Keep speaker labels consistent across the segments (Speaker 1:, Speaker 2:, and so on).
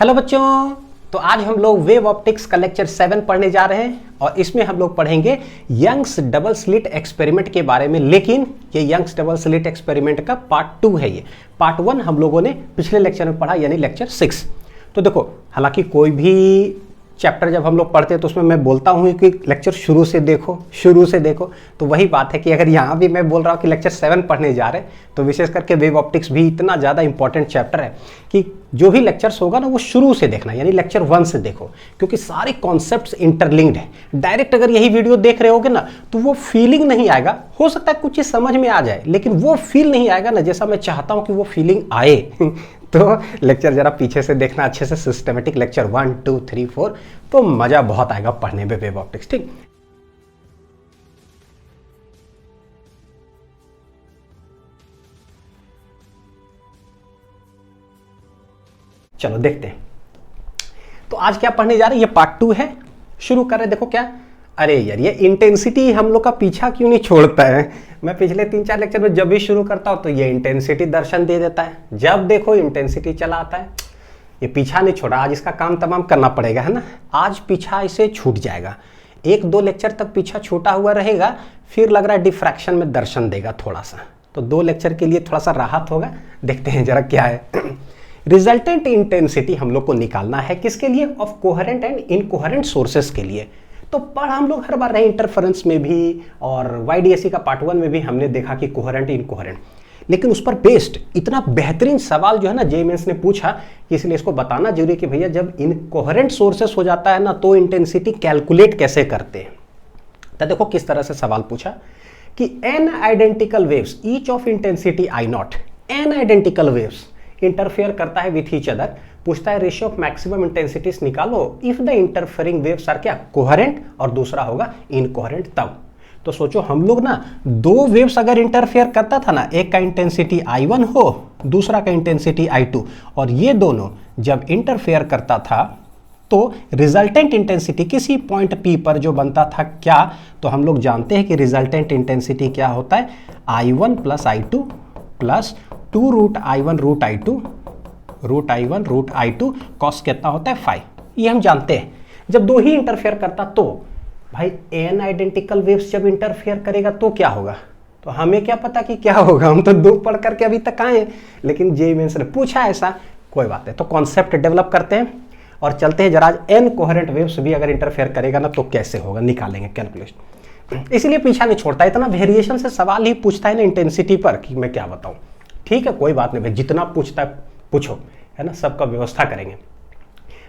Speaker 1: Hello बच्चों, तो आज हम लोग वेव ऑप्टिक्स का लेक्चर 7 पढ़ने जा रहे हैं और इसमें हम लोग पढ़ेंगे यंग्स डबल स्लिट एक्सपेरिमेंट के बारे में। लेकिन ये यंग्स डबल स्लिट एक्सपेरिमेंट का पार्ट 2 है। ये पार्ट 1 हम लोगों ने पिछले लेक्चर में पढ़ा, यानी लेक्चर 6। तो देखो, हालांकि कोई भी चैप्टर जब हम लोग पढ़ते हैं तो उसमें मैं बोलता हूँ कि लेक्चर शुरू से देखो। तो वही बात है कि अगर यहाँ भी मैं बोल रहा हूँ कि लेक्चर 7 पढ़ने जा रहे हैं, तो विशेष करके वेव ऑप्टिक्स भी इतना ज़्यादा इंपॉर्टेंट चैप्टर है कि जो भी लेक्चर्स होगा ना वो शुरू से देखना, यानी लेक्चर 1 से देखो, क्योंकि सारे कॉन्सेप्ट्स इंटरलिंक्ड है। डायरेक्ट अगर यही वीडियो देख रहे होगे ना तो वो फीलिंग नहीं आएगा। हो सकता है कुछ चीज़ समझ में आ जाए, लेकिन वो फील नहीं आएगा ना जैसा मैं चाहता हूँ कि वो फीलिंग आए। तो लेक्चर जरा पीछे से देखना अच्छे से, सिस्टमेटिक लेक्चर 1, 2, 3, 4, तो मजा बहुत आएगा पढ़ने में वेव ऑप्टिक्स। ठीक, चलो देखते हैं। तो आज क्या पढ़ने जा रहे हैं, ये पार्ट 2 है। शुरू कर रहे, देखो क्या, अरे यार ये इंटेंसिटी हम लोग का पीछा क्यों नहीं छोड़ता है। मैं पिछले 3-4 लेक्चर में जब भी शुरू करता हूं तो ये इंटेंसिटी दर्शन दे देता है। जब देखो इंटेंसिटी चला आता है, ये पीछा नहीं छोड़ा। आज इसका काम तमाम करना पड़ेगा, है ना। आज पीछा इसे छूट जाएगा। 1-2 लेक्चर तक पीछा छूटा हुआ रहेगा, फिर लग रहा है डिफ्रैक्शन में दर्शन देगा थोड़ा सा। तो 2 लेक्चर के लिए थोड़ा सा राहत होगा। देखते हैं जरा क्या है। रिजल्टेंट इंटेंसिटी हम लोग को निकालना है किसके लिए, of coherent and incoherent sources के लिए। तो पढ़ हम लोग हर बार रहे, इंटरफेरेंस में भी और YDAC का पार्ट 1 में भी हमने देखा कि कोहेरेंट इनकोहेरेंट। लेकिन उस पर बेस्ड इतना बेहतरीन सवाल जो है ना JEE मेंस ने पूछा, इसलिए इसको बताना जरूरी कि भैया जब इनकोहेरेंट सोर्सेस हो जाता है ना तो इंटेंसिटी कैलकुलेट कैसे करते हैं। तो देखो किस तरह से सवाल पूछा कि n identical waves each of intensity I0, n identical waves interfere करता है विथ ईच अदर। पूछता है रेशियो ऑफ मैक्सिमम इंटेंसिटीज निकालो if the interfering waves are क्या, कोहेरेंट, और दूसरा होगा इनकोहेरेंट। तब तो सोचो हम लोग ना 2 वेव्स अगर इंटरफेयर करता था ना, एक का इंटेंसिटी I1 हो, दूसरा का इंटेंसिटी I2, और ये दोनों जब इंटरफेयर करता था तो रिजल्टेंट इंटेंसिटी किसी पॉइंट P पर जो बनता था क्या, तो हम लोग जानते हैं कि रिजल्टेंट इंटेंसिटी क्या होता है, I1 plus I2 plus 2 root I1 root I2 root I1 root I2 cos कितना होता है 5। ये हम जानते हैं। जब 2 ही इंटरफेयर करता तो भाई n आइडेंटिकल वेव्स जब इंटरफेयर करेगा तो क्या होगा, तो हमें क्या पता कि क्या होगा। हम तो 2 पढ़ करके अभी तक आए हैं, लेकिन JEE मेंस ने पूछा ऐसा, कोई बात है। तो कॉन्सेप्ट डेवलप करते हैं और चलते हैं जरा। n कोहेरेंट वेव्स भी अगर इंटरफेयर करेगा ना तो कैसे होगा, निकालेंगे कैलकुलेशन। इसलिए पीछा नहीं छोड़ता, इतना वेरिएशन से सवाल ही पूछता है ना इंटेंसिटी पर कि मैं क्या बताऊं। ठीक है, कोई बात नहीं भाई, जितना पूछता है पूछो, है ना, सबका व्यवस्था करेंगे।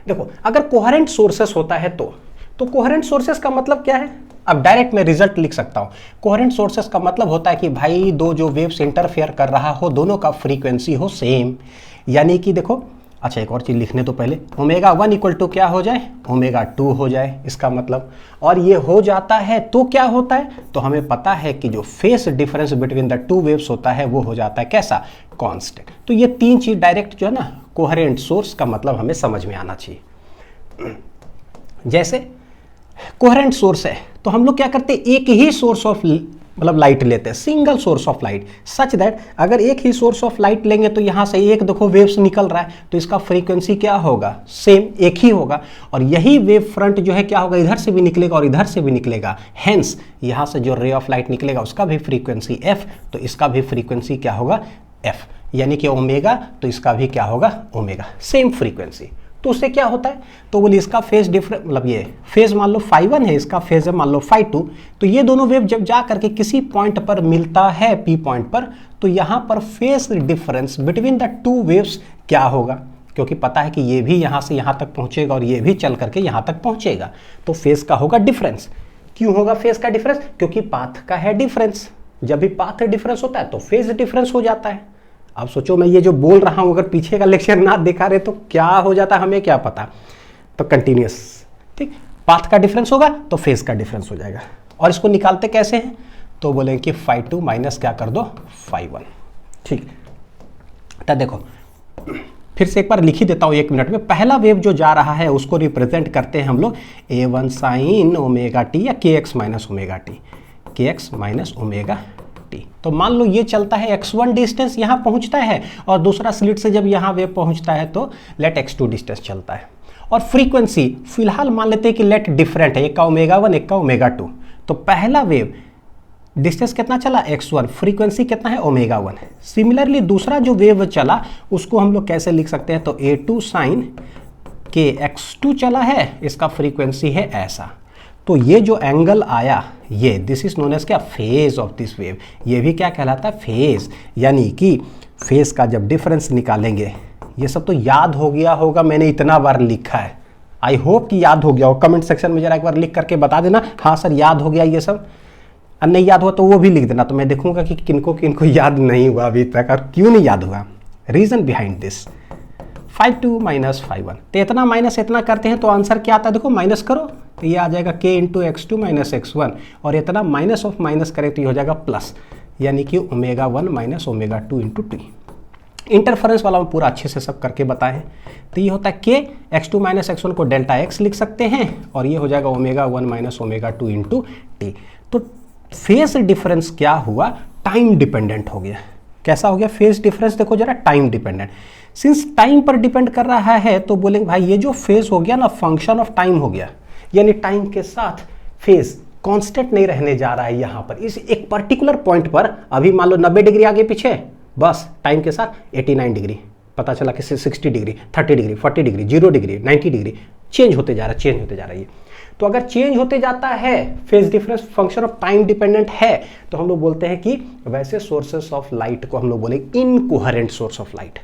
Speaker 1: देखो अगर कोहेरेंट सोर्सेस होता है तो कोहेरेंट सोर्सेस का मतलब क्या है, अब डायरेक्ट मैं रिजल्ट लिख सकता हूं। कोहेरेंट सोर्सेस का मतलब होता है कि भाई 2 जो वेव्स इंटरफेयर कर रहा हो दोनों का फ्रीक्वेंसी हो सेम। यानी कि देखो, अच्छा एक और चीज लिखने तो पहले, ω1 इक्वल टू क्या हो जाए, ω2 हो जाए, इसका मतलब। और ये हो जाता है तो क्या होता है, तो हमें पता है कि जो phase difference between the 2 waves होता है वो हो जाता है कैसा, कांस्टेंट। तो ये 3 चीज डायरेक्ट जो है ना कोहेरेंट सोर्स का मतलब हमें समझ में आना चाहिए। जैसे कोहेरेंट सोर्स है तो हम लोग क्या करते हैं, एक ही सोर्स ऑफ मतलब लाइट लेते हैं, single source of light, such that अगर एक ही सोर्स ऑफ लाइट लेंगे तो यहाँ से एक देखो वेव्स निकल रहा है तो इसका फ्रीक्वेंसी क्या होगा, सेम, एक ही होगा। और यही वेव फ्रंट जो है क्या होगा, इधर से भी निकलेगा और इधर से भी निकलेगा। हेंस यहाँ से जो रे ऑफ लाइट निकलेगा उसका भी फ्रीक्वेंसी f, तो इसका भी फ्रीक्वेंसी क्या होगा f, यानी कि ओमेगा, तो इसका भी क्या होगा ओमेगा, सेम फ्रीक्वेंसी। तो उससे क्या होता है, तो बोलिए इसका फेज डिफरेंस, मतलब ये फेज मान लो φ1 है, इसका फेज है मान लो φ2। तो ये दोनों वेव जब जा करके किसी पॉइंट पर मिलता है P पॉइंट पर, तो यहाँ पर phase difference between the 2 waves क्या होगा, क्योंकि पता है कि ये भी यहाँ से यहाँ तक पहुँचेगा और ये भी चल करके यहाँ तक पहुँचेगा, तो फेज का होगा डिफरेंस। क्यों होगा फेज का डिफरेंस, क्योंकि पाथ का है डिफरेंस। जब भी पाथ डिफरेंस होता है तो फेज डिफरेंस हो जाता है। अब सोचो मैं ये जो बोल रहा हूं अगर पीछे का लेक्चर ना दिखा रहे तो क्या हो जाता, हमें क्या पता। तो कंटिन्यूअस, ठीक, पाथ का डिफरेंस होगा तो फेज का डिफरेंस हो जाएगा। और इसको निकालते कैसे हैं, तो बोलेंगे कि φ2 माइनस क्या कर दो φ1। ठीक, तो देखो फिर से एक बार लिख ही देता हूं 1 मिनट में। पहला वेव जो जा रहा है उसको रिप्रेजेंट करते हैं हम लोग A1 sin ωt या kx minus ωt, kx minus ωt। T. तो मान लो ये चलता है x1 डिस्टेंस यहाँ पहुँचता है और दूसरा स्लिट से जब यहाँ वेव पहुँचता है तो लेट x2 डिस्टेंस चलता है। और फ्रीक्वेंसी फिलहाल मान लेते हैं कि लेट डिफरेंट है, एक का ओमेगा 1 एक का ओमेगा 2। तो पहला वेव डिस्टेंस कितना चला x1, फ्रीक्वेंसी कितना है ओमेगा 1। सिमिलरली दूसरा जो वेव चला उसको हम लोग कैसे लिख सकते हैं, तो a2 साइन के x2 चला है, इसका फ्रीक्वेंसी है ऐसा। तो ये जो एंगल आया ये दिस इज नोन एज क्या, फेज ऑफ दिस वेव। ये भी क्या कहलाता है, फेज। यानी कि फेज का जब डिफरेंस निकालेंगे, ये सब तो याद हो गया होगा, मैंने इतना बार लिखा है, आई होप कि याद हो गया हो। कमेंट सेक्शन में जरा एक बार लिख करके बता देना हाँ सर याद हो गया ये सब, और नहीं याद हुआ तो वो भी लिख देना, तो मैं देखूंगा कि किनको किनको याद नहीं हुआ अभी तक और क्यों नहीं याद हुआ। रीजन बिहाइंड दिस 5 माइनस 5 तो इतना माइनस इतना करते हैं तो आंसर क्या आता है, देखो माइनस करो तो ये आ जाएगा k into x2 minus x1, और इतना माइनस ऑफ माइनस करें तो ये हो जाएगा प्लस, यानी कि omega 1 minus omega 2 into T. Interference वाला में पूरा अच्छे से सब करके बताएं। तो ये होता है k x2 माइनस x1 को डेल्टा x लिख सकते हैं, और ये हो जाएगा omega 1 minus omega 2 into T. तो फेज डिफरेंस क्या हुआ, टाइम डिपेंडेंट हो गया। कैसा हो गया फेज डिफरेंस, देखो जरा टाइम डिपेंडेंट। सिंस टाइम पर डिपेंड कर रहा है तो बोलेंगे भाई ये जो फेज हो गया ना फंक्शन ऑफ टाइम हो गया, यानी टाइम के साथ फेज कांस्टेंट नहीं रहने जा रहा है। यहाँ पर इस एक पर्टिकुलर पॉइंट पर अभी मान लो 90 डिग्री आगे पीछे, बस टाइम के साथ 89 डिग्री, पता चला कि 60 degree, 30 degree, 40 degree, 0 degree, 90 degree, change होते जा रहा है, चेंज होते जा रहा है ये। तो अगर चेंज होते जाता है, phase difference function of time dependent है, तो हम लोग बोलते हैं कि वैसे सोर्सेस ऑफ लाइट को हम लोग बोलेंगे इनकोहेरेंट सोर्स ऑफ लाइट।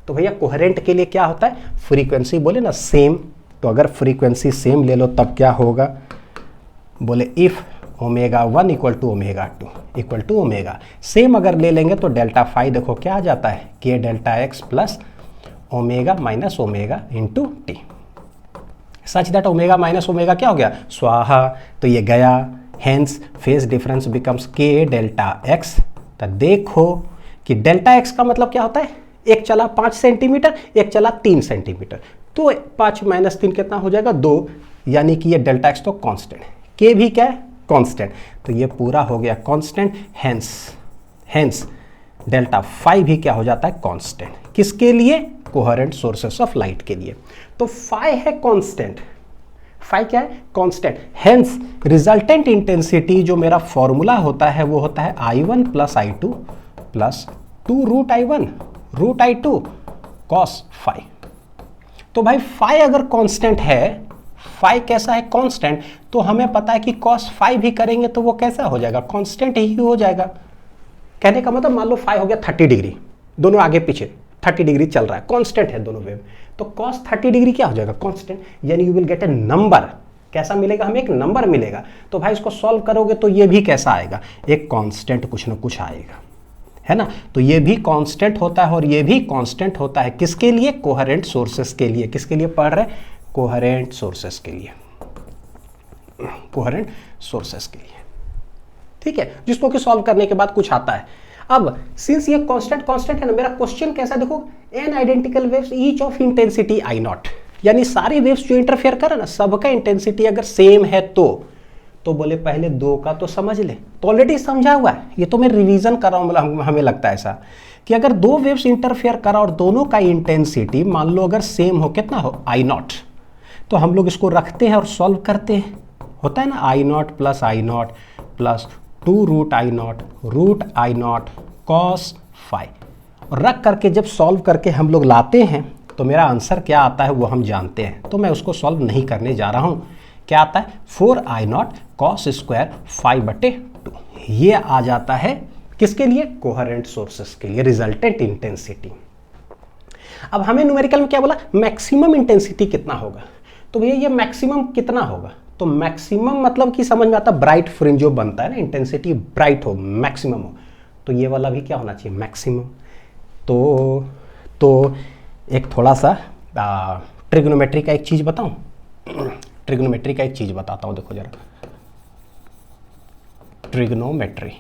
Speaker 1: तो भैया कोहेरेंट के लिए क्या होता है, फ्रीक्वेंसी बोले ना सेम, तो अगर फ्रीक्वेंसी सेम ले लो तब क्या होगा, बोले if omega 1 equal to omega 2 equal to omega, same अगर ले लेंगे तो डेल्टा फाई देखो क्या आ जाता है, के delta x plus omega minus omega into T, such that omega minus omega क्या हो गया, स्वाहा। तो ये गया, हेंस फेज डिफरेंस बिकम्स के डेल्टा एक्स। तो देखो कि डेल्टा एक्स का मतलब क्या होता है, एक चला 5 सेंटीमीटर, एक चला 3 सेंटीमीटर, तो 5 माइनस 3 कितना हो जाएगा 2, यानी कि ये डेल्टा एक्स तो कांस्टेंट, के भी क्या है कांस्टेंट, तो ये पूरा हो गया कांस्टेंट। हेंस डेल्टा फाई भी क्या हो जाता है कांस्टेंट, किसके लिए, कोहेरेंट सोर्सेस ऑफ लाइट के लिए। तो फाई है कांस्टेंट, फाई क्या है कांस्टेंट, हेंस रिजल्टेंट इंटेंसिटी जो मेरा फॉर्मूला होता है वो होता है I1 plus I2 plus 2 root I1 root I2 cos phi. तो भाई फाई अगर कांस्टेंट है, फाई कैसा है कांस्टेंट, तो हमें पता है कि कॉस फाई भी करेंगे तो वो कैसा हो जाएगा, कांस्टेंट ही हो जाएगा। कहने का मतलब मान लो फाई हो गया 30 डिग्री, दोनों आगे पीछे 30 डिग्री चल रहा है, कांस्टेंट है दोनों वेव, तो कॉस 30 डिग्री क्या हो जाएगा कांस्टेंट, यानी you will get A number. कैसा मिलेगा, हमें एक नंबर मिलेगा। तो भाई इसको सॉल्व करोगे तो ये भी कैसा आएगा, एक कांस्टेंट कुछ ना कुछ आएगा, है ना। तो ये भी कांस्टेंट होता है और ये भी कांस्टेंट होता है, किसके लिए, कोहेरेंट सोर्सेस के लिए। किसके लिए पढ़ रहे, कोहेरेंट सोर्सेस के लिए, कोहेरेंट सोर्सेस के लिए, ठीक है, जिसको कि सॉल्व करने के बाद कुछ आता है। अब सिंस ये कांस्टेंट है ना, मेरा क्वेश्चन कैसा देखो, n identical waves each of intensity I nought, यानी सारी वेव्स जो इंटरफेयर कर रहे ना सबका इंटेंसिटी अगर सेम है तो बोले पहले 2 का तो समझ ले, तो ऑलरेडी समझा हुआ है, ये तो मैं रिवीजन कर रहा हूँ, हमें लगता है ऐसा कि अगर 2 वेव्स इंटरफेयर करा और दोनों का इंटेंसिटी मान लो अगर सेम हो, कितना हो आई नॉट, तो हम लोग इसको रखते हैं और सॉल्व करते हैं, होता है ना I naught plus 2 root I naught cos phi, और रख करके जब सॉल्व करके हम लोग लाते हैं तो मेरा आंसर क्या आता है वो हम जानते हैं, तो मैं उसको सॉल्व नहीं करने जा रहा हूँ। क्या आता है 4 आई नॉट कॉस स्क्वायर 5/2, ये आ जाता है किसके लिए, कोहेरेंट सोर्सेस के लिए, रिजल्टेंट इंटेंसिटी। अब हमें न्यूमेरिकल में क्या बोला, मैक्सिमम इंटेंसिटी कितना होगा, तो भैया ये मैक्सिमम कितना होगा, तो मैक्सिमम मतलब कि समझ में आता ब्राइट फ्रिंज जो बनता है ना, इंटेंसिटी ब्राइट हो, मैक्सिमम हो, तो ये वाला भी क्या होना चाहिए मैक्सिमम। तो एक थोड़ा सा ट्रिग्नोमेट्री का एक चीज बताऊं, ट्रिग्नोमेट्री का एक चीज बताता हूं, देखो जरा, ट्रिग्नोमेट्री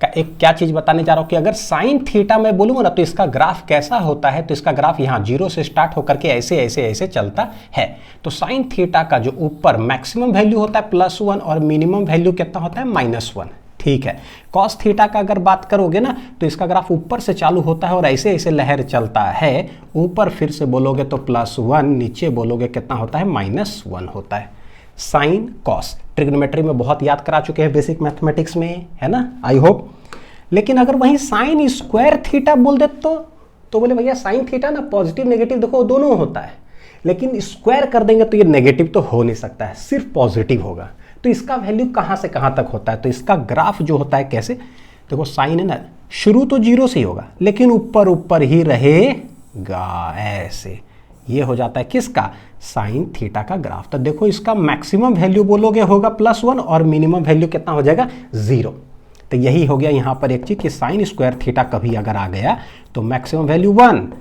Speaker 1: का एक क्या चीज बताने जा रहा हूं कि अगर साइन थीटा मैं बोलूंगा ना तो इसका ग्राफ कैसा होता है, तो इसका ग्राफ यहाँ 0 से स्टार्ट होकर के ऐसे ऐसे ऐसे चलता है। तो साइन थीटा का जो ऊपर मैक्सिमम वैल्यू होता है +1 और मिनिमम वैल्यू कितना होता है -1, ठीक है। कॉस थीटा का अगर बात करोगे ना तो इसका ग्राफ ऊपर से चालू होता है और ऐसे ऐसे लहर चलता है, ऊपर फिर से बोलोगे तो +1, नीचे बोलोगे कितना होता है -1 होता है। साइन कॉस ट्रिग्नोमेट्री में बहुत याद करा चुके हैं बेसिक मैथमेटिक्स में, है ना, आई होप। लेकिन अगर वहीं साइन स्क्वायर थीटा बोल दे तो बोले भैया साइन थीटा ना पॉजिटिव नेगेटिव देखो दोनों होता है, लेकिन स्क्वायर कर देंगे तो ये नेगेटिव तो हो नहीं सकता है, सिर्फ पॉजिटिव होगा। तो इसका वैल्यू कहाँ से कहाँ तक होता है, तो इसका ग्राफ जो होता है कैसे, देखो साइन है ना, शुरू तो 0 से ही होगा लेकिन ऊपर ऊपर ही रहेगा ऐसे, ये हो जाता है किसका, साइन थीटा का ग्राफ। तो देखो इसका मैक्सिमम वैल्यू बोलोगे होगा +1 और मिनिमम वैल्यू कितना हो जाएगा 0। तो यही हो गया यहाँ पर एक चीज कि साइन स्क्वायर थीटा कभी अगर आ गया तो मैक्सिमम वैल्यू 1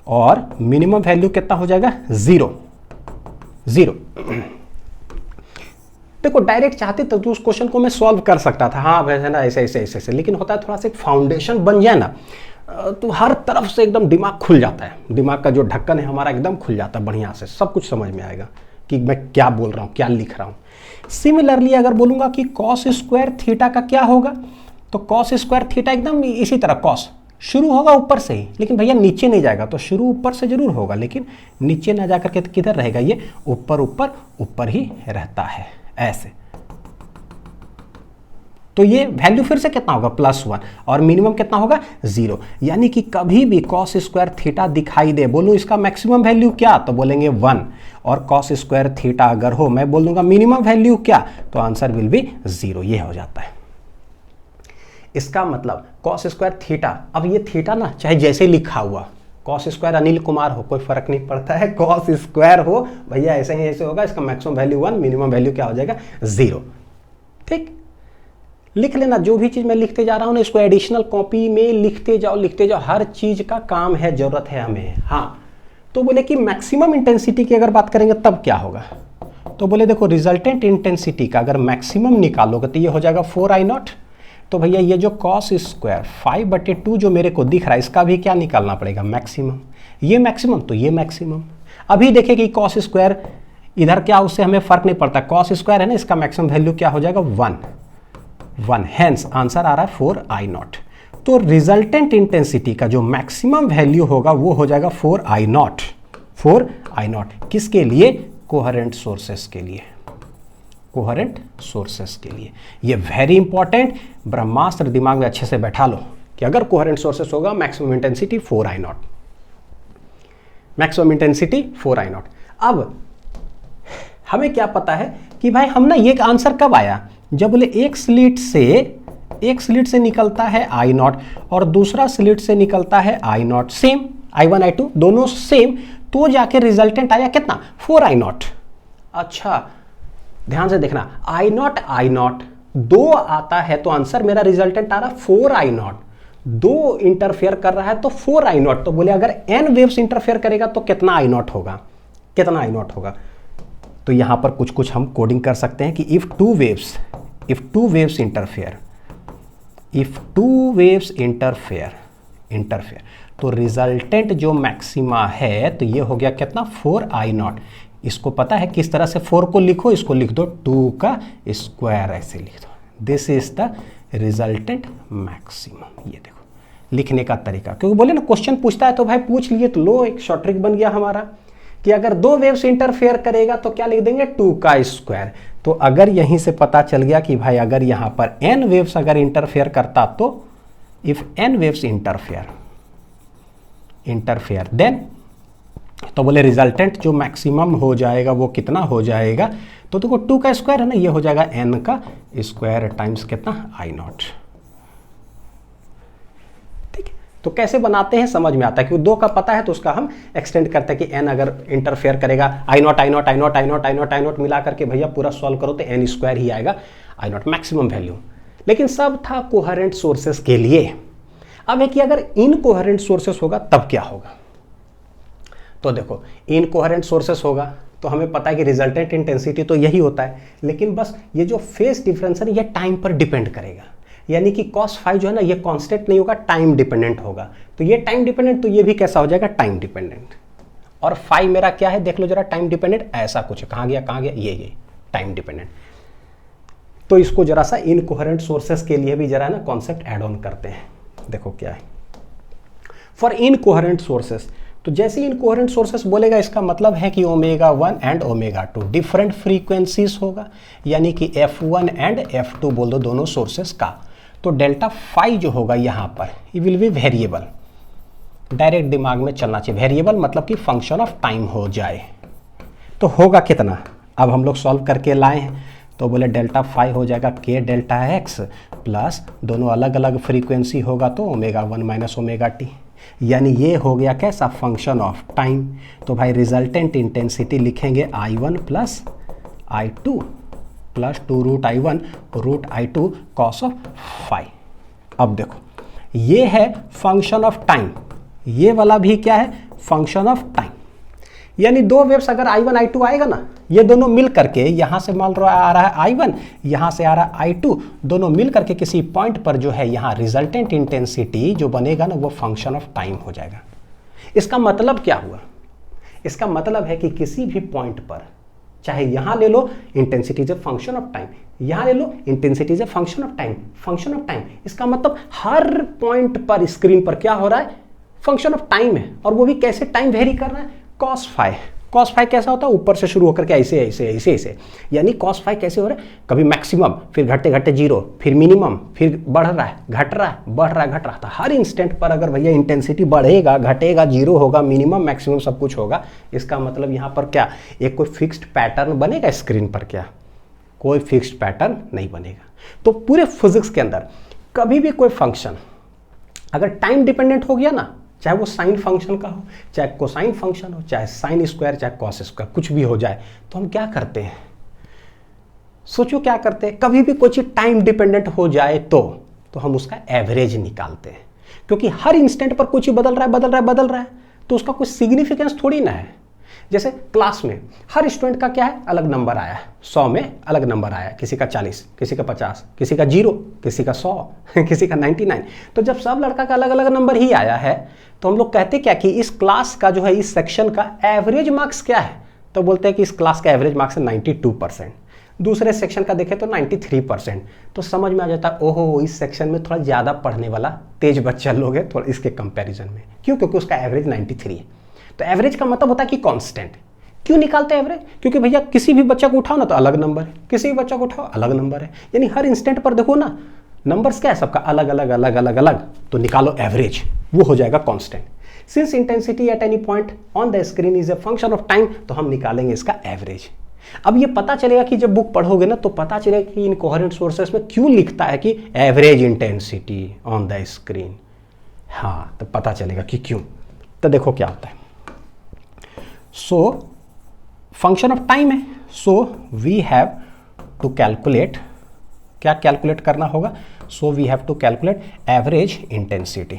Speaker 1: और मिनिमम वैल्यू कितना हो जाएगा 0। देखो डायरेक्ट चाहते तो उस क्वेश्चन को मैं सॉल्व कर सकता था, हाँ वैसे ना ऐसे ऐसे ऐसे, लेकिन होता है थोड़ा सा एक फाउंडेशन बन जाए ना तो हर तरफ से एकदम दिमाग खुल जाता है, दिमाग का जो ढक्कन है हमारा एकदम खुल जाता है, बढ़िया से सब कुछ समझ में आएगा कि मैं क्या बोल रहा हूँ, क्या लिख रहा हूँ। सिमिलरली अगर बोलूँगा कि कॉस स्क्वायर थीटा का क्या होगा, तो कॉस स्क्वायर थीटा एकदम इसी तरह, कॉस शुरू होगा ऊपर से ही, लेकिन भैया नीचे नहीं जाएगा, तो शुरू ऊपर से जरूर होगा लेकिन नीचे ना जाकर के किधर रहेगा, ये ऊपर ऊपर ऊपर ही रहता है ऐसे। तो ये वैल्यू फिर से कितना होगा +1 और मिनिमम कितना होगा 0, यानी कि कभी भी कॉस स्क्वायर थीटा दिखाई दे, बोलूं इसका मैक्सिमम वैल्यू क्या, तो बोलेंगे 1, और कॉस स्क्वायर थीटा अगर हो, मैं बोल दूंगा मिनिमम वैल्यू क्या, तो आंसर विल बी 0, ये हो जाता है। इसका मतलब कॉस स्क्वायर थीटा, अब ये थीटा ना चाहे जैसे लिखा हुआ, कॉस स्क्वायर अनिल कुमार हो कोई फर्क नहीं पड़ता है, कॉस स्क्वायर हो भैया ऐसे ही ऐसे होगा, इसका मैक्सिमम वैल्यू 1, मिनिमम वैल्यू क्या हो जाएगा 0। ठीक, लिख लेना, जो भी चीज मैं लिखते जा रहा हूं ना इसको एडिशनल कॉपी में लिखते जाओ, हर चीज का काम है, जरूरत है हमें। हाँ, तो बोले कि मैक्सिमम इंटेंसिटी की अगर बात करेंगे तब क्या होगा, तो बोले देखो रिजल्टेंट इंटेंसिटी का अगर मैक्सिमम निकालोगे तो ये हो जाएगा 4I0। तो भैया ये जो कॉस स्क्वायर 5/2 जो मेरे को दिख रहा है, इसका भी क्या निकालना पड़ेगा, मैक्सिमम। ये मैक्सिमम तो ये मैक्सिमम। अभी देखिए कि कॉस स्क्वायर इधर क्या, उससे हमें फर्क नहीं पड़ता, कॉस स्क्वायर है ना, इसका मैक्सिमम वैल्यू क्या हो जाएगा 1, हेंस आंसर आ रहा है 4I0। तो रिजल्टेंट इंटेंसिटी का जो मैक्सिमम वैल्यू होगा वो हो जाएगा 4I0। किसके लिए, कोहेरेंट सोर्सेस के लिए, कोहेरेंट सोर्सेस के लिए। ये वेरी इंपॉर्टेंट, ब्रह्मास्त्र दिमाग में अच्छे से बैठा लो कि अगर कोहेरेंट सोर्सेस होगा maximum intensity 4I0, maximum intensity 4I0। अब हमें क्या पता है कि भाई हम ना ये आंसर कब आया, जब बोले एक स्लिट से निकलता है I0 और दूसरा स्लिट से निकलता है I0, सेम I1 I2 दोनों सेम, तो जाके रिजल्टेंट आया कितना 4I0। अच्छा ध्यान से देखना, I0 दो आता है तो आंसर मेरा रिजल्टेंट आ रहा 4I0, दो इंटरफेयर कर रहा है तो 4I0। तो बोले अगर n वेव्स इंटरफेयर करेगा तो कितना I0 होगा, कितना I0 होगा। तो यहां पर कुछ हम कोडिंग कर सकते हैं कि इफ टू वेव्स इंटरफेयर तो रिजल्टेंट जो मैक्सिमा है तो ये हो गया कितना 4I0। इसको पता है किस तरह से 4 को लिखो, इसको लिख दो 2 का स्क्वायर, ऐसे लिख दो, this is the resultant maximum. ये देखो लिखने का तरीका, क्योंकि बोले ना क्वेश्चन पूछता है तो भाई पूछ लिए, तो लो एक शॉर्ट ट्रिक बन गया हमारा कि अगर दो वेव्स इंटरफेयर करेगा तो क्या लिख देंगे 2 का स्क्वायर। तो अगर यहीं से पता चल गया कि भाई अगर यहां पर n वेव्स अगर इंटरफेयर करता तो if n waves interfere then, तो बोले रिजल्टेंट जो मैक्सिमम हो जाएगा वो कितना हो जाएगा, तो देखो 2 का स्क्वायर है ना, ये हो जाएगा n का स्क्वायर टाइम्स कितना I0। ठीक है, तो कैसे बनाते हैं समझ में आता है, क्योंकि 2 का पता है तो उसका हम एक्सटेंड करते हैं कि n अगर इंटरफेयर करेगा I0 मिला करके भैया पूरा सॉल्व करो तो n स्क्वायर ही आएगा I0 मैक्सिमम वैल्यू। लेकिन सब था कोहेरेंट सोर्सेस के लिए। अब है कि अगर इनकोहेरेंट सोर्सेस होगा तब क्या होगा, तो देखो इनकोहेरेंट सोर्सेस होगा तो हमें पता है कि रिजल्टेंट इंटेंसिटी तो यही होता है, लेकिन बस ये जो फेज डिफरेंस है ये टाइम पर डिपेंड करेगा, यानी कि cos फाई जो है ना ये कांस्टेंट नहीं होगा, टाइम डिपेंडेंट होगा। तो ये टाइम डिपेंडेंट, तो ये भी कैसा हो जाएगा टाइम डिपेंडेंट। और फाई मेरा क्या है देख लो जरा, टाइम डिपेंडेंट ऐसा कुछ, कहाँ गया ये टाइम डिपेंडेंट। तो इसको जरा सा इनकोहेरेंट सोर्सेस के लिए भी जरा ना कॉन्सेप्ट ऐड ऑन करते हैं। देखो क्या है फॉर इनकोहेरेंट सोर्सेस। तो जैसे इनकोहेरेंट सोर्सेस बोलेगा इसका मतलब है कि omega 1 and omega 2 different frequencies होगा, यानी कि F1 एंड F2 बोल दो दोनों सोर्सेस का। तो डेल्टा फाई जो होगा यहाँ पर ये विल बी वेरिएबल। डायरेक्ट दिमाग में चलना चाहिए, वेरिएबल मतलब कि फंक्शन ऑफ टाइम हो जाए। तो होगा कितना, अब हम लोग सॉल्व करके लाए हैं तो बोले डेल्टा फाई हो जाएगा k डेल्टा x प्लस दोनों अलग अलग फ्रीक्वेंसी होगा तो ओमेगा 1 माइनस ओमेगा टी, यानी ये हो गया कैसा फंक्शन ऑफ टाइम। तो भाई रिजल्टेंट इंटेंसिटी लिखेंगे I1 plus I2 plus 2 root I1 root I2 cos of phi. अब देखो ये है फंक्शन ऑफ टाइम, ये वाला भी क्या है फंक्शन ऑफ टाइम, यानी दो वेव्स अगर I1 I2 आएगा ना, ये दोनों मिल करके यहाँ से मान लो आ रहा है I1, यहाँ से आ रहा है I2, दोनों मिल करके किसी पॉइंट पर जो है यहाँ रिजल्टेंट इंटेंसिटी जो बनेगा ना वो फंक्शन ऑफ टाइम हो जाएगा। इसका मतलब क्या हुआ, इसका मतलब है कि किसी भी पॉइंट पर, चाहे यहाँ ले low intensity is a function of time, यहाँ ले low intensity is a function of time, function of time, इसका मतलब हर पॉइंट पर स्क्रीन पर क्या हो रहा है फंक्शन ऑफ टाइम है। और वो भी कैसे टाइम वेरी कर रहा है, कॉस फाई। कॉस फाई कैसा होता है, ऊपर से शुरू होकर के ऐसे ऐसे ऐसे ऐसे, यानी कॉस फाई कैसे हो रहा है, कभी मैक्सिमम फिर घटते घटते जीरो, फिर मिनिमम, फिर बढ़ रहा है घट रहा है बढ़ रहा है घट रहा था। हर इंस्टेंट पर अगर भैया इंटेंसिटी बढ़ेगा घटेगा, जीरो होगा मिनिमम मैक्सिमम सब कुछ होगा, इसका मतलब यहाँ पर क्या एक कोई फिक्स्ड पैटर्न बनेगा स्क्रीन पर, क्या कोई फिक्स्ड पैटर्न नहीं बनेगा। तो पूरे फिजिक्स के अंदर कभी भी कोई फंक्शन अगर टाइम डिपेंडेंट हो गया ना, चाहे वो साइन फंक्शन का हो, चाहे कोसाइन फंक्शन हो, चाहे साइन स्क्वायर, चाहे कॉस स्क्वायर, कुछ भी हो जाए, तो हम क्या करते हैं, सोचो क्या करते हैं, कभी भी कोई चीज टाइम डिपेंडेंट हो जाए तो हम उसका एवरेज निकालते हैं, क्योंकि हर इंस्टेंट पर कुछ बदल रहा है बदल रहा है बदल रहा है, तो उसका कोई सिग्निफिकेंस थोड़ी ना है। जैसे क्लास में हर स्टूडेंट का क्या है अलग नंबर आया है, 100 में अलग नंबर आया, किसी का 40, किसी का 50, किसी का 0, किसी का 100, किसी का 99। तो जब सब लड़का का अलग अलग नंबर ही आया है तो हम लोग कहते क्या कि इस क्लास का जो है इस सेक्शन का एवरेज मार्क्स क्या है, तो बोलते हैं कि इस क्लास का एवरेज मार्क्स है 92%, दूसरे सेक्शन का देखें तो 93%। तो समझ में आ जाता है ओहो इस सेक्शन में थोड़ा ज़्यादा पढ़ने वाला तेज बच्चा लोग है थोड़ा इसके कंपैरिजन में, क्यों, क्योंकि उसका एवरेज 93 है। तो एवरेज का मतलब होता है कि कांस्टेंट। क्यों निकालते हैं एवरेज, क्योंकि भैया किसी भी बच्चा को उठाओ ना तो अलग नंबर है, किसी भी बच्चा को उठाओ अलग नंबर है, यानी हर इंस्टेंट पर देखो ना नंबर्स क्या है सबका अलग अलग अलग अलग अलग, तो निकालो एवरेज, वो हो जाएगा constant. Since intensity at any point on the screen is a function of time, तो हम निकालेंगे इसका एवरेज। अब ये पता चलेगा कि जब बुक पढ़ोगे ना तो पता चलेगा कि इनकोहेरेंट सोर्सेस में क्यों लिखता है कि average intensity on the screen, हाँ तो पता चलेगा कि क्यों। तो देखो क्या होता है, सो फंक्शन ऑफ टाइम है, so we have to calculate, क्या कैलकुलेट करना होगा, so we have to calculate average intensity,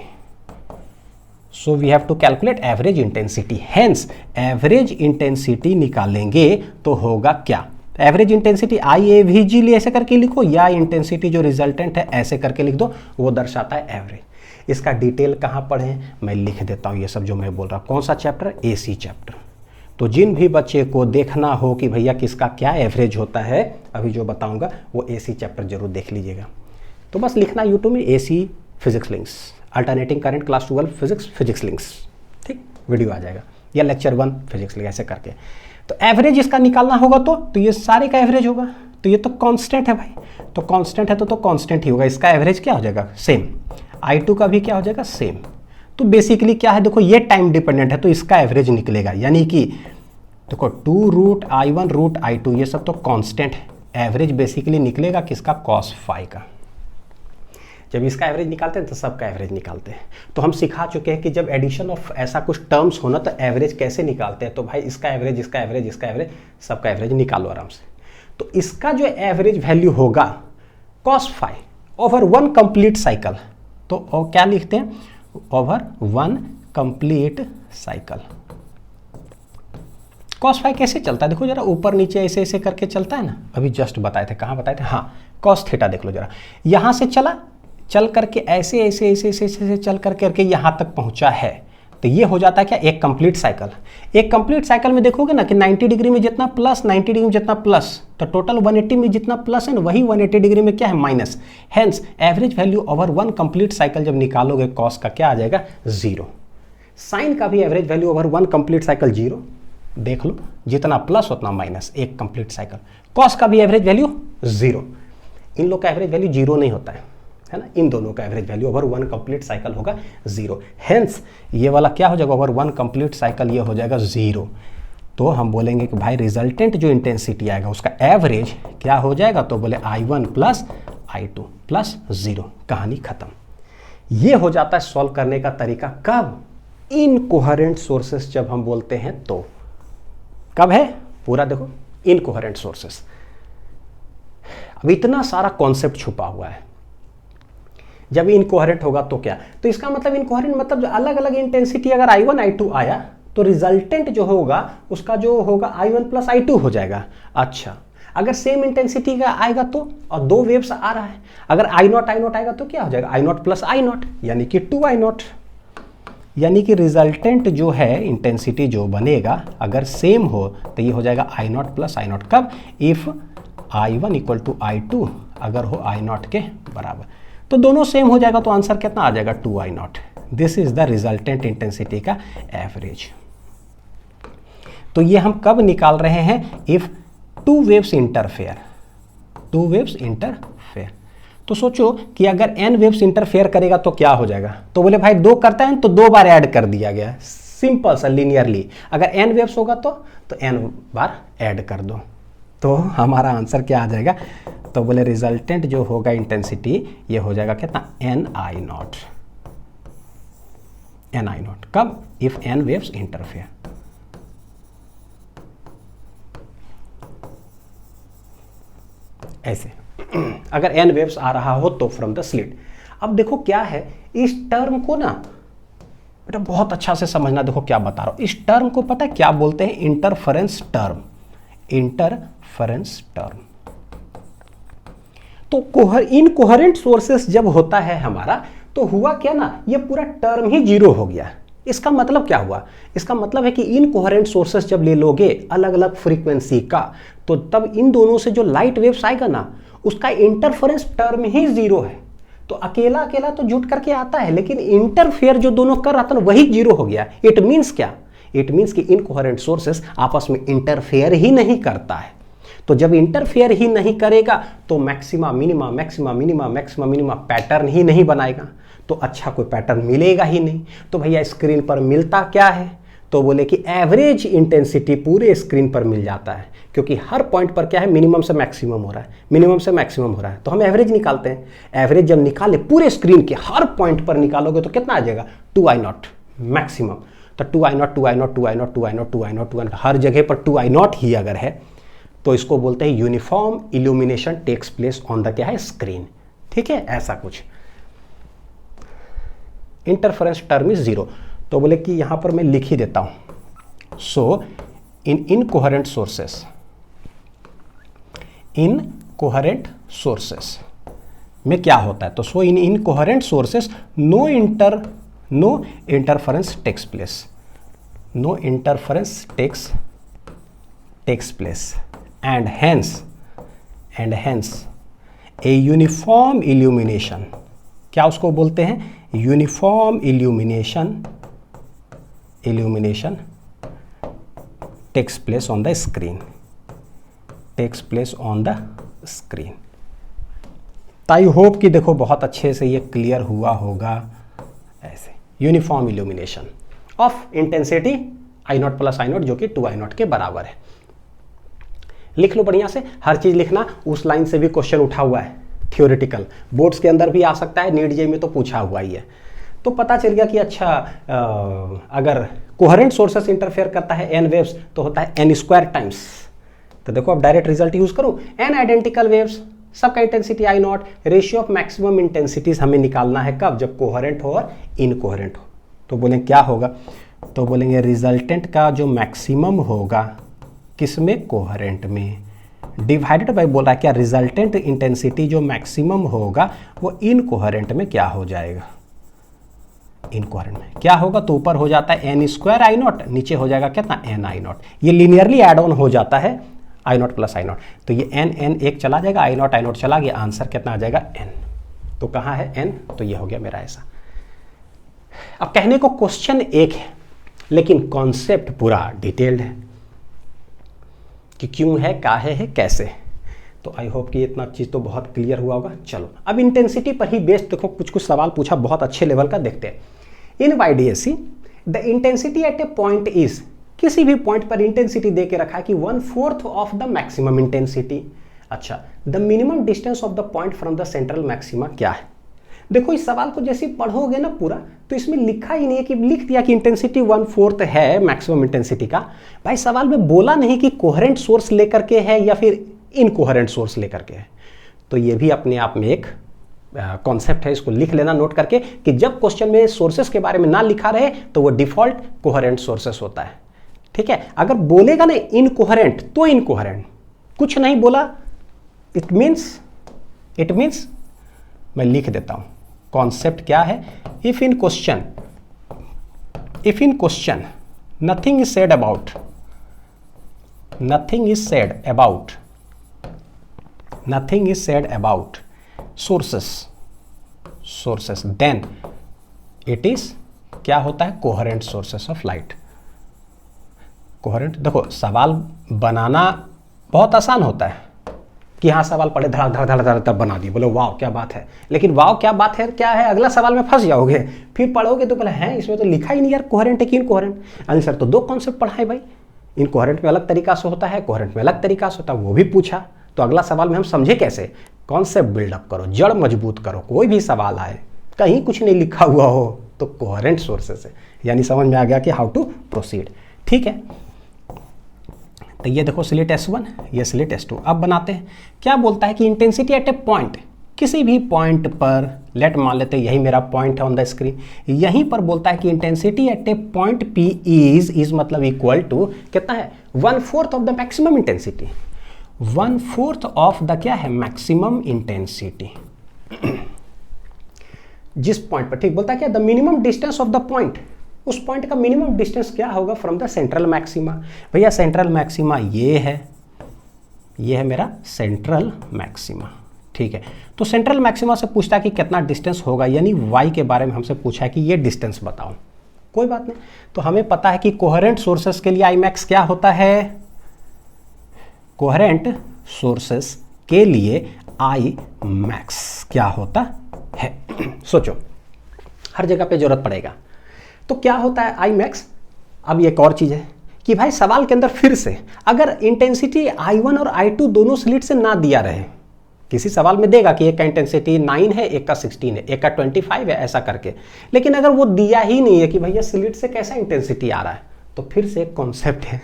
Speaker 1: so we have to calculate average intensity. Hence average intensity निकालेंगे तो होगा क्या, एवरेज इंटेंसिटी IAVG ऐसे करके लिखो, या इंटेंसिटी जो रिजल्टेंट है ऐसे करके लिख दो, वो दर्शाता है एवरेज। इसका डिटेल कहाँ पढ़ें, मैं लिख देता हूँ ये सब जो मैं बोल रहा हूँ। कौन सा चैप्टर, AC चैप्टर। तो जिन भी बच्चे को देखना हो कि भैया किसका क्या एवरेज होता है, अभी जो बताऊंगा वो AC चैप्टर जरूर देख लीजिएगा। तो बस लिखना यूट्यूब में AC physics links, alternating current class 12 physics, physics links, ठीक वीडियो आ जाएगा, या लेक्चर 1 फिजिक्स लिंक ऐसे करके। तो एवरेज इसका निकालना होगा तो ये सारे का एवरेज होगा, तो ये तो कांस्टेंट है भाई, तो कांस्टेंट है तो कांस्टेंट ही होगा, इसका एवरेज क्या हो जाएगा सेम, I2 का भी क्या हो जाएगा सेम। तो बेसिकली क्या है, देखो ये टाइम डिपेंडेंट है तो इसका एवरेज निकलेगा, यानी कि देखो 2 रूट I1 रूट I2 ये सब तो कांस्टेंट है, एवरेज बेसिकली निकलेगा किसका, कॉस फाई का। जब इसका एवरेज निकालते हैं तो सबका एवरेज निकालते हैं। तो हम सिखा चुके हैं कि जब एडिशन ऑफ ऐसा कुछ टर्म्स होना तो एवरेज कैसे निकालते हैं, तो भाई इसका एवरेज इसका एवरेज इसका एवरेज सबका एवरेज निकालो आराम से। तो इसका जो एवरेज वैल्यू होगा cos phi over 1 complete cycle, तो क्या लिखते हैं, over 1 complete cycle. Cos phi कैसे चलता है, देखो जरा ऊपर नीचे ऐसे ऐसे करके चलता है ना, अभी जस्ट बताए थे, कहाँ बताए थे, हाँ कॉस थीटा देख लो जरा, यहाँ से चला चल करके ऐसे ऐसे ऐसे ऐसे ऐसे चल करके यहाँ तक पहुँचा है, तो तो ये हो जाता है क्या, एक कंप्लीट साइकिल। एक कंप्लीट साइकिल में देखोगे ना कि 90 डिग्री में जितना प्लस, 90 डिग्री में जितना प्लस, तो टोटल 180 में जितना प्लस है ना, वही 180 डिग्री में क्या है, minus. Hence average value over one complete cycle जब निकालोगे कॉस का क्या आ जाएगा, 0। साइन का भी average value over one complete cycle 0, देख लो जितना प्लस उतना माइनस, एक कंप्लीट साइकिल। कॉस का भी एवरेज वैल्यू 0, इन लोग का एवरेज वैल्यू 0 नहीं होता है ना, इन दोनों का average value over one complete cycle होगा 0। हेंस ये वाला क्या हो जाएगा, ओवर वन कंप्लीट साइकिल ये हो जाएगा 0। तो हम बोलेंगे कि भाई रिजल्टेंट जो इंटेंसिटी आएगा उसका एवरेज क्या हो जाएगा, तो बोले I1 प्लस I2 प्लस 0, कहानी खत्म। ये हो जाता है सॉल्व करने का तरीका। कब, इनकोहेरेंट सोर्सेस जब हम बोलते हैं तो। कब है, पूरा देखो, इनकोहेरेंट सोर्सेस। अब इतना सारा कॉन्सेप्ट छुपा हुआ है। जब इनकोहेरेंट होगा तो क्या, तो इसका मतलब इनकोहेरेंट मतलब जो अलग अलग इंटेंसिटी अगर I1 I2 आया तो रिजल्टेंट जो होगा उसका जो होगा I1 प्लस I2 हो जाएगा। अच्छा, अगर सेम इंटेंसिटी का आएगा तो, और दो वेव्स आ रहा है, अगर I0 आएगा तो क्या हो जाएगा, I0 प्लस I0 यानी कि 2I0। यानी कि रिजल्टेंट जो है इंटेंसिटी जो बनेगा अगर सेम हो तो ये हो जाएगा I0 प्लस I0। कब, if I1 equal to I2 अगर हो I0 के बराबर, तो दोनों सेम हो जाएगा, तो आंसर कितना आ जाएगा, 2I0। This is the resultant intensity का एवरेज। तो ये हम कब निकाल रहे हैं, if two waves interfere, two waves interfere. तो सोचो कि अगर n वेव्स इंटरफेयर करेगा तो क्या हो जाएगा, तो बोले भाई 2 करता है तो 2 बार ऐड कर दिया गया, सिंपल सा लीनियरली। अगर n वेव्स होगा तो n बार ऐड कर दो, तो हमारा आंसर क्या आ जाएगा, तो बोले रिजल्टेंट जो होगा इंटेंसिटी ये हो जाएगा कितना, NI0। कब, इफ n वेव्स इंटरफेयर। ऐसे अगर n वेव्स आ रहा हो तो फ्रॉम द स्लिट। अब देखो क्या है, इस टर्म को ना बेटा बहुत अच्छा से समझना। देखो क्या बता रहा हूं, इस टर्म को पता है क्या बोलते हैं, इंटरफेरेंस टर्म। Interference term. तो इनकोहेरेंट सोर्सेस जब होता है हमारा, तो हुआ क्या ना, ये पूरा टर्म ही 0 हो गया। इसका मतलब क्या हुआ, इसका मतलब है कि इनकोहेरेंट सोर्सेस जब ले लोगे अलग अलग फ्रीक्वेंसी का, तो तब इन दोनों से जो लाइट वेव्स आएगा ना, उसका इंटरफेरेंस टर्म ही 0 है। तो अकेला अकेला तो जुट करके आता है, लेकिन इंटरफेयर जो दोनों कर रहा था ना वही 0 हो गया। इट मीन्स क्या, इट मीन्स कि इनकोहेरेंट सोर्सेस आपस में इंटरफेयर ही नहीं करता है। तो जब इंटरफेयर ही नहीं करेगा तो maxima minima, maxima minima, maxima minima pattern ही नहीं बनाएगा, तो अच्छा कोई पैटर्न मिलेगा ही नहीं। तो भैया स्क्रीन पर मिलता क्या है, तो बोले कि एवरेज इंटेंसिटी पूरे स्क्रीन पर मिल जाता है, क्योंकि हर पॉइंट पर क्या है, मिनिमम से मैक्सिमम हो रहा है, मिनिमम से मैक्सिमम हो रहा है, तो हम एवरेज निकालते हैं। एवरेज जब निकाले पूरे स्क्रीन के हर पॉइंट पर निकालोगे तो कितना आ जाएगा, 2I0 मैक्सिमम। तो 2I0 2I0 2I0 2I0 2I0 2I0 हर जगह पर 2I0 ही अगर है तो इसको बोलते हैं uniform illumination takes place on the क्या है, स्क्रीन। ठीक है, ऐसा कुछ। Interference term is 0। तो बोले कि यहां पर मैं लिख ही देता हूं। So in incoherent sources, incoherent sources में क्या होता है, तो so in incoherent sources no interference takes place, no interference takes place and hence a uniform illumination, क्या उसको बोलते हैं, uniform illumination takes place on the screen, I hope कि देखो बहुत अच्छे से ये क्लियर हुआ होगा। ऐसे uniform illumination of intensity I0 plus I0 जो कि 2I0 के बराबर है। लिख लो बढ़िया से, हर चीज लिखना। उस लाइन से भी क्वेश्चन उठा हुआ है, थियोरेटिकल बोर्ड्स के अंदर भी आ सकता है, नीट जेईई में तो पूछा हुआ ही है। तो पता चल गया कि अच्छा अगर कोहेरेंट सोर्सेस इंटरफेयर करता है n वेव्स तो होता है n² टाइम्स। तो देखो अब डायरेक्ट रिजल्ट यूज करूं, n आइडेंटिकल वेव्स, सबका intensity I0, ratio of maximum intensities हमें निकालना है कब, जब कोहेरेंट हो और इनकोहेरेंट हो। तो बोलेंगे क्या होगा, तो बोलेंगे रिजल्टेंट का जो मैक्सिमम होगा किसमें, कोहेरेंट में, डिवाइडेड बाय बोल रहा है क्या, रिजल्टेंट इंटेंसिटी जो मैक्सिमम होगा वो इनकोहेरेंट में क्या हो जाएगा, इनकोहेरेंट में क्या होगा, तो ऊपर हो जाता है एन स्क्वायर आई नॉट, नीचे हो जाएगा कितना एन आई नॉट, ये लीनियरली एड ऑन हो जाता है आई नॉट प्लस आई नॉट, तो ये एन एन एक चला जाएगा, आई नॉट चला गया, आंसर कितना आ जाएगा एन। तो कहाँ है एन, तो ये हो गया मेरा ऐसा। अब कहने को क्वेश्चन एक है लेकिन कॉन्सेप्ट पूरा डिटेल्ड है कि क्यों है, का है कैसे। तो आई होप कि इतना चीज़ तो बहुत क्लियर हुआ होगा। चलो अब इंटेंसिटी पर ही बेस्ड देखो कुछ सवाल पूछा बहुत अच्छे लेवल का, देखते हैं। इन YDAC the intensity at a point is, किसी भी पॉइंट पर इंटेंसिटी दे के रखा है कि 1/4 ऑफ द मैक्सिमम इंटेंसिटी। अच्छा, the minimum distance of the point from the central maxima क्या है। देखो इस सवाल को जैसे पढ़ोगे ना पूरा, तो इसमें लिखा ही नहीं है कि लिख दिया कि इंटेंसिटी 1/4 है मैक्सिमम इंटेंसिटी का। भाई सवाल में बोला नहीं कि कोहेरेंट सोर्स लेकर के है या फिर इनकोहेरेंट सोर्स लेकर के है। तो ये भी अपने आप में एक कॉन्सेप्ट है, इसको लिख लेना नोट करके कि जब क्वेश्चन में सोर्सेस के बारे में ना लिखा रहे तो वो डिफॉल्ट कोहेरेंट सोर्सेस होता है। ठीक है, अगर बोलेगा ना इनकोहेरेंट तो इनकोहेरेंट, कुछ नहीं बोला इट मीन्स मैं लिख देता हूं कॉन्सेप्ट क्या है। If in question nothing is said about sources then it is क्या होता है, coherent sources of light. Coherent देखो सवाल बनाना बहुत आसान होता है कि हाँ सवाल पढ़े धड़ा तब बना दिए, बोलो वाह क्या बात है, लेकिन वाह क्या बात है क्या है, अगला सवाल में फंस जाओगे, फिर पढ़ोगे तो बोले हैं इसमें तो लिखा ही नहीं यार कोहेरेंट है कि इनकोहेरेंट। आंसर तो दो कॉन्सेप्ट पढ़ा है भाई, इनकोहेरेंट में अलग तरीका से होता है, कोहेरेंट में अलग तरीका से होता है, वो भी पूछा। तो अगला सवाल में हम समझे कैसे, कॉन्सेप्ट बिल्डअप करो, जड़ मजबूत करो, कोई भी सवाल आए कहीं कुछ नहीं लिखा हुआ हो तो कोहेरेंट सोर्सेस है, यानी समझ में आ गया कि हाउ टू प्रोसीड। ठीक है, तो ये देखो स्लिट S1, ये स्लिट S2। अब बनाते हैं, क्या बोलता है कि इंटेंसिटी एट ए पॉइंट, किसी भी पॉइंट पर, लेट मान लेते हैं यही मेरा पॉइंट है ऑन द स्क्रीन, यहीं पर बोलता है कि intensity eight a point P is मतलब इक्वल टू कितना है, 1/4 of the maximum intensity, 1/4 of the क्या है मैक्सिमम इंटेंसिटी जिस पॉइंट पर, ठीक बोलता है क्या, the minimum distance of the point, उस पॉइंट का मिनिमम डिस्टेंस क्या होगा फ्रॉम द सेंट्रल मैक्सिमा। भैया सेंट्रल मैक्सिमा ये है मेरा सेंट्रल मैक्सिमा। ठीक है, तो सेंट्रल मैक्सिमा से पूछता है कि कितना डिस्टेंस होगा, यानी y के बारे में हमसे पूछा है कि ये डिस्टेंस बताओ। कोई बात नहीं, तो हमें पता है कि कोहेरेंट सोर्सेस के लिए आई मैक्स क्या होता है, कोहेरेंट सोर्सेस के लिए आई मैक्स क्या होता है। सोचो हर जगह पे जरूरत पड़ेगा, तो क्या होता है आई मैक्स। अब एक और चीज है कि भाई सवाल के अंदर फिर से अगर इंटेंसिटी I1 और I2 दोनों स्लिट से ना दिया रहे, किसी सवाल में देगा कि एक का इंटेंसिटी 9 है, एक का 16 है, एक का 25 है, ऐसा करके, लेकिन अगर वो दिया ही नहीं है कि भैया स्लिट से कैसा इंटेंसिटी आ रहा है, तो फिर से एक कॉन्सेप्ट है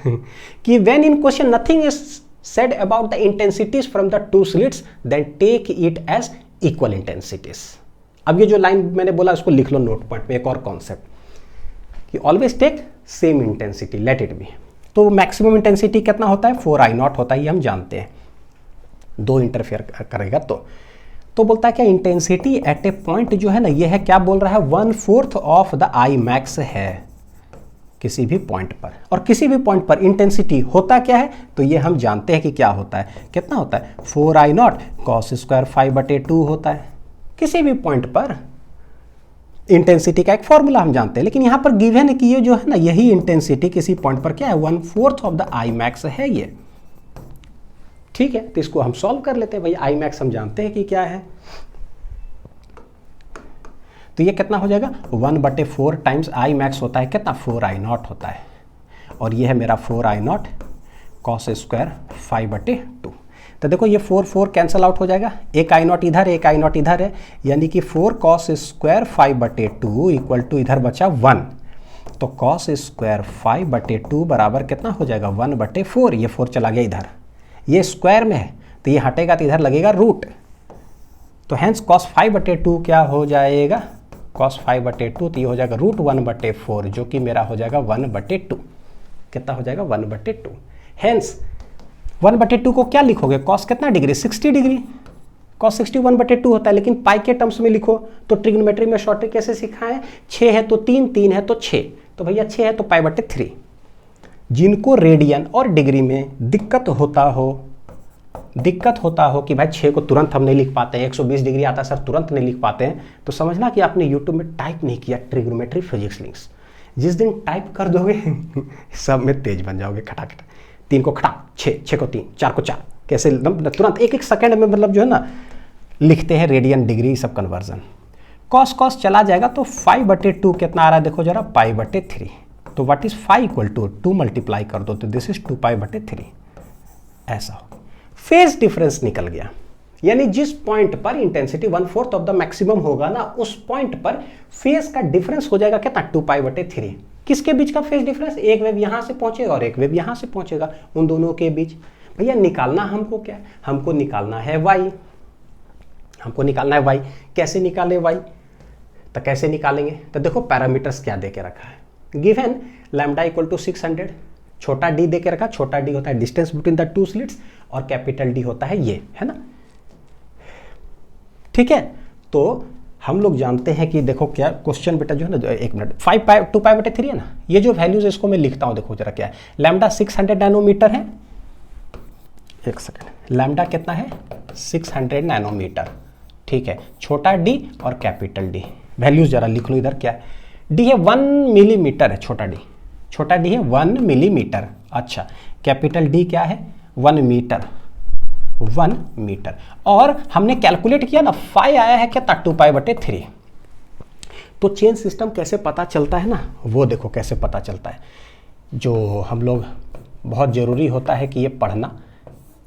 Speaker 1: कि when in question nothing is said about the intensities from the two slits then take it as equal intensities। अब ये जो लाइन मैंने बोला उसको लिख लो नोट पॉइंट में, एक और कॉन्सेप्ट कि always take same intensity, let it be. तो मैक्सिमम इंटेंसिटी कितना होता है, 4I0 होता है, ये हम जानते हैं, दो इंटरफेयर करेगा तो बोलता है क्या इंटेंसिटी एट ए पॉइंट जो है ना, ये है क्या बोल रहा है, 1/4 ऑफ द आई मैक्स है किसी भी पॉइंट पर, और किसी भी पॉइंट पर इंटेंसिटी होता क्या है, तो ये हम जानते हैं कि क्या होता है, कितना होता है 4I0 cos स्क्वायर 5/2 होता है। किसी भी पॉइंट पर इंटेंसिटी का एक फॉर्मूला हम जानते हैं, लेकिन यहाँ पर गिवन है कि ये जो है ना, यही इंटेंसिटी किसी पॉइंट पर क्या है, 1/4 ऑफ द आई मैक्स है ये। ठीक है, तो इसको हम सॉल्व कर लेते हैं। भाई आई मैक्स हम जानते हैं कि क्या है, तो ये कितना हो जाएगा 1/4 टाइम्स आई मैक्स होता है कितना, 4I0 होता है, और ये है मेरा 4I0 cos स्क्वायर 5/2। तो देखो ये 4 कैंसिल आउट हो जाएगा, एक I0 इधर, एक I0 इधर है, यानी कि 4 cos स्क्वायर 5/2 इक्वल टू इधर बचा 1, तो cos स्क्वायर 5/2 बराबर कितना हो जाएगा 1/4, ये 4 चला गया इधर, ये स्क्वायर में है तो ये हटेगा तो इधर लगेगा रूट, तो हैंस cos 5/2 क्या हो जाएगा, cos 5/2 तो ये हो जाएगा √1/4 जो कि मेरा हो जाएगा 1/2, कितना हो जाएगा 1/2। हैंस 1/2 को क्या लिखोगे, cos कितना डिग्री 60 डिग्री, cos 61/2 होता है, लेकिन पाई के टर्म्स में लिखो तो ट्रिग्नोमेट्री में शॉर्ट ट्रिक कैसे सीखा है, 6 है तो 3, 3 है तो 6, तो भैया 6 है तो पाई/3। जिनको रेडियन और डिग्री में दिक्कत होता हो कि भाई 6 को तुरंत हम नहीं लिख पाते हैं, 120 डिग्री आता है सर तुरंत नहीं लिख पाते हैं, तो समझना कि आपने यूट्यूब में टाइप नहीं किया ट्रिग्नोमेट्री फिजिक्स लिंक्स। जिस दिन टाइप कर दोगे सब में तेज बन जाओगे, खटाखट 3 को खटा, 6 को 3, 4 को 4, कैसे तुरंत एक सेकंड में मतलब जो है ना लिखते हैं रेडियन डिग्री सब कन्वर्जन। कॉस चला जाएगा तो 5/2 कितना आ रहा है देखो जरा, पाई/3। तो what is 5 equal to 2 multiply कर दो तो दिस इज 2 पाई/3। ऐसा हो, फेज डिफरेंस निकल गया, यानी जिस पॉइंट पर इंटेंसिटी 1/4 ऑफ द मैक्सिमम होगा ना, उस पॉइंट पर फेज का डिफरेंस हो जाएगा कितना, 2 पाई/3। किसके बीच का फेज डिफरेंस, एक वेव यहां से पहुंचेगा और एक वेव यहां से पहुंचेगा, उन दोनों के बीच। भैया निकालना हमको क्या है, हमको निकालना है y, कैसे निकाले y, तो कैसे निकालेंगे, तो देखो पैरामीटर्स क्या दे के रखा है, गिवन लैम्डा इक्वल टू 600, छोटा d दे के रखा, छोटा d होता है डिस्टेंस बिटवीन द 2 स्लिट्स और कैपिटल D होता है ये, है ना, ठीक है। तो हम लोग जानते हैं कि देखो क्या क्वेश्चन बेटा जो है ना, एक मिनट, 2 पाई/3 है ना, ये जो वैल्यूज इसको मैं लिखता हूं, देखो जरा क्या है, लैम्डा 600 नैनोमीटर है, एक सेकंड, लैम्डा कितना है 600 नैनोमीटर, ठीक है, छोटा d और कैपिटल D, वैल्यूज जरा लिख लो इधर, क्या है d है 1 मिलीमीटर है, छोटा d है 1 मिलीमीटर, अच्छा कैपिटल D क्या है 1 मीटर, और हमने कैलकुलेट किया ना, फाई आया है क्या 2 पाई/3। तो चेन सिस्टम कैसे पता चलता है ना, वो देखो कैसे पता चलता है, जो हम लोग बहुत जरूरी होता है कि ये पढ़ना।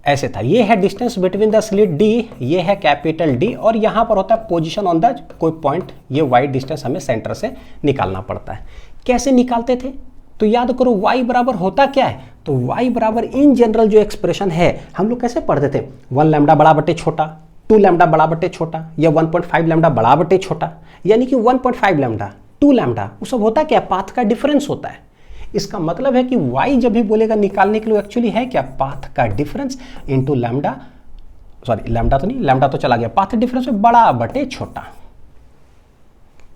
Speaker 1: ऐसे था, ये है distance between the slit D, ये है कैपिटल D, और यहाँ पर होता है पोजीशन ऑन द कोई पॉइंट, ये वाई डिस्टेंस हमें सेंटर से निकालना पड़ता है। कैसे निकालते थे, तो याद करो y बराबर होता क्या है, तो y बराबर इन जनरल जो एक्सप्रेशन है हम लोग कैसे पढ़ते थे, 1 लैम्डा बड़ा बटे छोटा, 2 लैम्डा बड़ा बटे छोटा, या 1.5 लैम्डा बड़ा बटे छोटा, यानी कि 1.5 लैम्डा 2 लैम्डा वो सब होता क्या, पाथ का डिफरेंस होता है। इसका मतलब है कि y जब भी बोलेगा निकालने के लिए एक्चुअली है क्या, पाथ का difference into lambda, sorry lambda तो नहीं, लैम्डा तो चला गया, पाथ डिफरेंस में बड़ा बटे छोटा।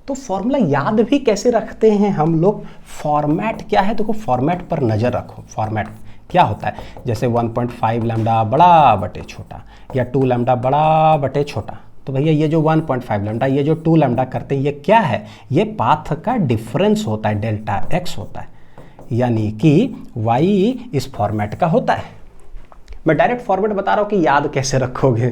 Speaker 1: तो फॉर्मूला याद भी कैसे रखते हैं हम लोग, फॉर्मेट क्या है, देखो फॉर्मेट पर नजर रखो, फॉर्मेट क्या होता है, जैसे 1.5 लैम्डा बड़ा बटे छोटा, या 2 लैम्डा बड़ा बटे छोटा, तो भैया ये जो 1.5 लैम्डा, ये जो 2 लैम्डा करते हैं, ये क्या है, ये पाथ का डिफरेंस होता है, डेल्टा x होता है, यानी कि y इस फॉर्मेट का होता है। मैं डायरेक्ट फॉर्मेट बता रहा हूं कि याद कैसे रखोगे,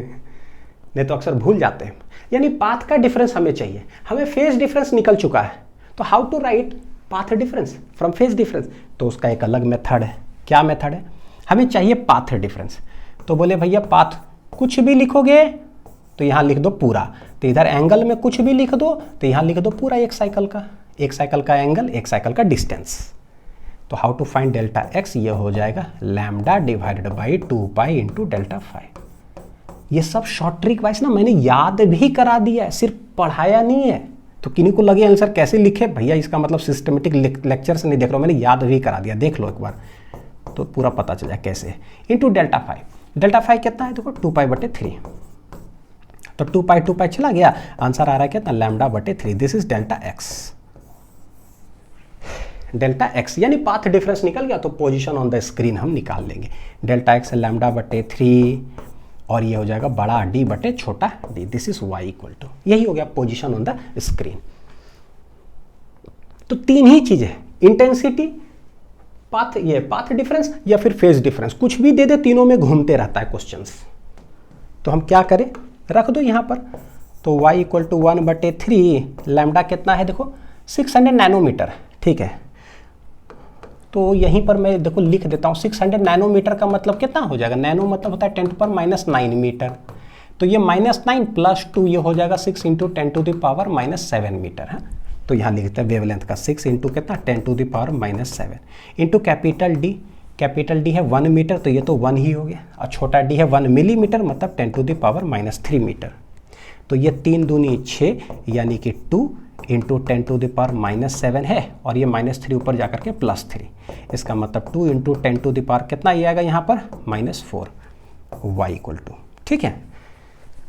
Speaker 1: नहीं तो अक्सर भूल जाते हैं। यानी पाथ का डिफरेंस हमें चाहिए, हमें फेज डिफरेंस निकल चुका है, तो how to write path difference from phase difference, तो उसका एक अलग मेथड है। क्या मेथड है, हमें चाहिए पाथ डिफरेंस, तो बोले भैया पाथ कुछ भी लिखोगे तो यहाँ लिख दो पूरा, तो इधर एंगल में कुछ भी लिख दो तो यहाँ लिख दो पूरा एक साइकिल का एंगल, एक साइकिल का डिस्टेंस। तो how to find delta x, ये हो जाएगा lambda divided by 2 pi into delta phi. ये सब शॉर्ट ट्रिक वाइज ना मैंने याद भी करा दिया है, सिर्फ पढ़ाया नहीं है। तो किन्हीं को लगे आंसर कैसे लिखे, भैया इसका मतलब सिस्टमेटिक लेक्चर से नहीं देख रहा हूँ, मैंने याद भी करा दिया, देख लो एक बार तो पूरा पता चल जाए कैसे। इंटू डेल्टा फाई कितना है देखो 2 पाई/3, तो 2 पाई चला गया, आंसर आ रहा है कितना λ/3, दिस इज डेल्टा एक्स यानी पाथ डिफरेंस निकल गया, तो पोजीशन ऑन द स्क्रीन हम निकाल लेंगे। डेल्टा एक्स है λ/3 और ये हो जाएगा बड़ा d बटे छोटा d, this is y equal to, यही हो गया पोजीशन ऑन द स्क्रीन। तो तीन ही चीजें, इंटेंसिटी, पाथ डिफरेंस या फिर फेज डिफरेंस, कुछ भी दे दे तीनों में घूमते रहता है क्वेश्चंस। तो हम क्या करें, रख दो यहाँ पर, तो y इक्वल टू 1/3, लैम्डा कितना है देखो 600 नैनोमीटर, ठीक है। तो यहीं पर मैं देखो लिख देता हूँ 600 नैनोमीटर का मतलब कितना हो जाएगा, नैनो मतलब होता है 10⁻⁹ मीटर, तो ये -9 + 2 ये हो जाएगा 6 × 10⁻⁷ मीटर है। तो यहाँ लिखते हैं वेवलेंथ का 6 × कितना 10⁻⁷ इंटू कैपिटल डी है 1 मीटर, तो ये तो 1 ही हो गया, और छोटा डी है 1 मिलीमीटर मतलब 10⁻³ मीटर। तो ये 3 दूनी 6 यानी कि 2 × 10⁻⁷ है, और ये -3 ऊपर जाकर के +3, इसका मतलब 2 × 10⁻, कितना ये आएगा यहाँ पर -4, y इक्वल टू, ठीक है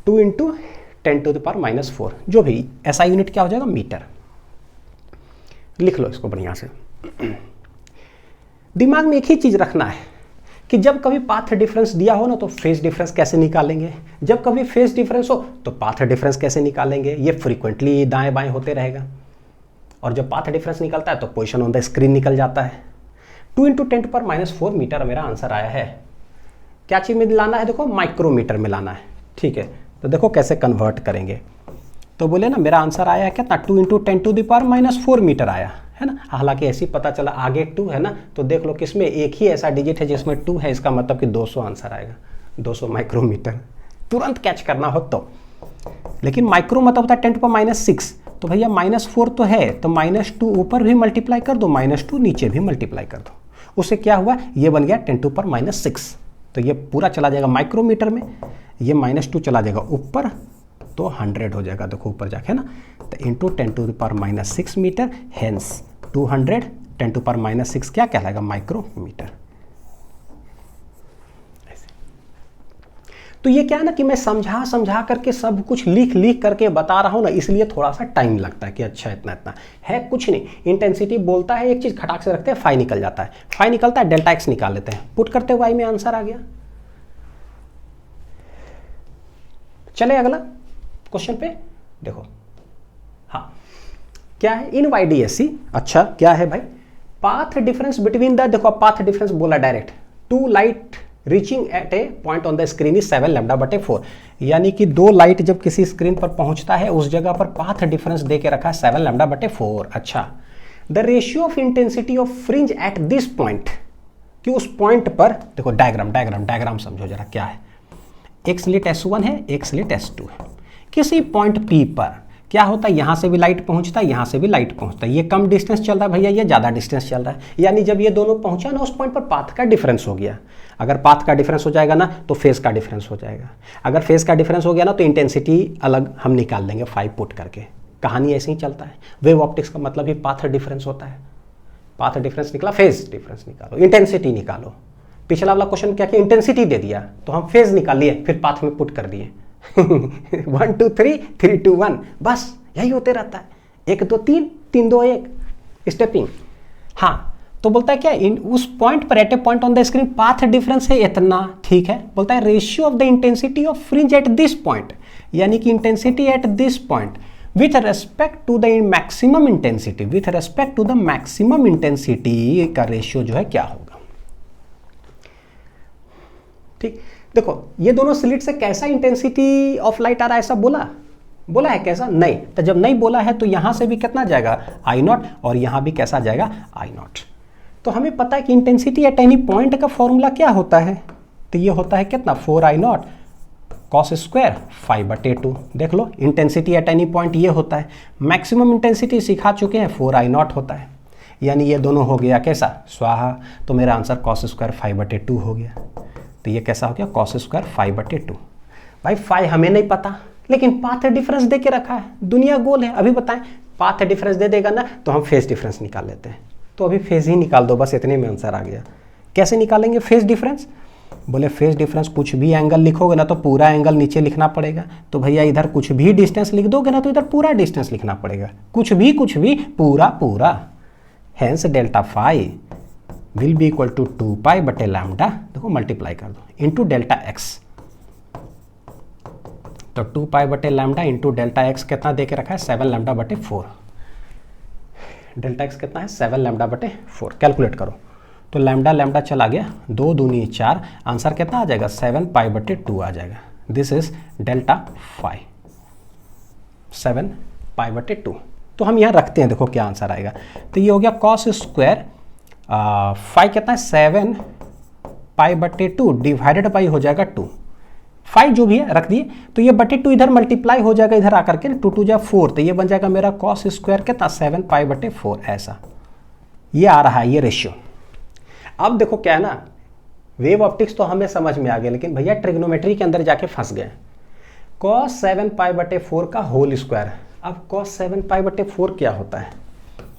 Speaker 1: 2 इंटू 10⁻⁻⁴, जो भी ऐसा यूनिट क्या हो जाएगा, मीटर। लिख लो इसको बढ़िया से। दिमाग में एक ही चीज रखना है कि जब कभी पाथ डिफरेंस दिया हो ना तो फेज डिफरेंस कैसे निकालेंगे, जब कभी फेज डिफरेंस हो तो पाथ डिफरेंस कैसे निकालेंगे। ये फ्रीक्वेंटली दाएं बाएं होते रहेगा, और जब पाथ डिफरेंस निकलता है तो पोजीशन ऑन द स्क्रीन निकल जाता है। 2 इंटू 10⁻⁴ मीटर मेरा आंसर आया है। क्या चीज में लाना है, देखो माइक्रोमीटर में लाना है, ठीक है। तो देखो कैसे कन्वर्ट करेंगे। तो बोले ना मेरा आंसर आया है कितना, 2 इंटू 10⁻⁴ मीटर आया है ना। हालांकि ऐसे ही पता चला आगे 2 है ना, तो देख लो किसमें एक ही ऐसा डिजिट है जिसमें 2 है, इसका मतलब कि 200 आंसर आएगा, 200 माइक्रोमीटर। तुरंत कैच करना हो तो। लेकिन माइक्रो मतलब होता है 10⁻⁶, तो भैया -4 तो है, तो -2 ऊपर भी मल्टीप्लाई कर दो, -2 नीचे भी मल्टीप्लाई कर दो। उससे क्या हुआ, ये बन गया 10⁻⁶। तो ये पूरा चला जाएगा माइक्रोमीटर में, ये -2 चला जाएगा ऊपर, तो 100 हो जाएगा, देखो ऊपर जाके, है ना। तो इंटू 10⁻⁶ मीटर, हेंस 200 10⁻⁶ क्या कहलाएगा, माइक्रोमीटर। तो ये क्या है ना कि मैं समझा करके सब कुछ लिख करके बता रहा हूं ना, इसलिए थोड़ा सा टाइम लगता है कि अच्छा इतना है कुछ नहीं। इंटेंसिटी बोलता है एक चीज, खटाक से रखते हैं, फाई निकल जाता है, फाई निकलता है, डेल्टा एक्स निकाल लेते हैं, पुट करते वाई में आंसर आ गया। चले अगला क्वेश्चन पे देखो। हाँ क्या है, इन YDSC, अच्छा क्या है भाई, पाथ डिफरेंस बिटवीन द, देखो पाथ डिफरेंस बोला direct, 2 light reaching at a point on the screen is 7λ/4, यानी कि 2 लाइट जब किसी स्क्रीन पर पहुंचता है उस जगह पर पाथ डिफरेंस दे के रखा है 7λ/4। अच्छा, the ratio of intensity of fringe at this point, कि उस पॉइंट पर देखो, डायग्राम समझो जरा क्या है। एक स्लिट S1 है, एक स्लिट S2 है। किसी पॉइंट P पर क्या होता है, यहां से भी लाइट पहुंचता है, यहां से भी लाइट पहुंचता है। ये कम डिस्टेंस चल रहा है भैया, ये ज्यादा डिस्टेंस चल रहा है, यानी जब ये दोनों पहुंचा ना उस पॉइंट पर पाथ का डिफरेंस हो गया। अगर पाथ का डिफरेंस हो जाएगा ना तो फेज का डिफरेंस हो जाएगा। अगर फेज का डिफरेंस हो गया ना तो इंटेंसिटी अलग हम निकाल लेंगे 5 पुट करके। कहानी ऐसे ही चलता है। वेव ऑप्टिक्स का मतलब ही पाथ डिफरेंस होता है। पाथ डिफरेंस निकला, फेज डिफरेंस निकालो, इंटेंसिटी निकालो। पिछला वाला क्वेश्चन क्या किया, इंटेंसिटी दे दिया तो हम फेज निकाल लिए, फिर पाथ में पुट कर दिए 1 2 3 3 2 1, बस यही होते रहता है। 1 2 3 3 2 1 स्टेपिंग। हाँ तो बोलता है क्या, उस पॉइंट पर at a point on the screen path difference है इतना, ठीक है। बोलता है ratio of the intensity of fringe at this point, यानी कि intensity at this point with respect to the maximum intensity, with respect to the maximum intensity का ratio जो है क्या होगा। ठीक, देखो ये दोनों स्लिट से कैसा इंटेंसिटी ऑफ लाइट आ रहा है, ऐसा बोला है कैसा, नहीं। तो जब नहीं बोला है तो यहां से भी कितना जाएगा, I0, और यहां भी कैसा जाएगा, I0। तो हमें पता है कि इंटेंसिटी एट एनी पॉइंट का फॉर्मूला क्या होता है, तो ये होता है कितना, 4I0 cos स्क्वायर 5/2। देख low intensity at any point ये होता है। मैक्सिमम इंटेंसिटी सिखा चुके हैं, 4I0 होता है, यानी ये दोनों हो गया कैसा, स्वाहा। तो मेरा आंसर cos स्क्वायर 5/2 हो गया। तो ये कैसा हो गया, cos स्क्वायर 5/2। भाई 5 हमें नहीं पता, लेकिन पाथ डिफरेंस दे के रखा है, दुनिया गोल है। अभी बताएं, पाथ डिफरेंस दे देगा ना तो हम फेज डिफरेंस निकाल लेते हैं। तो अभी फेज ही निकाल दो, बस इतने में आंसर आ गया। कैसे निकालेंगे फेज डिफरेंस, बोले फेज डिफरेंस कुछ भी एंगल लिखोगे ना तो पूरा एंगल नीचे लिखना पड़ेगा। तो भैया इधर कुछ भी डिस्टेंस लिख दोगे ना तो इधर पूरा डिस्टेंस लिखना पड़ेगा, कुछ भी पूरा। Hence delta phi will be equal to 2π/λ, देखो मल्टीप्लाई कर दो, इंटू डेल्टा एक्स। तो 2π/λ इंटू डेल्टा एक्स कितना दे के रखा है, 7λ/4। डेल्टा एक्स कितना है, 7λ/4। कैलकुलेट करो तो लैम्डा चला गया, 2 दूनी 4, आंसर कितना आ जाएगा, 7π/2 आ जाएगा। This is delta phi, 7π/2। तो हम यहाँ रखते हैं, देखो क्या आंसर आएगा। तो ये हो गया cos स्क्वायर, फाई कितना है, 7π/2 डिवाइडेड बाई हो जाएगा 2। 5 जो भी है रख दिए, तो ये /2 इधर मल्टीप्लाई हो जाएगा, इधर आकर के 2 2 जा 4, तो ये बन जाएगा मेरा cos स्क्वायर कितना, 7π/4 ऐसा। ये आ रहा है ये रेशियो। अब देखो क्या है ना, वेव ऑप्टिक्स तो हमें समझ में आ गया, लेकिन भैया ट्रिग्नोमेट्री के अंदर जाके फंस गए। cos 7π/4 का होल स्क्वायर। अब cos 7π/4 क्या होता है,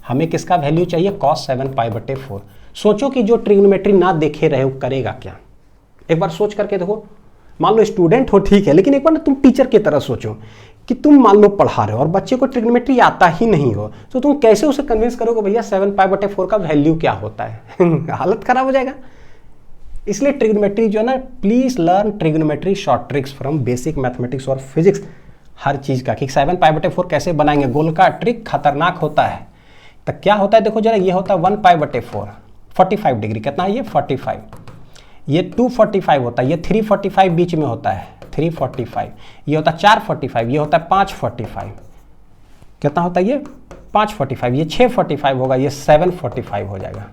Speaker 1: हमें किसका वैल्यू चाहिए, cos 7π/4। सोचो कि जो ट्रिग्नोमेट्री ना देखे रहे हो करेगा क्या, एक बार सोच करके देखो। मान लो स्टूडेंट हो ठीक है, लेकिन एक बार ना तुम टीचर की तरह सोचो कि तुम मान लो पढ़ा रहे हो और बच्चे को ट्रिग्नोमेट्री आता ही नहीं हो, तो तुम कैसे उसे कन्विंस करोगे भैया 7π/4 का वैल्यू क्या होता है हालत खराब हो जाएगा। इसलिए ट्रिग्नोमेट्री जो है ना, please learn trigonometry short tricks from basic mathematics और फिजिक्स, हर चीज का कि 7π/4 कैसे बनाएंगे। गोल का ट्रिक खतरनाक होता है। तो क्या होता है देखो जरा, ये होता है 1π/4, 45 डिग्री, कितना है ये 45, ये 245 होता है, ये 345 बीच में होता है 345, ये होता है 445, ये होता है 545, कितना होता है ये 545, ये 645 होगा, ये 745 हो जाएगा।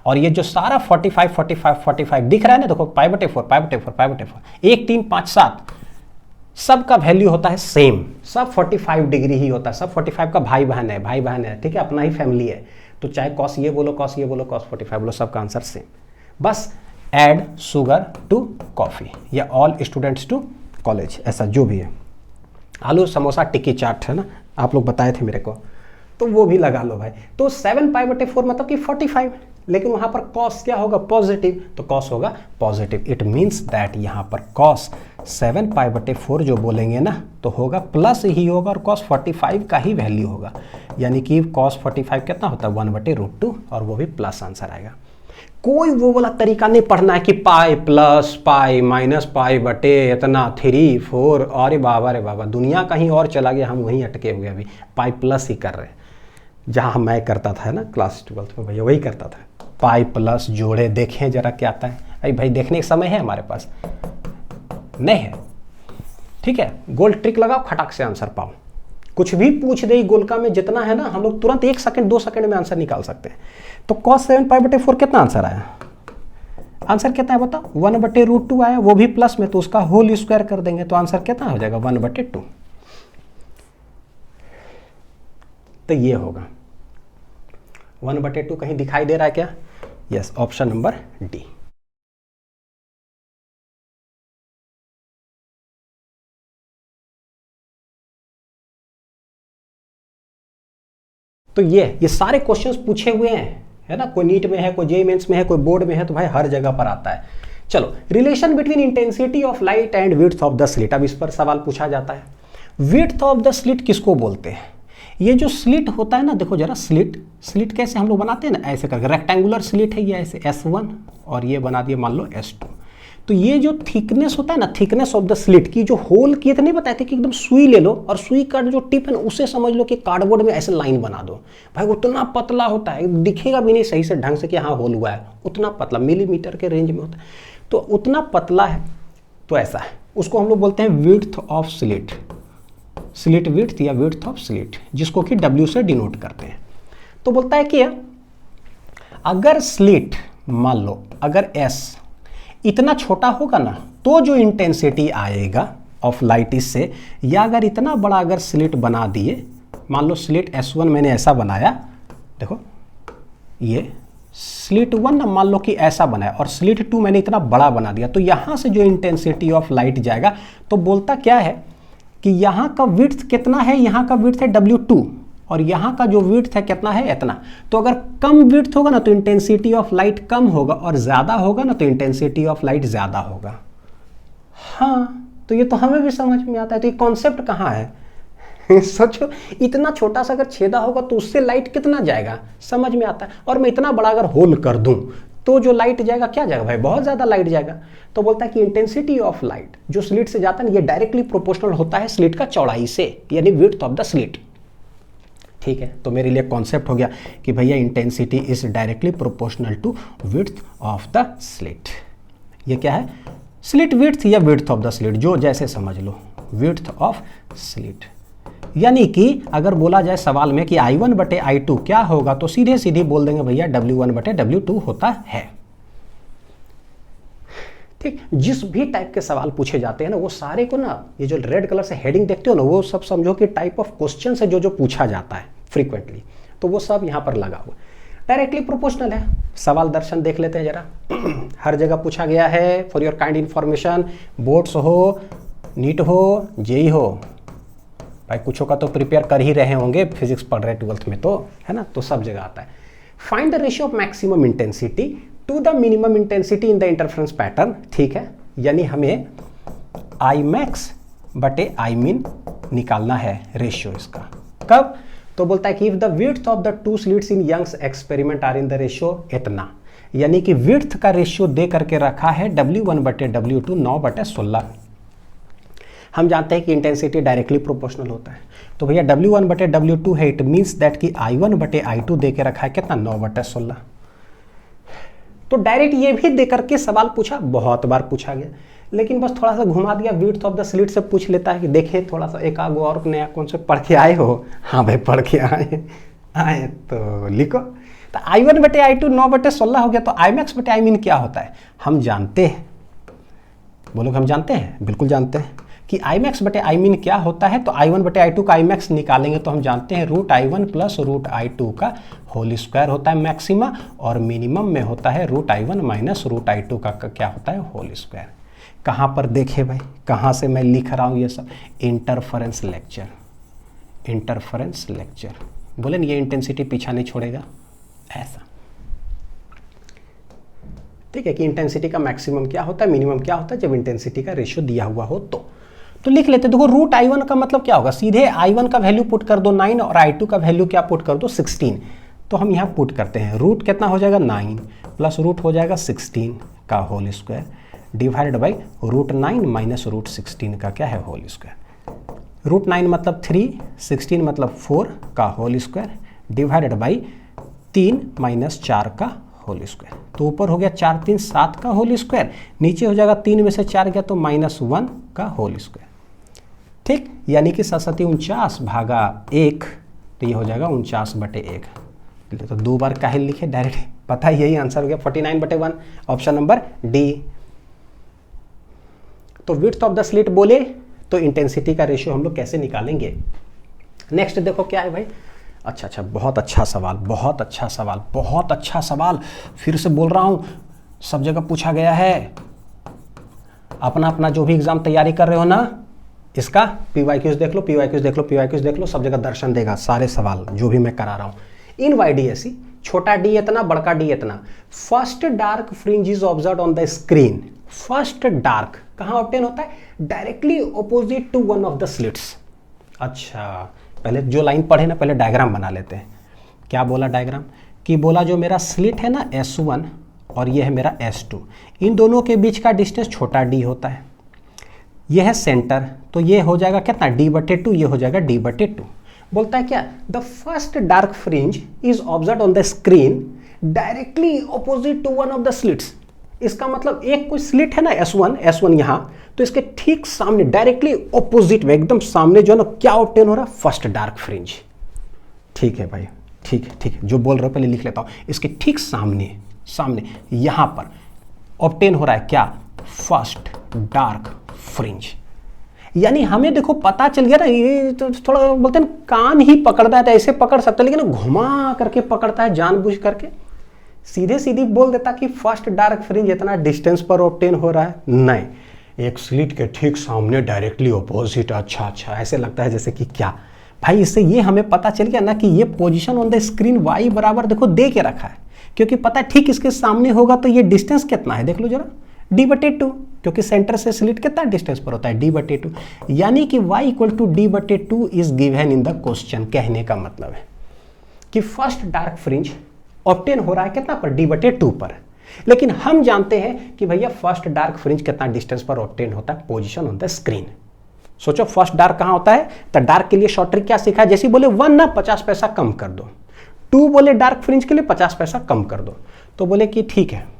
Speaker 1: और ये जो सारा 45 45 45 दिख रहा है ना, देखो π/4 1 3 5 7 सबका वैल्यू होता है सेम, सब 45 डिग्री ही होता है, सब 45 का भाई बहन है, ठीक है, अपना ही फैमिली है। तो चाहे कॉस ये बोलो, कॉस ये बोलो, कॉस 45 बोलो, सबका आंसर सेम। बस ऐड शुगर टू कॉफी या ऑल स्टूडेंट्स टू कॉलेज, ऐसा जो भी है। आलू समोसा टिक्की चाट है ना, आप लोग बताए थे मेरे को, तो वो भी लगा लो भाई। तो 7π/4 मतलब कि 45, लेकिन वहां पर कॉस क्या होगा पॉजिटिव, तो कॉस होगा पॉजिटिव। इट मीन्स दैट यहाँ पर कॉस 7π/4 जो बोलेंगे ना तो होगा प्लस ही होगा, और कॉस 45 का ही वैल्यू होगा, यानी कि कॉस 45 कितना होता है 1/√2, और वो भी प्लस आंसर आएगा। कोई वो वाला तरीका नहीं पढ़ना है कि pi plus pi minus pi बटे इतना 3 4, अरे बाबा दुनिया कहीं और चला गया, हम वहीं अटके हुए अभी पाई प्लस ही कर रहे हैं। जहाँ मैं करता था ना क्लास 12th में भैया वही करता था, पाई प्लस जोड़े, देखें जरा क्या आता है। अरे भाई देखने का समय है हमारे पास नहीं है, ठीक है। गोल ट्रिक लगाओ, खटाक से आंसर पाओ। कुछ भी पूछ दे गोलका में जितना है ना, हम लोग तुरंत 1 सेकंड 2 सेकंड में आंसर निकाल सकते हैं। तो cos 7π/4 कितना आंसर आया, आंसर कितना है बता, 1/√2 आया, वो भी प्लस में, तो उसका होल स्क्वायर कर देंगे तो आंसर कितना हो जाएगा 1/2। तो ये होगा 1/2। कहीं दिखाई दे रहा है क्या? Yes, option number D. तो ये सारे क्वेश्चंस पूछे हुए हैं, है ना, कोई नीट में है, कोई जेईई मेंस में है, कोई बोर्ड में है, तो भाई हर जगह पर आता है। चलो, relation between intensity of light and width of the slit, अब इस पर सवाल पूछा जाता है। विड्थ ऑफ द स्लिट किसको बोलते हैं? ये जो स्लिट होता है ना, देखो जरा, स्लिट कैसे हम लोग बनाते हैं ना, ऐसे करके रेक्टेंगुलर स्लिट है ये, ऐसे S1 और ये बना दिए मान लो S2। तो ये जो थिकनेस होता है ना, थिकनेस ऑफ द स्लिट की जो होल की, तो नहीं बताए थे कि एकदम सुई ले लो और सुई का जो टिप है ना उसे समझ लो कि कार्डबोर्ड में ऐसे लाइन बना दो। भाई उतना पतला होता है, दिखेगा भी नहीं सही से ढंग से कि हाँ होल हुआ है, उतना पतला मिलीमीटर के रेंज में होता है, तो उतना पतला है, तो ऐसा है। उसको हम लोग बोलते हैं width of slit, slit width या विड्थ ऑफ स्लिट, जिसको कि W से डिनोट करते हैं। तो बोलता है कि अगर स्लिट मान लो अगर S इतना छोटा होगा ना, तो जो इंटेंसिटी आएगा ऑफ लाइट इससे, या अगर इतना बड़ा अगर स्लिट बना दिए, मान लो स्लिट S1 मैंने ऐसा बनाया, देखो ये स्लिट 1 ना मान लो कि ऐसा बनाया, और स्लिट 2 मैंने इतना बड़ा बना दिया, तो यहां से जो इंटेंसिटी ऑफ लाइट जाएगा, तो बोलता क्या है कि यहाँ का विड्थ कितना है, यहाँ का विड्थ है W2 और यहाँ का जो विड्थ है कितना है, इतना। तो अगर कम विड्थ होगा ना तो इंटेंसिटी ऑफ लाइट कम होगा, और ज़्यादा होगा ना तो इंटेंसिटी ऑफ लाइट ज़्यादा होगा। हाँ, तो ये तो हमें भी समझ में आता है। तो ये कॉन्सेप्ट कहाँ है सोचो, इतना छोटा सा अगर छेदा होगा तो उससे लाइट कितना जाएगा, समझ में आता है। और मैं इतना बड़ा अगर होल कर दूं तो जो लाइट जाएगा क्या जाएगा भाई, बहुत ज़्यादा लाइट जाएगा। तो बोलता है कि इंटेंसिटी ऑफ लाइट जो स्लिट से जाता है ये डायरेक्टली प्रोपोर्शनल होता है स्लिट का चौड़ाई से, यानी विड्थ ऑफ द स्लिट। ठीक है, तो मेरे लिए कॉन्सेप्ट हो गया कि भैया intensity is directly proportional to width of the slit. ये क्या है, स्लिट विड्थ या विड्थ ऑफ द स्लिट, जो जैसे समझ लो, विड्थ ऑफ स्लिट। यानी कि अगर बोला जाए सवाल में कि I1/I2 क्या होगा, तो सीधे सीधे बोल देंगे भैया W1/W2 होता है। ठीक, जिस भी टाइप के सवाल पूछे जाते हैं ना, वो सारे को ना, ये जो रेड कलर से हेडिंग देखते हो ना, वो सब समझो कि टाइप ऑफ क्वेश्चन से जो पूछा जाता है फ्रीक्वेंटली, तो वो सब यहाँ पर लगा हुआ। डायरेक्टली प्रोपोर्शनल है। सवाल दर्शन देख लेते हैं जरा हर जगह पूछा गया है, for your kind information, boards हो, नीट हो, जेईई हो, भाई कुछ का तो प्रिपेयर कर ही रहे होंगे, फिजिक्स पढ़ रहे 12th में, तो है ना, तो सब जगह आता है। Find the ratio of maximum intensity to the minimum intensity in the interference pattern. ठीक है, यानी हमें आई मैक्स बटे आई मीन निकालना है रेशियो इसका। कब? तो बोलता है कि if the width of the two slits in Young's experiment are in the ratio इतना, यानी कि विड्थ का रेशियो दे करके रखा है W1 बटे W2 9/16। हम जानते हैं कि इंटेंसिटी डायरेक्टली प्रोपोर्शनल होता है, तो भैया W1 बटे W2 है, इट मीन्स दैट कि I1 बटे I2 दे के रखा है कितना 9/16। तो डायरेक्ट ये भी दे करके सवाल पूछा, बहुत बार पूछा गया, लेकिन बस थोड़ा सा घुमा दिया, विड्थ ऑफ द स्लिट से पूछ लेता है कि देखे थोड़ा सा एक आगो और नया कौन से पढ़ के आए हो। हाँ भाई पढ़ के आए तो लिखो। तो I1 बटे I2 9/16 हो गया, तो I मैक्स बटे I मीन क्या होता है हम जानते हैं। बोलो हम जानते हैं, बिल्कुल जानते हैं कि I मैक्स बटे I मीन क्या होता है। तो I1 बटे I2 का I मैक्स निकालेंगे तो हम जानते हैं √I1 प्लस √I2 का होल स्क्वायर होता है मैक्सिमा, और मिनिमम में होता है √I1 माइनस √I2 का क्या होता है होल स्क्वायर। कहाँ पर देखे भाई, कहाँ से मैं लिख रहा हूँ ये सब, इंटरफेरेंस लेक्चर, इंटरफेरेंस लेक्चर। बोले ये इंटेंसिटी पीछा नहीं छोड़ेगा ऐसा, ठीक है, कि इंटेंसिटी का मैक्सिमम क्या होता है, मिनिमम क्या होता है जब इंटेंसिटी का रेशियो दिया हुआ हो। तो लिख लेते, देखो √I1 का मतलब क्या होगा, सीधे I1 का वैल्यू पुट कर दो 9 और I2 का वैल्यू क्या पुट कर दो 16। तो हम यहाँ पुट करते हैं, रूट कितना हो जाएगा 9 प्लस रूट हो जाएगा 16 का whole square divided by √9 minus √16 का क्या है होल स्क्वायर। √9 मतलब 3, 16 मतलब 4 का whole square divided by 3 minus 4 का होल स्क्वायर। तो ऊपर हो गया 4 3 7 का होल स्क्वायर, नीचे हो जाएगा 3 में से 4 गया तो -1 का होल स्क्वायर। ठीक, यानी कि 49/1, तो ये हो जाएगा 49/1। तो 2 बार काहे लिखे, डायरेक्ट पता है यही आंसर हो गया 49/1, ऑप्शन नंबर डी। तो विड्थ ऑफ द स्लिट बोले तो इंटेंसिटी का रेशियो हम लोग कैसे निकालेंगे। नेक्स्ट देखो क्या है भाई, अच्छा बहुत अच्छा सवाल, बहुत अच्छा सवाल, बहुत अच्छा सवाल, फिर से बोल रहा हूँ सब जगह पूछा गया है। अपना अपना जो भी एग्जाम तैयारी कर रहे हो ना, इसका PYQs देख लो, PYQs देख लो, PYQs देख लो, सब जगह दर्शन देगा सारे सवाल जो भी मैं करा रहा हूँ। इन YDSE छोटा d इतना, बड़का d इतना। First dark fringe is observe on the screen. First dark कहाँ ऑब्टेन होता है, directly opposite to one of the slits. अच्छा पहले जो लाइन पढ़े ना, पहले डायग्राम बना लेते हैं। क्या बोला डायग्राम, कि बोला जो मेरा स्लिट है ना S1 और ये है मेरा S2, इन दोनों के बीच का डिस्टेंस छोटा d होता है। ये है सेंटर, तो ये हो जाएगा कितना d/2, ये हो जाएगा d/2। बोलता है क्या, the first dark fringe is observe on the screen directly opposite to one of the slits. इसका मतलब एक कोई स्लिट है ना S1 यहाँ, तो इसके ठीक सामने डायरेक्टली ऑपोजिट में एकदम सामने जो है ना क्या ऑब्टेन हो रहा है, फर्स्ट डार्क फ्रिंज। ठीक है भाई, ठीक है, जो बोल रहा हूँ पहले लिख लेता हूँ। इसके ठीक सामने यहाँ पर ऑब्टेन हो रहा है क्या, फर्स्ट डार्क फ्रिंज। यानी हमें देखो पता चल गया ना, ये तो थोड़ा बोलते हैं कान ही पकड़ता है, तो ऐसे पकड़ सकता है, लेकिन घुमा करके पकड़ता है जानबूझ करके। सीधे बोल देता कि फर्स्ट डार्क फ्रिंज इतना डिस्टेंस पर ऑब्टेन हो रहा है, नहीं, एक स्लिट के ठीक सामने डायरेक्टली ऑपोजिट। अच्छा ऐसे लगता है जैसे कि क्या भाई, इससे ये हमें पता चल गया ना कि ये position on the screen y बराबर देखो दे के रखा है, क्योंकि पता है ठीक इसके सामने होगा तो ये डिस्टेंस कितना है, देख लो जरा, d/2, क्योंकि सेंटर से स्लिट कितना डिस्टेंस पर होता है, d/2। यानी कि y = d/2 is given in the question. कहने का मतलब है कि फर्स्ट डार्क फ्रिंज ऑब्टेन हो रहा है कितना पर, d/2 पर। लेकिन हम जानते हैं कि भैया फर्स्ट डार्क फ्रिंज कितना डिस्टेंस पर ऑब्टेन होता है, पोजीशन ऑन द स्क्रीन। सोचो फर्स्ट डार्क कहाँ होता है, तो डार्क के लिए शॉर्ट ट्रिक क्या सीखा है, जैसे बोले 1 ना 50 पैसा कम कर दो, 2 बोले डार्क फ्रिंज के लिए 50 पैसा कम कर दो, तो बोले कि ठीक है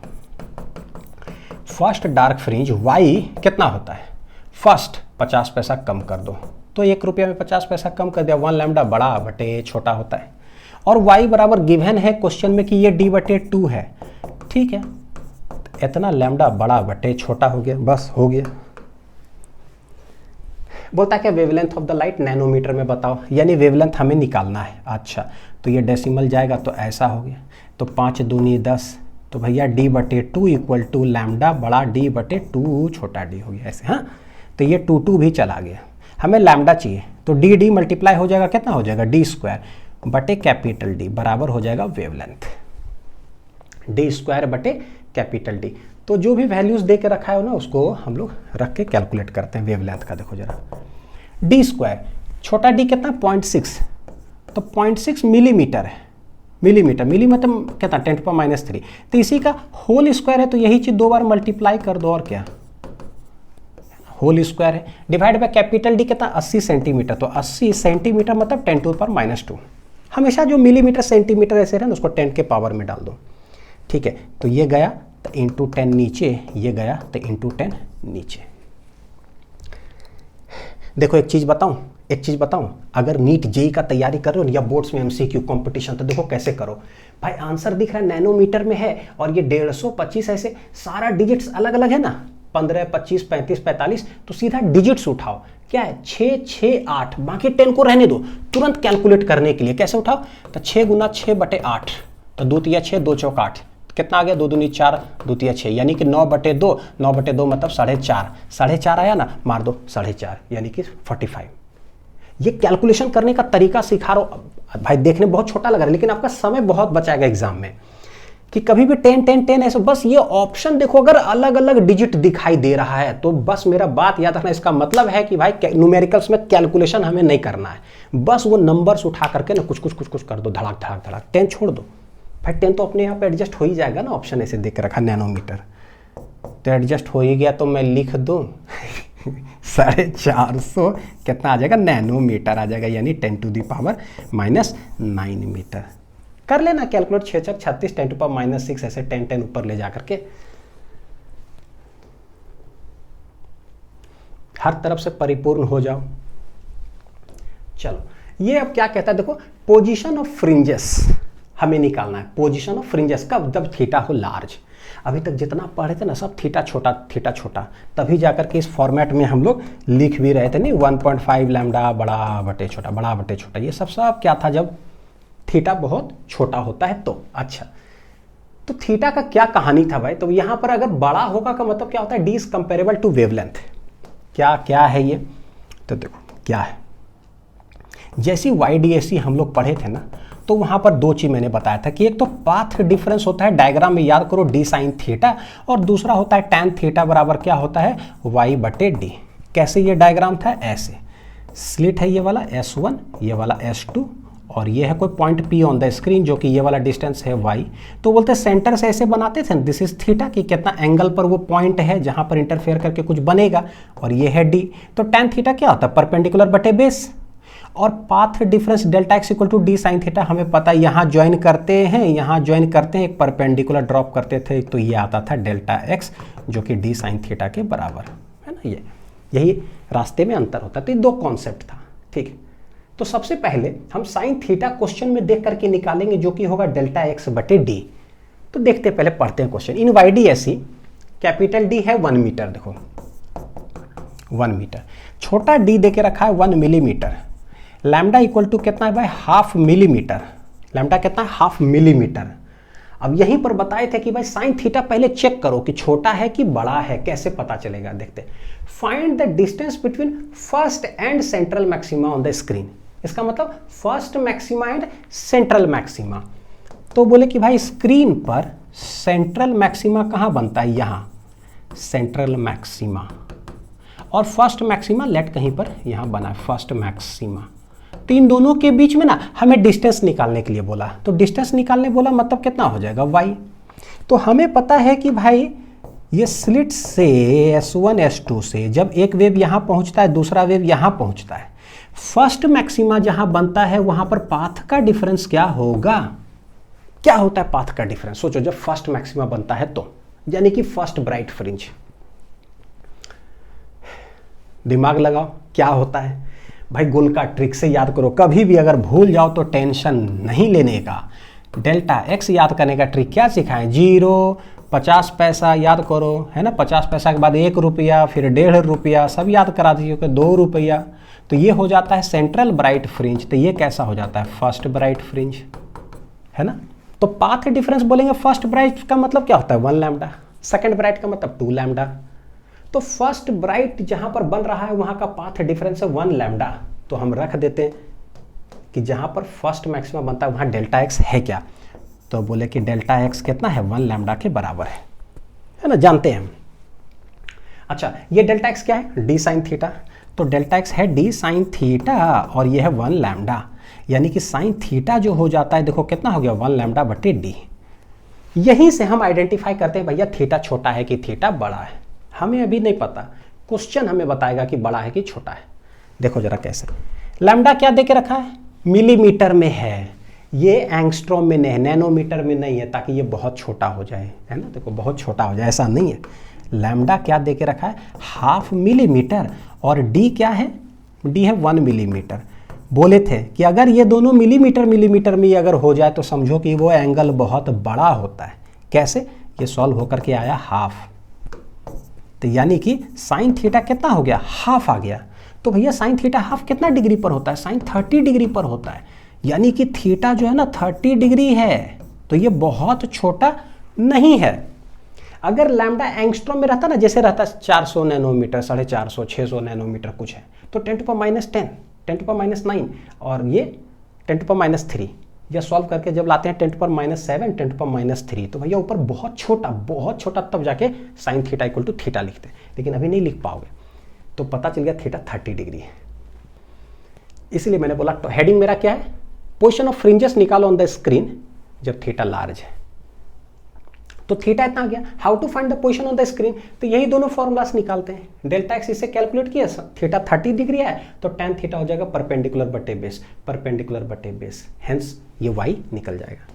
Speaker 1: फर्स्ट डार्क फ्रिंज y कितना होता है, फर्स्ट 50 पैसा कम कर दो, तो 1 रुपया में 50 पैसा कम कर दिया, 1 लैम्डा बड़ा बटे छोटा होता है, और y बराबर गिवन है क्वेश्चन में कि ये d/2 है। ठीक है, इतना लैम्डा बड़ा बटे छोटा हो गया, बस हो गया। बोलता है क्या, wavelength of the light nanometre में बताओ, यानी वेवलेंथ हमें निकालना है। अच्छा तो ये डेसिमल जाएगा तो ऐसा हो गया, तो 5 दूनी 10, तो भैया d/2 इक्वल टू लैम्डा बड़ा d/2 छोटा d हो गया ऐसे। हाँ, तो ये 2 भी चला गया, हमें लैम्डा चाहिए, तो d मल्टीप्लाई हो जाएगा, कितना हो जाएगा d² बटे कैपिटल D बराबर हो जाएगा वेवलेंथ, d² बटे कैपिटल D। तो जो भी वैल्यूज दे के रखा है ना उसको हम लोग रख के कैलकुलेट करते हैं वेवलेंथ का। देखो जरा डी स्क्वायर, छोटा डी कितना 0.6, तो 0.6 मिलीमीटर है, मिलीमीटर कितना 10⁻³ तो इसी का होल स्क्वायर है, तो यही चीज 2 बार मल्टीप्लाई कर दो और क्या होल स्क्वायर है, डिवाइड बाय कैपिटल डी कितना 80 सेंटीमीटर, तो 80 सेंटीमीटर मतलब 10⁻²। हमेशा जो मिलीमीटर सेंटीमीटर ऐसे रहे ना उसको 10 के पावर में डाल दो, ठीक है। तो ये गया तो इंटू 10 नीचे, ये गया तो इंटू 10 नीचे। देखो एक चीज बताऊं, अगर नीट जेई का तैयारी कर रहे हो या बोर्ड्स में एमसीक्यू कंपटीशन, तो देखो कैसे करो भाई। आंसर दिख रहा है नैनोमीटर में है और ये 150, 25 ऐसे सारा डिजिट्स अलग अलग है ना, 15, 25, 35, 45, तो सीधा डिजिट्स उठाओ। क्या है 6, 6, 8, बाकी 10 को रहने दो तुरंत कैलकुलेट करने के लिए। कैसे उठाओ, तो 6 गुना 6/8, तो 2 तिया 6, 2 चौक 8, कितना आ गया 2 दूनी 4, 2 तिया 6, यानी कि 9/2, 9/2 मतलब 4.5, 4.5 आया ना, मार दो 4.5 यानी कि 45। ये कैलकुलेशन करने का तरीका सिखा रहा हूं भाई। देखने बहुत छोटा लग रहा है लेकिन आपका समय बहुत बचाएगा एग्जाम में, कि कभी भी 10, 10, 10 ऐसे। बस ये ऑप्शन देखो, अगर अलग अलग डिजिट दिखाई दे रहा है तो बस मेरा बात याद रखना, इसका मतलब है कि भाई न्यूमेरिकल्स में कैलकुलेशन हमें नहीं करना है, बस वो नंबर्स उठा करके ना कुछ कर दो, धड़ाक धड़ाक धड़ाक। 10 छोड़ दो भाई, 10 तो अपने यहाँ पे एडजस्ट हो ही जाएगा ना, ऑप्शन ऐसे देख के रखा नैनोमीटर, तो एडजस्ट हो ही गया, तो मैं लिख दूं 450 कितना आ जाएगा नैनोमीटर आ जाएगा, यानी 10⁻⁻9 मीटर। कर लेना कैलकुलेट, 6 6 36, 10⁻⁻6 ऐसे 10 10 ऊपर ले जा करके हर तरफ से परिपूर्ण हो जाओ। चलो ये अब क्या कहता है, देखो पोजीशन ऑफ फ्रिंजेस हमें निकालना है। पोजीशन ऑफ फ्रिंजेस कब, जब थीटा हो लार्ज। अभी तक जितना पढ़े थे ना सब थीटा छोटा, तभी जाकर के इस फॉर्मेट में हम लोग लिख भी रहे थे, नहीं 1.5 लैम्डा बड़ा बटे छोटा, ये सब क्या था जब थीटा बहुत छोटा होता है तो। अच्छा, तो थीटा का क्या कहानी था भाई, तो यहां पर अगर बड़ा होगा का मतलब क्या होता है, D is comparable to wavelength. क्या है ये, तो देखो क्या है, जैसी YDAC हम लोग पढ़े थे ना, तो वहां पर 2 चीज मैंने बताया था कि एक तो पाथ डिफरेंस होता है, डायग्राम में याद करो d sin थीटा, और दूसरा होता है tan थीटा बराबर क्या होता है y/d। कैसे ये डायग्राम था, ऐसे स्लिट है ये वाला S1, ये वाला S2, और ये है कोई point P on the screen, जो कि ये वाला डिस्टेंस है y। तो बोलते हैं सेंटर से ऐसे बनाते थे, दिस इज थीटा, कि कितना एंगल पर वो पॉइंट है जहां पर इंटरफेयर करके कुछ बनेगा, और ये है d। तो tan थीटा क्या होता है, परपेंडिकुलर बटे बेस। और path difference delta x equal to d sine theta हमें पता है, यहाँ ज्वाइन करते हैं एक परपेंडिकुलर ड्रॉप करते थे, तो ये आता था डेल्टा एक्स, जो कि डी साइन थीटा के बराबर है ना। यही रास्ते में अंतर होता है। तो ये 2 कॉन्सेप्ट था, ठीक है। तो सबसे पहले हम साइन थीटा क्वेश्चन में देख करके निकालेंगे, जो कि होगा डेल्टा एक्स बटे डी। तो देखते पहले पढ़ते हैं क्वेश्चन। इन YDAC कैपिटल डी है 1 मीटर, देखो 1 मीटर, छोटा डी देके रखा है 1 मिलीमीटर, लैम्डा इक्वल टू कितना है भाई, 1/2 मिलीमीटर। लैम्डा कितना है, 1/2 मिलीमीटर। अब यहीं पर बताए थे कि भाई साइन थीटा पहले चेक करो कि छोटा है कि बड़ा है, कैसे पता चलेगा, देखते। Find the distance between first and central maxima on the screen. इसका मतलब first maxima and central maxima. तो बोले कि भाई स्क्रीन पर सेंट्रल मैक्सिमा कहाँ बनता है, यहाँ सेंट्रल मैक्सिमा, और फर्स्ट मैक्सिमा लेट कहीं पर यहाँ बना है फर्स्ट मैक्सिमा। तो इन दोनों के बीच में ना हमें डिस्टेंस निकालने के लिए बोला, तो डिस्टेंस निकालने बोला मतलब कितना हो जाएगा y। तो हमें पता है कि भाई ये स्लिट से S1 S2 से जब एक वेव यहाँ पहुँचता है, दूसरा वेव यहाँ पहुँचता है, फर्स्ट मैक्सिमा जहाँ बनता है वहाँ पर पाथ का डिफरेंस क्या होगा। क्या होता है पाथ का डिफरेंस, सोचो जब फर्स्ट मैक्सिमा बनता है तो, यानी कि फर्स्ट ब्राइट फ्रिंज। दिमाग लगाओ क्या होता है भाई, गोल का ट्रिक से याद करो, कभी भी अगर भूल जाओ तो टेंशन नहीं लेने का। डेल्टा एक्स याद करने का ट्रिक क्या सिखाएं, 0, 50 पैसा याद करो, है ना, 50 पैसा के बाद 1 रुपया, फिर 1.5 रुपया, सब याद करा दीजिए, 2 रुपया। तो ये हो जाता है सेंट्रल ब्राइट फ्रिंज। तो ये कैसा हो जाता है, फर्स्ट ब्राइट फ्रिंज, है ना। तो पाथ डिफरेंस बोलेंगे, फर्स्ट ब्राइट का मतलब क्या होता है 1 लैम्डा, सेकेंड ब्राइट का मतलब 2 लैम्डा। तो फर्स्ट ब्राइट जहां पर बन रहा है वहां का पाथ डिफरेंस है 1 लैम्डा। तो हम रख देते हैं कि जहां पर फर्स्ट मैक्सिमा बनता है वहां डेल्टा एक्स है क्या, तो बोले कि डेल्टा एक्स कितना है 1 लैम्डा के बराबर है। है ना, जानते हैं हम। अच्छा, ये डेल्टा एक्स क्या है, डी साइन थीटा, तो डेल्टा एक्स है डी साइन थीटा और ये है 1 लैम्डा, यानी कि साइन थीटा जो हो जाता है देखो कितना हो गया 1 लैम्डा बटे डी। यहीं से हम आइडेंटिफाई करते हैं भैया थीटा छोटा है कि थीटा बड़ा है। हमें अभी नहीं पता, क्वेश्चन हमें बताएगा कि बड़ा है कि छोटा है। देखो जरा कैसे, लैम्डा क्या दे के रखा है, मिलीमीटर में है, ये एंगस्ट्रॉम में नहीं है, नैनोमीटर में नहीं है, ताकि ये बहुत छोटा हो जाए, है ना, देखो बहुत छोटा हो जाए, ऐसा नहीं है। लैम्डा क्या दे के रखा है, हाफ मिलीमीटर, और डी क्या है, डी है 1 मिलीमीटर। बोले थे कि अगर ये दोनों मिलीमीटर मिलीमीटर में अगर हो जाए तो समझो कि वो एंगल बहुत बड़ा होता है। कैसे, ये सॉल्व होकर के आया हाफ, तो यानी कि साइन थीटा कितना हो गया, हाफ आ गया। तो भैया साइन थीटा हाफ कितना डिग्री पर होता है, साइन 30 डिग्री पर होता है, यानी कि थीटा जो है ना 30 डिग्री है, तो ये बहुत छोटा नहीं है। अगर लैम्डा एंगस्ट्रॉम में रहता ना, जैसे रहता 400 नैनोमीटर, 450, 600 नैनोमीटर कुछ है, तो 10⁻10, 10⁻9 और ये 10⁻3, या सॉल्व करके जब लाते हैं 10⁻7, 10⁻3, तो भैया ऊपर बहुत छोटा तब जाके sine theta equal to theta लिखते हैं, लेकिन अभी नहीं लिख पाओगे। तो पता चल गया थीटा 30 डिग्री है। इसलिए मैंने बोला तो हेडिंग मेरा क्या है, पोजीशन ऑफ फ्रिंजेस निकालो ऑन द स्क्रीन जब थीटा लार्ज है। तो थीटा इतना आ गया, how to find the position on the screen, तो यही दोनों फॉर्मूलास निकालते हैं। डेल्टा एक्स इससे कैलकुलेट किया, थीटा 30 डिग्री है तो tan थीटा हो जाएगा परपेंडिकुलर बटे बेस, परपेंडिकुलर बटे बेस, हेंस ये y निकल जाएगा।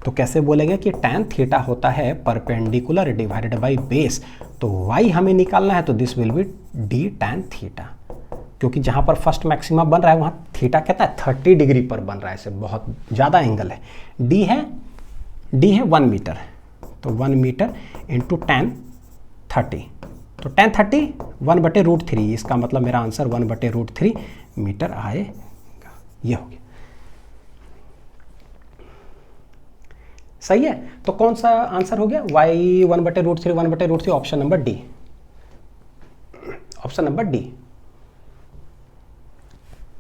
Speaker 1: तो कैसे बोलेंगे कि tan थीटा होता है परपेंडिकुलर डिवाइडेड बाई बेस, तो y हमें निकालना है, तो this will be d tan theta, क्योंकि जहां पर फर्स्ट मैक्सिमा बन रहा है वहां थीटा कहता है 30 डिग्री पर बन रहा है, इसे बहुत ज़्यादा एंगल है। d है 1 मीटर, तो 1 मीटर इंटू tan 30, तो tan 30 1/√3, इसका मतलब मेरा आंसर 1/√3 मीटर आएगा। ये हो गया, सही है। तो कौन सा आंसर हो गया, y 1/√3, 1/√3, option number D, option number D,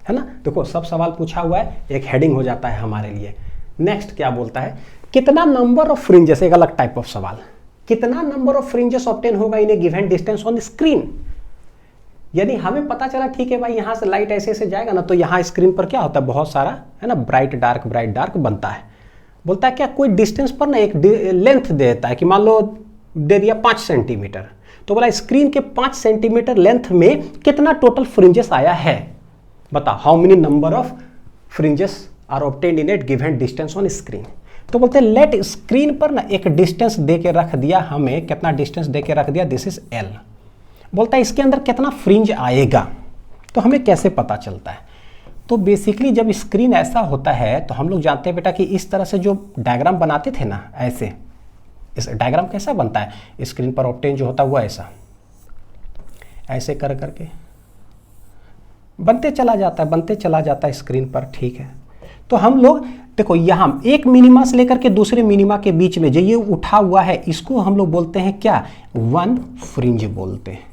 Speaker 1: है ना। देखो सब सवाल पूछा हुआ है, एक हेडिंग हो जाता है हमारे लिए। नेक्स्ट क्या बोलता है, कितना नंबर ऑफ फ्रिंजेस, एक अलग टाइप ऑफ सवाल, कितना नंबर ऑफ फ्रिंजेस ऑब्टेन होगा इन ए गिवन डिस्टेंस ऑन स्क्रीन। यानी हमें पता चला ठीक है भाई यहां से लाइट ऐसे ऐसे जाएगा ना, तो यहां स्क्रीन पर क्या होता है, बहुत सारा है ना ब्राइट डार्क बनता है। बोलता है क्या कोई डिस्टेंस पर ना एक लेंथ देता है, कि मान लो दे दिया 5 सेंटीमीटर, तो बोला स्क्रीन के 5 सेंटीमीटर लेंथ में कितना टोटल फ्रिंजेस आया है, बता how many number of fringes are obtained in at given distance on screen. तो बोलते हैं लेट स्क्रीन पर ना एक डिस्टेंस दे के रख दिया, हमें कितना डिस्टेंस दे के रख दिया, दिस इज एल। बोलता है इसके अंदर कितना फ्रिंज आएगा, तो हमें कैसे पता चलता है। तो बेसिकली जब स्क्रीन ऐसा होता है तो हम लोग जानते हैं बेटा कि इस तरह से जो डायग्राम बनाते थे ना, ऐसे इस डायग्राम कैसा बनता है, स्क्रीन पर ऑब्टेन जो होता है वो ऐसे कर करके बनते चला जाता है स्क्रीन पर, ठीक है। तो हम लोग देखो यहाँ एक मिनिमा से लेकर के दूसरे मिनिमा के बीच में जो ये उठा हुआ है, इसको हम लोग बोलते हैं क्या, 1 फ्रिंज बोलते हैं,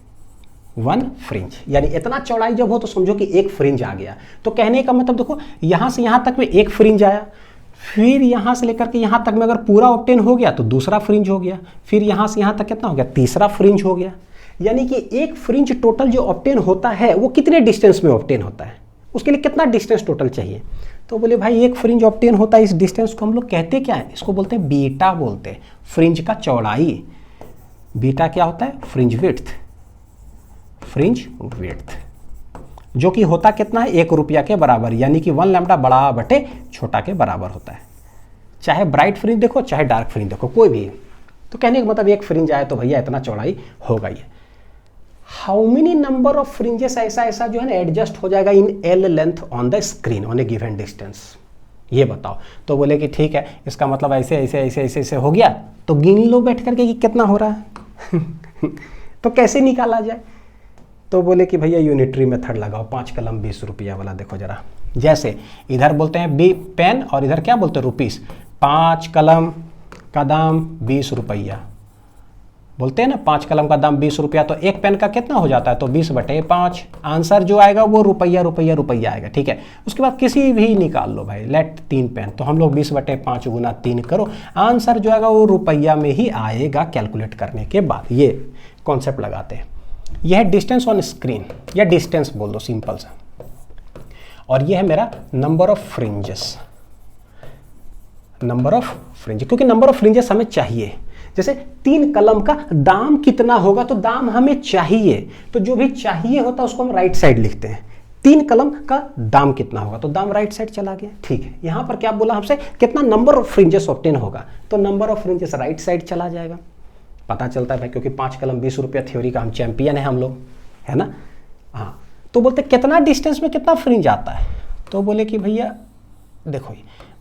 Speaker 1: 1 फ्रिंज। यानी इतना चौड़ाई जब हो तो समझो कि एक फ्रिंज आ गया। तो कहने का मतलब देखो यहाँ से यहाँ तक में एक फ्रिंज आया, फिर यहाँ से लेकर के यहाँ तक में अगर पूरा ऑब्टेन हो गया तो दूसरा फ्रिंज हो गया, फिर यहाँ से यहाँ तक कितना हो गया, तीसरा फ्रिंज हो गया। यानी कि एक फ्रिंज टोटल जो ऑब्टेन होता है वो कितने डिस्टेंस में ऑब्टेन होता है, उसके लिए कितना डिस्टेंस टोटल चाहिए। तो बोले भाई एक फ्रिंज ऑब्टेन होता है, इस डिस्टेंस को हम लोग कहते क्या है, इसको बोलते हैं बीटा बोलते हैं, फ्रिंज का चौड़ाई। बीटा क्या होता है, फ्रिंज विड्थ, फ्रिंज विड्थ, जो कि होता कितना है, 1 रुपया के बराबर, यानी कि 1 लैम्डा बड़ा बटे छोटा के बराबर होता है। चाहे ब्राइट फ्रिंज देखो चाहे डार्क फ्रिंज देखो, कोई भी। तो कहने का मतलब एक फ्रिंज आए तो भैया इतना चौड़ाई होगा ही। How many number of fringes ऐसा जो है ना एडजस्ट हो जाएगा in L length on the screen on a given distance, ये बताओ। तो बोले कि ठीक है, इसका मतलब ऐसे हो गया, तो गिन लो बैठ करके कि कितना हो रहा है तो कैसे निकाला जाए। तो बोले कि भैया यूनिटरी मेथड लगाओ, 5 कलम 20 रुपया वाला। देखो जरा, जैसे इधर बोलते हैं बी पेन और इधर क्या बोलते हैं रुपीस, 5 कलम का दाम 20 रुपया, बोलते हैं ना 5 कलम का दाम 20 रुपया, तो एक पेन का कितना हो जाता है, तो 20/5। आंसर जो आएगा वो रुपया रुपया रुपया आएगा, ठीक है। उसके बाद किसी भी निकाल लो भाई, लेट 3 पेन, तो हम लोग 20/5 गुना 3 करो, आंसर जो आएगा वो रुपया में ही आएगा कैलकुलेट करने के बाद। ये कॉन्सेप्ट लगाते हैं। यह है डिस्टेंस ऑन स्क्रीन, या डिस्टेंस बोल दो सिंपल सा, और यह है मेरा number of fringes, number of fringes, क्योंकि नंबर ऑफ फ्रिंजेस हमें चाहिए। जैसे 3 कलम का दाम कितना होगा, तो दाम हमें चाहिए, तो जो भी चाहिए होता है उसको हम राइट साइड लिखते हैं। 3 कलम का दाम कितना होगा, तो दाम राइट साइड चला गया, ठीक है। यहां पर क्या बोला हमसे, कितना नंबर ऑफ फ्रिंजेस ऑब्टेन होगा, तो number of fringes right side चला जाएगा। पता चलता है भाई, क्योंकि 5 कलम 20 रुपया थ्योरी का हम चैंपियन है हम लोग, है ना। हाँ, तो बोलते कितना डिस्टेंस में कितना फ्रिंज आता है, तो बोले कि भैया देखो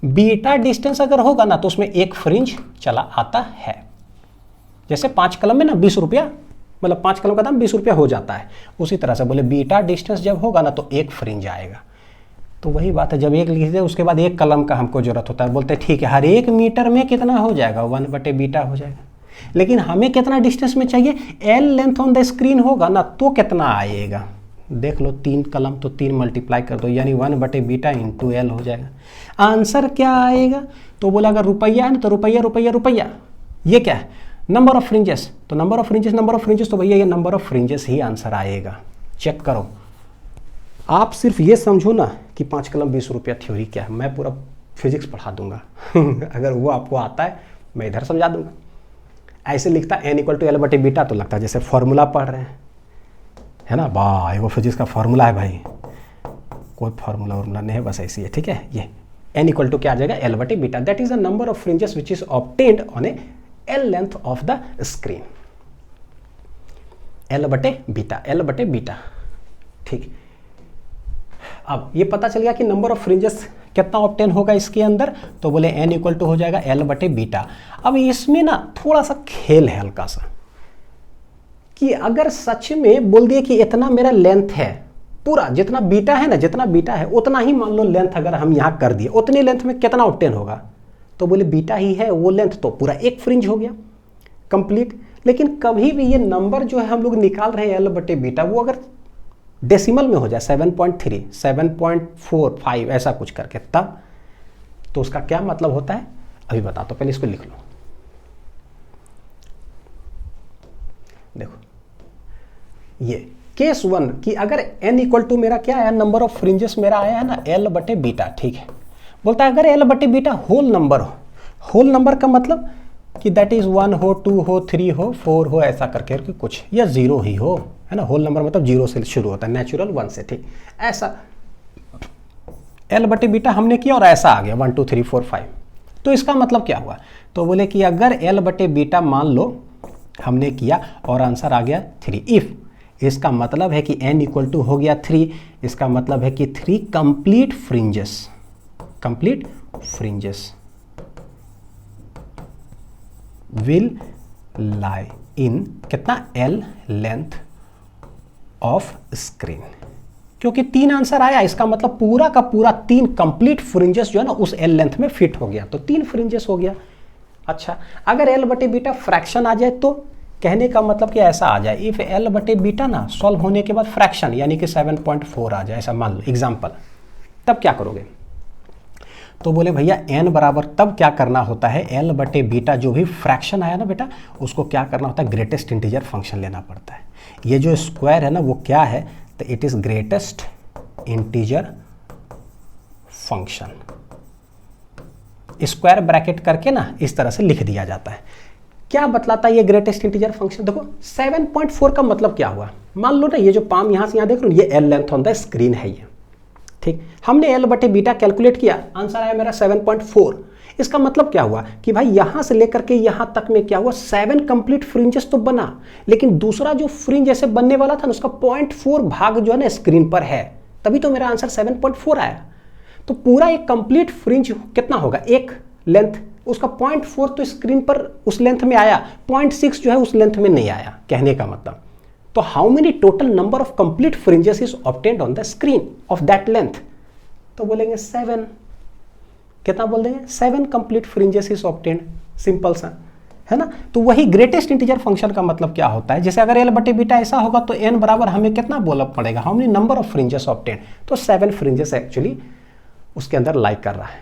Speaker 1: बीटा डिस्टेंस अगर होगा ना तो उसमें एक फ्रिंज चला आता है। जैसे 5 कलम में ना 20 रुपया, मतलब 5 कलम का दाम 20 रुपया हो जाता है, उसी तरह से बोले बीटा डिस्टेंस जब होगा ना तो एक फ्रिंज आएगा। तो वही बात है, जब एक लिख दे उसके बाद एक कलम का हमको जरूरत होता है, बोलते ठीक है हर एक मीटर में कितना हो जाएगा, 1/बीटा हो जाएगा। लेकिन हमें कितना डिस्टेंस में चाहिए, L length on the screen होगा ना तो कितना आएगा, देख लो 3 कलम तो 3 मल्टीप्लाई कर दो, यानी 1/बीटा इंटू एल हो जाएगा। आंसर क्या आएगा, तो बोला अगर रुपया है ना तो रुपया रुपया रुपया, ये क्या है नंबर ऑफ फ्रिंजेस, तो number of fringes number of fringes, तो भैया ये number of fringes he answer आएगा। चेक करो, आप सिर्फ ये समझो ना कि 5 कलम 20 रुपया थ्योरी क्या है, मैं पूरा फिजिक्स पढ़ा दूंगा अगर वो आपको आता है मैं इधर समझा दूंगा। ऐसे लिखता n = L/बीटा तो लगता है जैसे फॉर्मूला पढ़ रहे हैं, है ना। वाह, वो फिजिक्स का फॉर्मूला है भाई, कोई फॉर्मूला वॉर्मूला नहीं है, बस ऐसी है, ठीक है। ये n = क्या आ जाएगा, L/बीटा, that is the number of fringes which is obtained on a L length of the screen. L/बीटा, ठीक। अब ये पता चल गया कि नंबर ऑफ फ्रिंजेस कितना ऑब्टेन होगा इसके अंदर, तो बोले n = हो जाएगा L/बीटा। अब इसमें ना थोड़ा सा खेल है हल्का सा, कि अगर सच में बोल दिए कि इतना मेरा लेंथ है, पूरा जितना बीटा है ना, जितना बीटा है उतना ही मान लो लेंथ अगर हम यहाँ कर दिए, उतनी लेंथ में कितना ऑब्टेन होगा, तो बोले बीटा ही है वो लेंथ, तो पूरा एक फ्रिंज हो गया कंप्लीट। लेकिन कभी भी ये नंबर जो है हम लोग निकाल रहे हैं L/बीटा, वो अगर डेसिमल में हो जाए 7.3, 7.45 ऐसा कुछ करके, तब तो उसका क्या मतलब होता है अभी बता, तो पहले इसको लिख लो। देखो ये केस 1 कि अगर n = मेरा क्या है, नंबर ऑफ फ्रिंजेस मेरा आया है ना L/बीटा, ठीक है। बोलता है अगर L/बीटा होल नंबर हो, होल नंबर का मतलब कि दैट इज 1 हो, 2 हो, 3 हो, 4 हो, ऐसा करके कुछ, या 0 ही हो, है ना। होल नंबर मतलब 0 से शुरू होता है, नेचुरल 1 से, ठीक। ऐसा L/बीटा हमने किया और ऐसा आ गया 1 2 3 4 5, तो इसका मतलब क्या हुआ, तो बोले कि अगर L/बीटा मान लो हमने किया और आंसर आ गया 3, इफ, इसका मतलब है कि n = हो गया 3, इसका मतलब है कि 3 कंप्लीट फ्रिंजेस विल लाई इन कितना L लेंथ ऑफ स्क्रीन, क्योंकि 3 आंसर आया, इसका मतलब पूरा का पूरा 3 कंप्लीट फ्रिंजेस जो है ना उस L लेंथ में फिट हो गया, तो 3 फ्रिंजेस हो गया। अच्छा, अगर L/बीटा फ्रैक्शन आ जाए, तो कहने का मतलब कि ऐसा आ जाए, इफ L/बीटा ना सॉल्व होने के बाद फ्रैक्शन यानी कि 7.4 आ जाए, ऐसा मान लो एग्जाम्पल, तब क्या करोगे, तो बोले भैया n बराबर तब क्या करना होता है, L/बीटा जो भी फ्रैक्शन आया ना बेटा, उसको क्या करना होता है, ग्रेटेस्ट इंटीजर फंक्शन लेना पड़ता है। ये जो स्क्वायर है ना वो क्या है, तो it is greatest integer function, square bracket करके ना इस तरह से लिख दिया जाता है। क्या बतलाता है ये ग्रेटेस्ट इंटीजर फंक्शन, देखो 7.4 का मतलब क्या हुआ, मान लो ना ये जो पाम यहां से यहां देख रहे हो, ये L length on the screen है ये, ठीक। हमने L/बीटा कैलकुलेट किया, आंसर आया मेरा 7.4। इसका मतलब क्या हुआ कि भाई यहां से लेकर के यहां तक में क्या हुआ, 7 कंप्लीट फ्रिंजेस तो बना, लेकिन दूसरा जो फ्रिंज ऐसे बनने वाला था ना उसका 0.4 भाग जो है ना स्क्रीन पर है, तभी तो मेरा आंसर 7.4 आया। तो पूरा एक कंप्लीट फ्रिंज कितना होगा, एक लेंथ, उसका 0.4 तो स्क्रीन पर उस लेंथ में आया, 0.6 जो है उस लेंथ में नहीं आया, कहने का मतलब। तो how many total number of complete fringes is obtained on the screen of that length, तो बोलेंगे 7, कितना बोल देंगे, 7 complete fringes is obtained, simple सा। है ना। तो वही ग्रेटेस्ट इंटीजर फंक्शन का मतलब क्या होता है, जैसे अगर एल बटे बीटा ऐसा होगा तो एन बराबर हमें कितना बोलना पड़ेगा, how many number of fringes obtain, तो 7 फ्रिंजेस एक्चुअली उसके अंदर लाइक कर रहा है।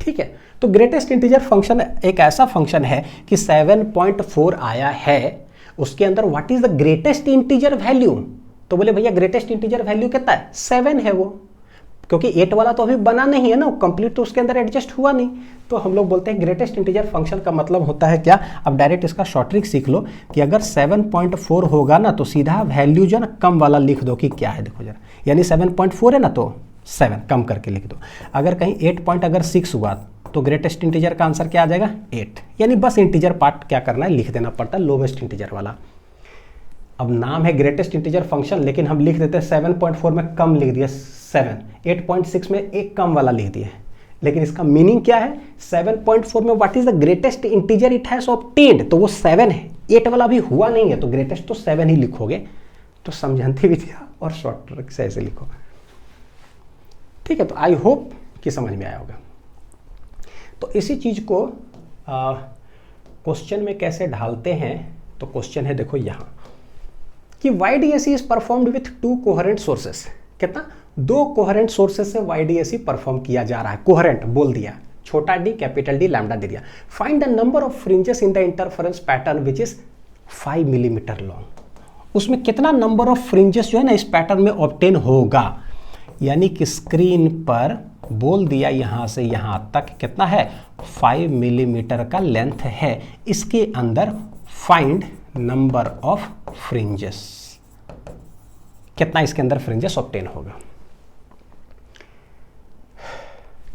Speaker 1: ठीक है, तो ग्रेटेस्ट इंटीजर फंक्शन एक ऐसा फंक्शन है कि 7.4 आया है, उसके अंदर what is the greatest integer value, तो बोले भैया ग्रेटेस्ट इंटीजर वैल्यू कितना है, 7 है वो, क्योंकि 8 वाला तो अभी बना नहीं है ना, कंप्लीट तो उसके अंदर एडजस्ट हुआ नहीं, तो हम लोग बोलते हैं ग्रेटेस्ट इंटीजर फंक्शन का मतलब होता है क्या। अब डायरेक्ट इसका शॉर्ट ट्रिक सीख लो कि अगर 7.4 होगा ना तो सीधा वैल्यू जो ना कम वाला लिख दो कि क्या है, देखो जरा, यानी 7.4 है ना तो 7 कम करके लिख दो। अगर कहीं 8.6 हुआ तो ग्रेटेस्ट इंटीजर का आंसर क्या आ जाएगा, 8, यानी बस इंटीजर पार्ट क्या करना है, लिख देना पड़ता है लोवेस्ट इंटीजर वाला। अब नाम है ग्रेटेस्ट इंटीजर फंक्शन, लेकिन हम लिख देते हैं 7.4 में कम लिख दिया 7, 8.6 में एक कम वाला लिख दिया, लेकिन इसका मीनिंग क्या है, 7.4 में what is the greatest integer it has obtained, तो वो 7 है, 8 वाला भी हुआ नहीं है, तो ग्रेटेस्ट तो 7 ही लिखोगे। तो समझाती विधिया और शॉर्ट ट्रिक से ऐसे लिखो। ठीक है, तो आई होप कि समझ में आया होगा। तो इसी चीज को क्वेश्चन में कैसे ढालते हैं, तो क्वेश्चन है देखो यहाँ कि YDAC is performed with 2 coherent sources, कितना, 2 कोहेरेंट सोर्सेस से YDAC परफॉर्म किया जा रहा है, कोहेरेंट बोल दिया, छोटा डी कैपिटल डी लैम्डा दे दिया। Find the number of fringes in the interference pattern which is 5 millimetre long, उसमें कितना नंबर ऑफ फ्रिंजेस जो है ना इस पैटर्न में ऑब्टेन होगा, यानी कि स्क्रीन पर बोल दिया यहां से यहां तक कितना है, 5 मिलीमीटर का लेंथ है, इसके अंदर फाइंड नंबर ऑफ फ्रिंजेस, कितना इसके अंदर फ्रिंजेस ऑब्टेन होगा।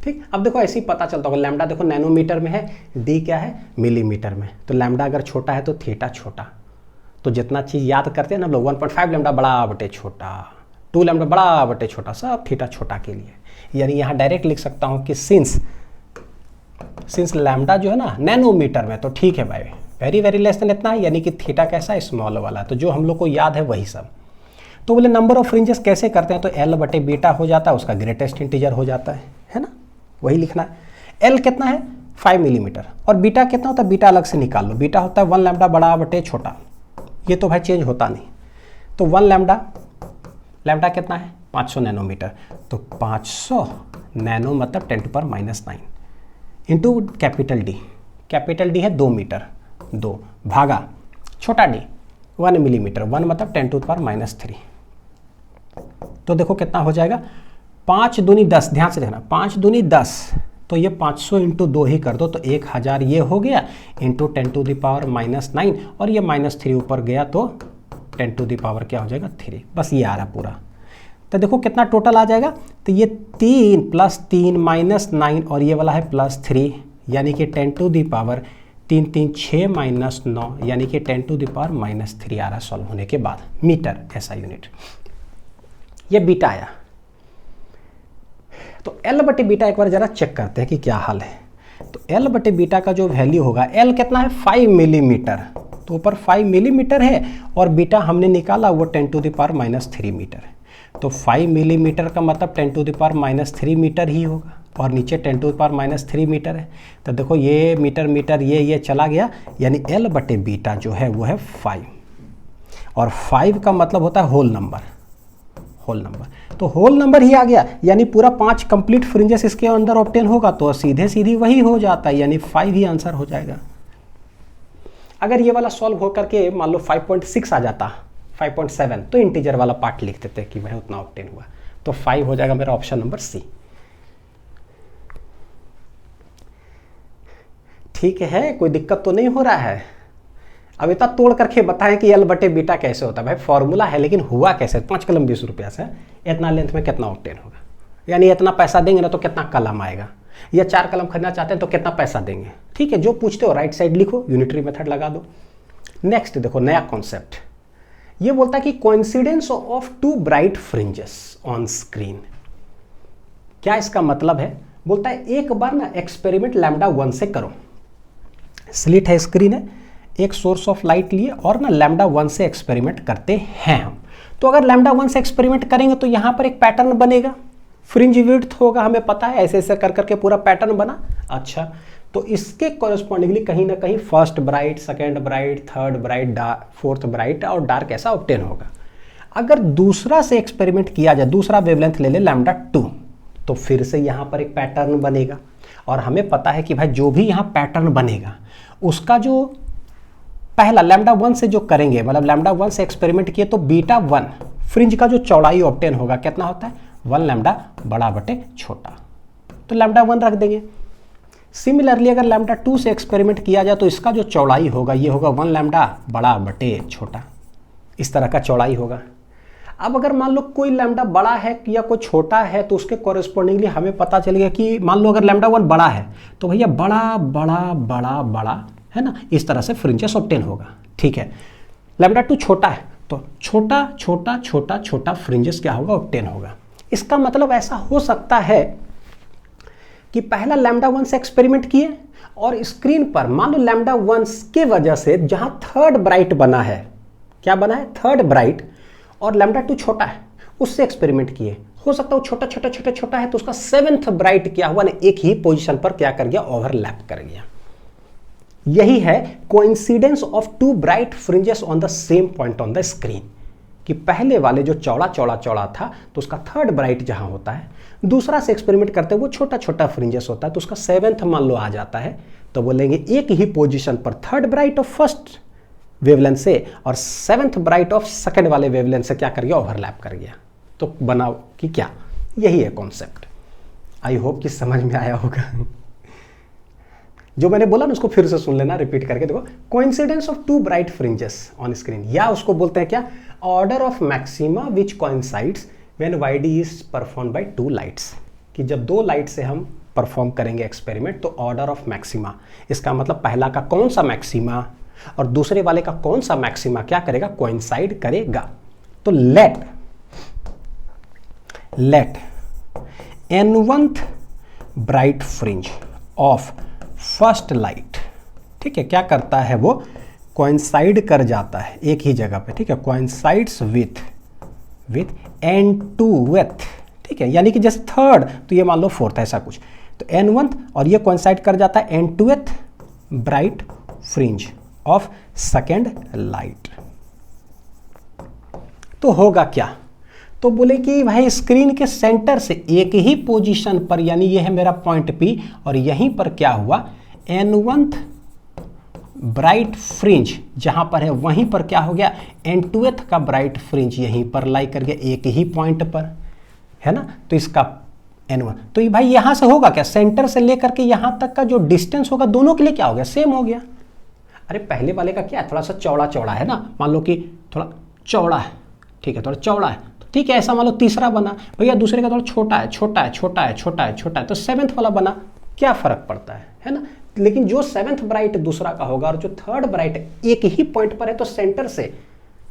Speaker 1: ठीक, अब देखो ऐसे ही पता चलता होगा, लैम्डा देखो नैनोमीटर में है, डी क्या है मिलीमीटर में, तो लैम्डा अगर छोटा है तो थीटा छोटा, तो जितना चीज याद करते हैं ना हम लोग 1.5 लैम्डा बड़ा बटे छोटा, 2 लैम्डा बड़ा बटे छोटा, सब थीटा छोटा के लिए, यानी यहाँ डायरेक्ट लिख सकता हूँ कि सिंस लैम्डा जो है ना नैनोमीटर में, तो ठीक है भाई, वेरी वेरी लेस देन इतना है, यानी कि थीटा कैसा है, स्मॉल वाला, तो जो हम लोग को याद है वही सब। तो बोले नंबर ऑफ फ्रिंजेस कैसे करते हैं, तो एल बटे बीटा हो जाता है, उसका ग्रेटेस्ट इंटीजर हो जाता है ना, वही लिखना है। एल कितना है 5 मिलीमीटर, और बीटा कितना होता है, बीटा अलग से निकाल लो, बीटा होता है 1 लैम्डा बड़ा बटे छोटा, ये तो भाई चेंज होता नहीं, तो 1 लैम्डा कितना है 500 नैनोमीटर, तो 500 नैनो मतलब 10⁻⁹ इंटू कैपिटल डी है 2 मीटर, 2 भागा छोटा डी 1 मिलीमीटर, 1 मतलब 10⁻⁻3, तो देखो कितना हो जाएगा, 5 दूनी 10, ध्यान से देखना 5 दूनी 10, तो ये 500 इंटू 2 ही कर दो, तो 1000 ये हो गया, इंटू 10⁻⁹, और ये -3 ऊपर गया तो 10 क्या हो जाएगा 3, बस ये आ रहा पूरा। तो देखो कितना टोटल आ जाएगा, तो ये 3 + 3 -9 और ये वाला है +3, यानी कि 10 3 3 6 -9, यानी कि 10⁻³ आ रहा सॉल्व होने के बाद, मीटर ऐसा यूनिट। ये बीटा आया, तो एल बटे बीटा एक बार जरा चेक करते हैं कि क्या हाल है। तो एल बटे बीटा का जो वैल्यू होगा, एल कितना है 5 मिलीमीटर, तो ऊपर 5 मिलीमीटर है, और बीटा हमने निकाला वो 10⁻³ मीटर है, तो 5 मिलीमीटर का मतलब 10⁻³ मीटर ही होगा, और नीचे 10⁻³ मीटर है, तो देखो ये मीटर ये चला गया, यानी एल बटे बीटा जो है वो है 5, और 5 का मतलब होता है होल नंबर, तो होल नंबर ही आ गया, यानी पूरा 5 कंप्लीट फ्रिंजेस इसके अंदर ऑब्टेन होगा, तो सीधे वही हो जाता है, यानी 5 ही आंसर हो जाएगा। अगर ये वाला सॉल्व हो करके मान लो 5.6 आ जाता, 5.7, तो इंटीजर वाला पार्ट लिख देते कि भाई उतना ऑब्टेन हुआ, तो 5 हो जाएगा मेरा ऑप्शन नंबर सी। ठीक है, कोई दिक्कत तो नहीं हो रहा है। अब इतना तोड़ करके बताएं कि एल बटे बीटा कैसे होता है, भाई फॉर्मूला है लेकिन हुआ कैसे, 5 कलम 20 रुपया से इतना लेंथ में कितना ऑब्टेन होगा, यानी इतना पैसा देंगे ना तो कितना कलम आएगा, या 4 कलम खरीदना चाहते हैं तो कितना पैसा देंगे। ठीक है, जो पूछते हो राइट साइड लिखो, यूनिटरी मेथड लगा दो। नेक्स्ट देखो नया कॉन्सेप्ट, ये बोलता है कि coincidence of 2 bright fringes on screen. क्या इसका मतलब है, बोलता है एक बार ना एक्सपेरिमेंट लैम्डा 1 से करो, स्लिट है स्क्रीन है, एक सोर्स ऑफ लाइट लिए और ना लैम्डा 1 से एक्सपेरिमेंट करते हैं हम। तो अगर लैम्डा 1 से एक्सपेरिमेंट करेंगे तो यहां पर एक पैटर्न बनेगा, फ्रिंज विड्थ होगा, हमें पता है, ऐसे ऐसे कर करके पूरा पैटर्न बना। अच्छा, तो इसके कॉरेस्पॉन्डिंगली कहीं ना कहीं first bright, second bright, third bright, fourth bright और डार्क ऐसा ऑब्टेन होगा। अगर दूसरा से एक्सपेरिमेंट किया जाए, दूसरा वेवलेंथ ले ले λ2, तो फिर से यहाँ पर एक पैटर्न बनेगा। और हमें पता है कि भाई जो भी यहाँ पैटर्न बनेगा उसका जो पहला λ1 से जो करेंगे, मतलब λ1 से एक्सपेरिमेंट किए तो β1 फ्रिंज का जो चौड़ाई ऑब्टेन होगा कितना होता है 1 लैम्डा बड़ा बटे छोटा, तो λ1 रख देंगे। सिमिलरली अगर λ2 से एक्सपेरिमेंट किया जाए तो इसका जो चौड़ाई होगा ये होगा 1 लैम्डा बड़ा बटे छोटा, इस तरह का चौड़ाई होगा। अब अगर मान लो कोई लैम्डा बड़ा है या कोई छोटा है तो उसके कॉरेस्पॉन्डिंगली हमें पता चलेगा कि मान लो अगर λ1 बड़ा है तो भैया बड़ा बड़ा बड़ा बड़ा है ना, इस तरह से फ्रिंजेस ऑब्टेन होगा। ठीक है, λ2 छोटा है तो छोटा छोटा छोटा छोटा फ्रिंजेस क्या होगा ऑब्टेन होगा। इसका मतलब ऐसा हो सकता है कि पहला λ1 से एक्सपेरिमेंट किए और स्क्रीन पर मान लो λ1 के वजह से जहां थर्ड ब्राइट बना है, क्या बना है थर्ड ब्राइट, और λ2 छोटा है उससे एक्सपेरिमेंट किए, हो सकता है वो छोटा छोटा छोटा छोटा है तो उसका सेवेंथ ब्राइट क्या हुआ ना एक ही पोजीशन पर क्या कर गया ओवरलैप कर गया। यही है coincidence of two bright fringes on the same point on the screen, कि पहले वाले जो चौड़ा चौड़ा चौड़ा था तो उसका थर्ड ब्राइट जहां होता है, दूसरा से एक्सपेरिमेंट करते वो छोटा छोटा फ्रिंजेस होता है तो उसका सेवेंथ मान लो आ जाता है, तो बोलेंगे एक ही पोजीशन पर third bright of first wavelength से और सेवेंथ ब्राइट ऑफ सेकंड वाले वेवलेंथ से क्या कर गया ओवरलैप कर गया। तो बनाओ कि क्या, यही है कॉन्सेप्ट। आई होप कि समझ में आया होगा। जो मैंने बोला ना उसको फिर से सुन लेना, रिपीट करके देखो। Coincidence of two bright fringes on screen, या उसको बोलते हैं क्या order of maxima which coincides when YD is perform by two lights, कि जब दो लाइट से हम परफॉर्म करेंगे एक्सपेरिमेंट तो ऑर्डर ऑफ मैक्सिमा, इसका मतलब पहला का कौन सा मैक्सिमा और दूसरे वाले का कौन सा मैक्सिमा क्या करेगा कोइंसाइड करेगा। तो let n1th bright fringe of first light, ठीक है, क्या करता है वो कोइंसाइड कर जाता है एक ही जगह पे, ठीक है, कोइंसाइड्स विथ n2th, ठीक है, यानी कि जैसे थर्ड तो ये मान लो फोर्थ ऐसा कुछ, तो n1th और ये कोइंसाइड कर जाता है n2th bright fringe of second light. तो होगा क्या, तो बोले कि भाई स्क्रीन के सेंटर से एक ही पोजीशन पर, यानी ये है मेरा पॉइंट P और यहीं पर क्या हुआ n1th ब्राइट फ्रिंज जहां पर है वहीं पर क्या हो गया n2th का ब्राइट फ्रिंज यहीं पर लाई कर गया एक ही पॉइंट पर, है ना। तो इसका n1, तो ये भाई यहां से होगा क्या सेंटर से लेकर के यहां तक का जो डिस्टेंस होगा दोनों के लिए क्या हो गया सेम हो गया। अरे पहले वाले का क्या है थोड़ा सा चौड़ा चौड़ा है ना, मान लो कि थोड़ा चौड़ा है, ठीक है, थोड़ा चौड़ा है तो ठीक है, ऐसा मान लो तीसरा बना, भैया दूसरे का थोड़ा छोटा है छोटा है छोटा है छोटा है छोटा है, तो सेवेंथ वाला बना, क्या फर्क पड़ता है ना। लेकिन जो सेवेंथ ब्राइट दूसरा का होगा और जो थर्ड ब्राइट एक ही पॉइंट पर है तो सेंटर से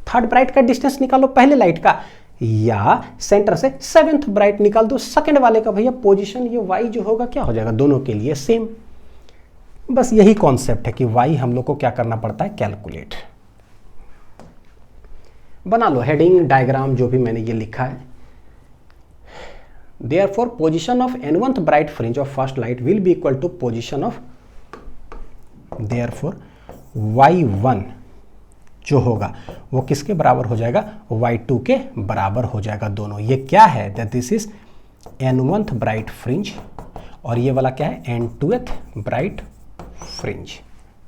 Speaker 1: थर्ड ब्राइट का डिस्टेंस निकालो पहले लाइट का, या सेंटर से सेवेंथ ब्राइट निकाल दो सेकंड वाले का, भैया पोजीशन ये वाई जो होगा क्या हो जाएगा दोनों के लिए सेम। बस यही कॉन्सेप्ट है कि वाई हम लोग को क्या करना पड़ता है कैलकुलेट। बना लो हेडिंग डायग्राम जो भी मैंने ये लिखा है। Therefore position of n1th bright fringe of first light will be equal to position of, therefore y1 जो होगा वो किसके बराबर हो जाएगा y2 के बराबर हो जाएगा दोनों। ये क्या है that this is n1th bright fringe और ये वाला क्या है n2th ब्राइट फ्रिंज,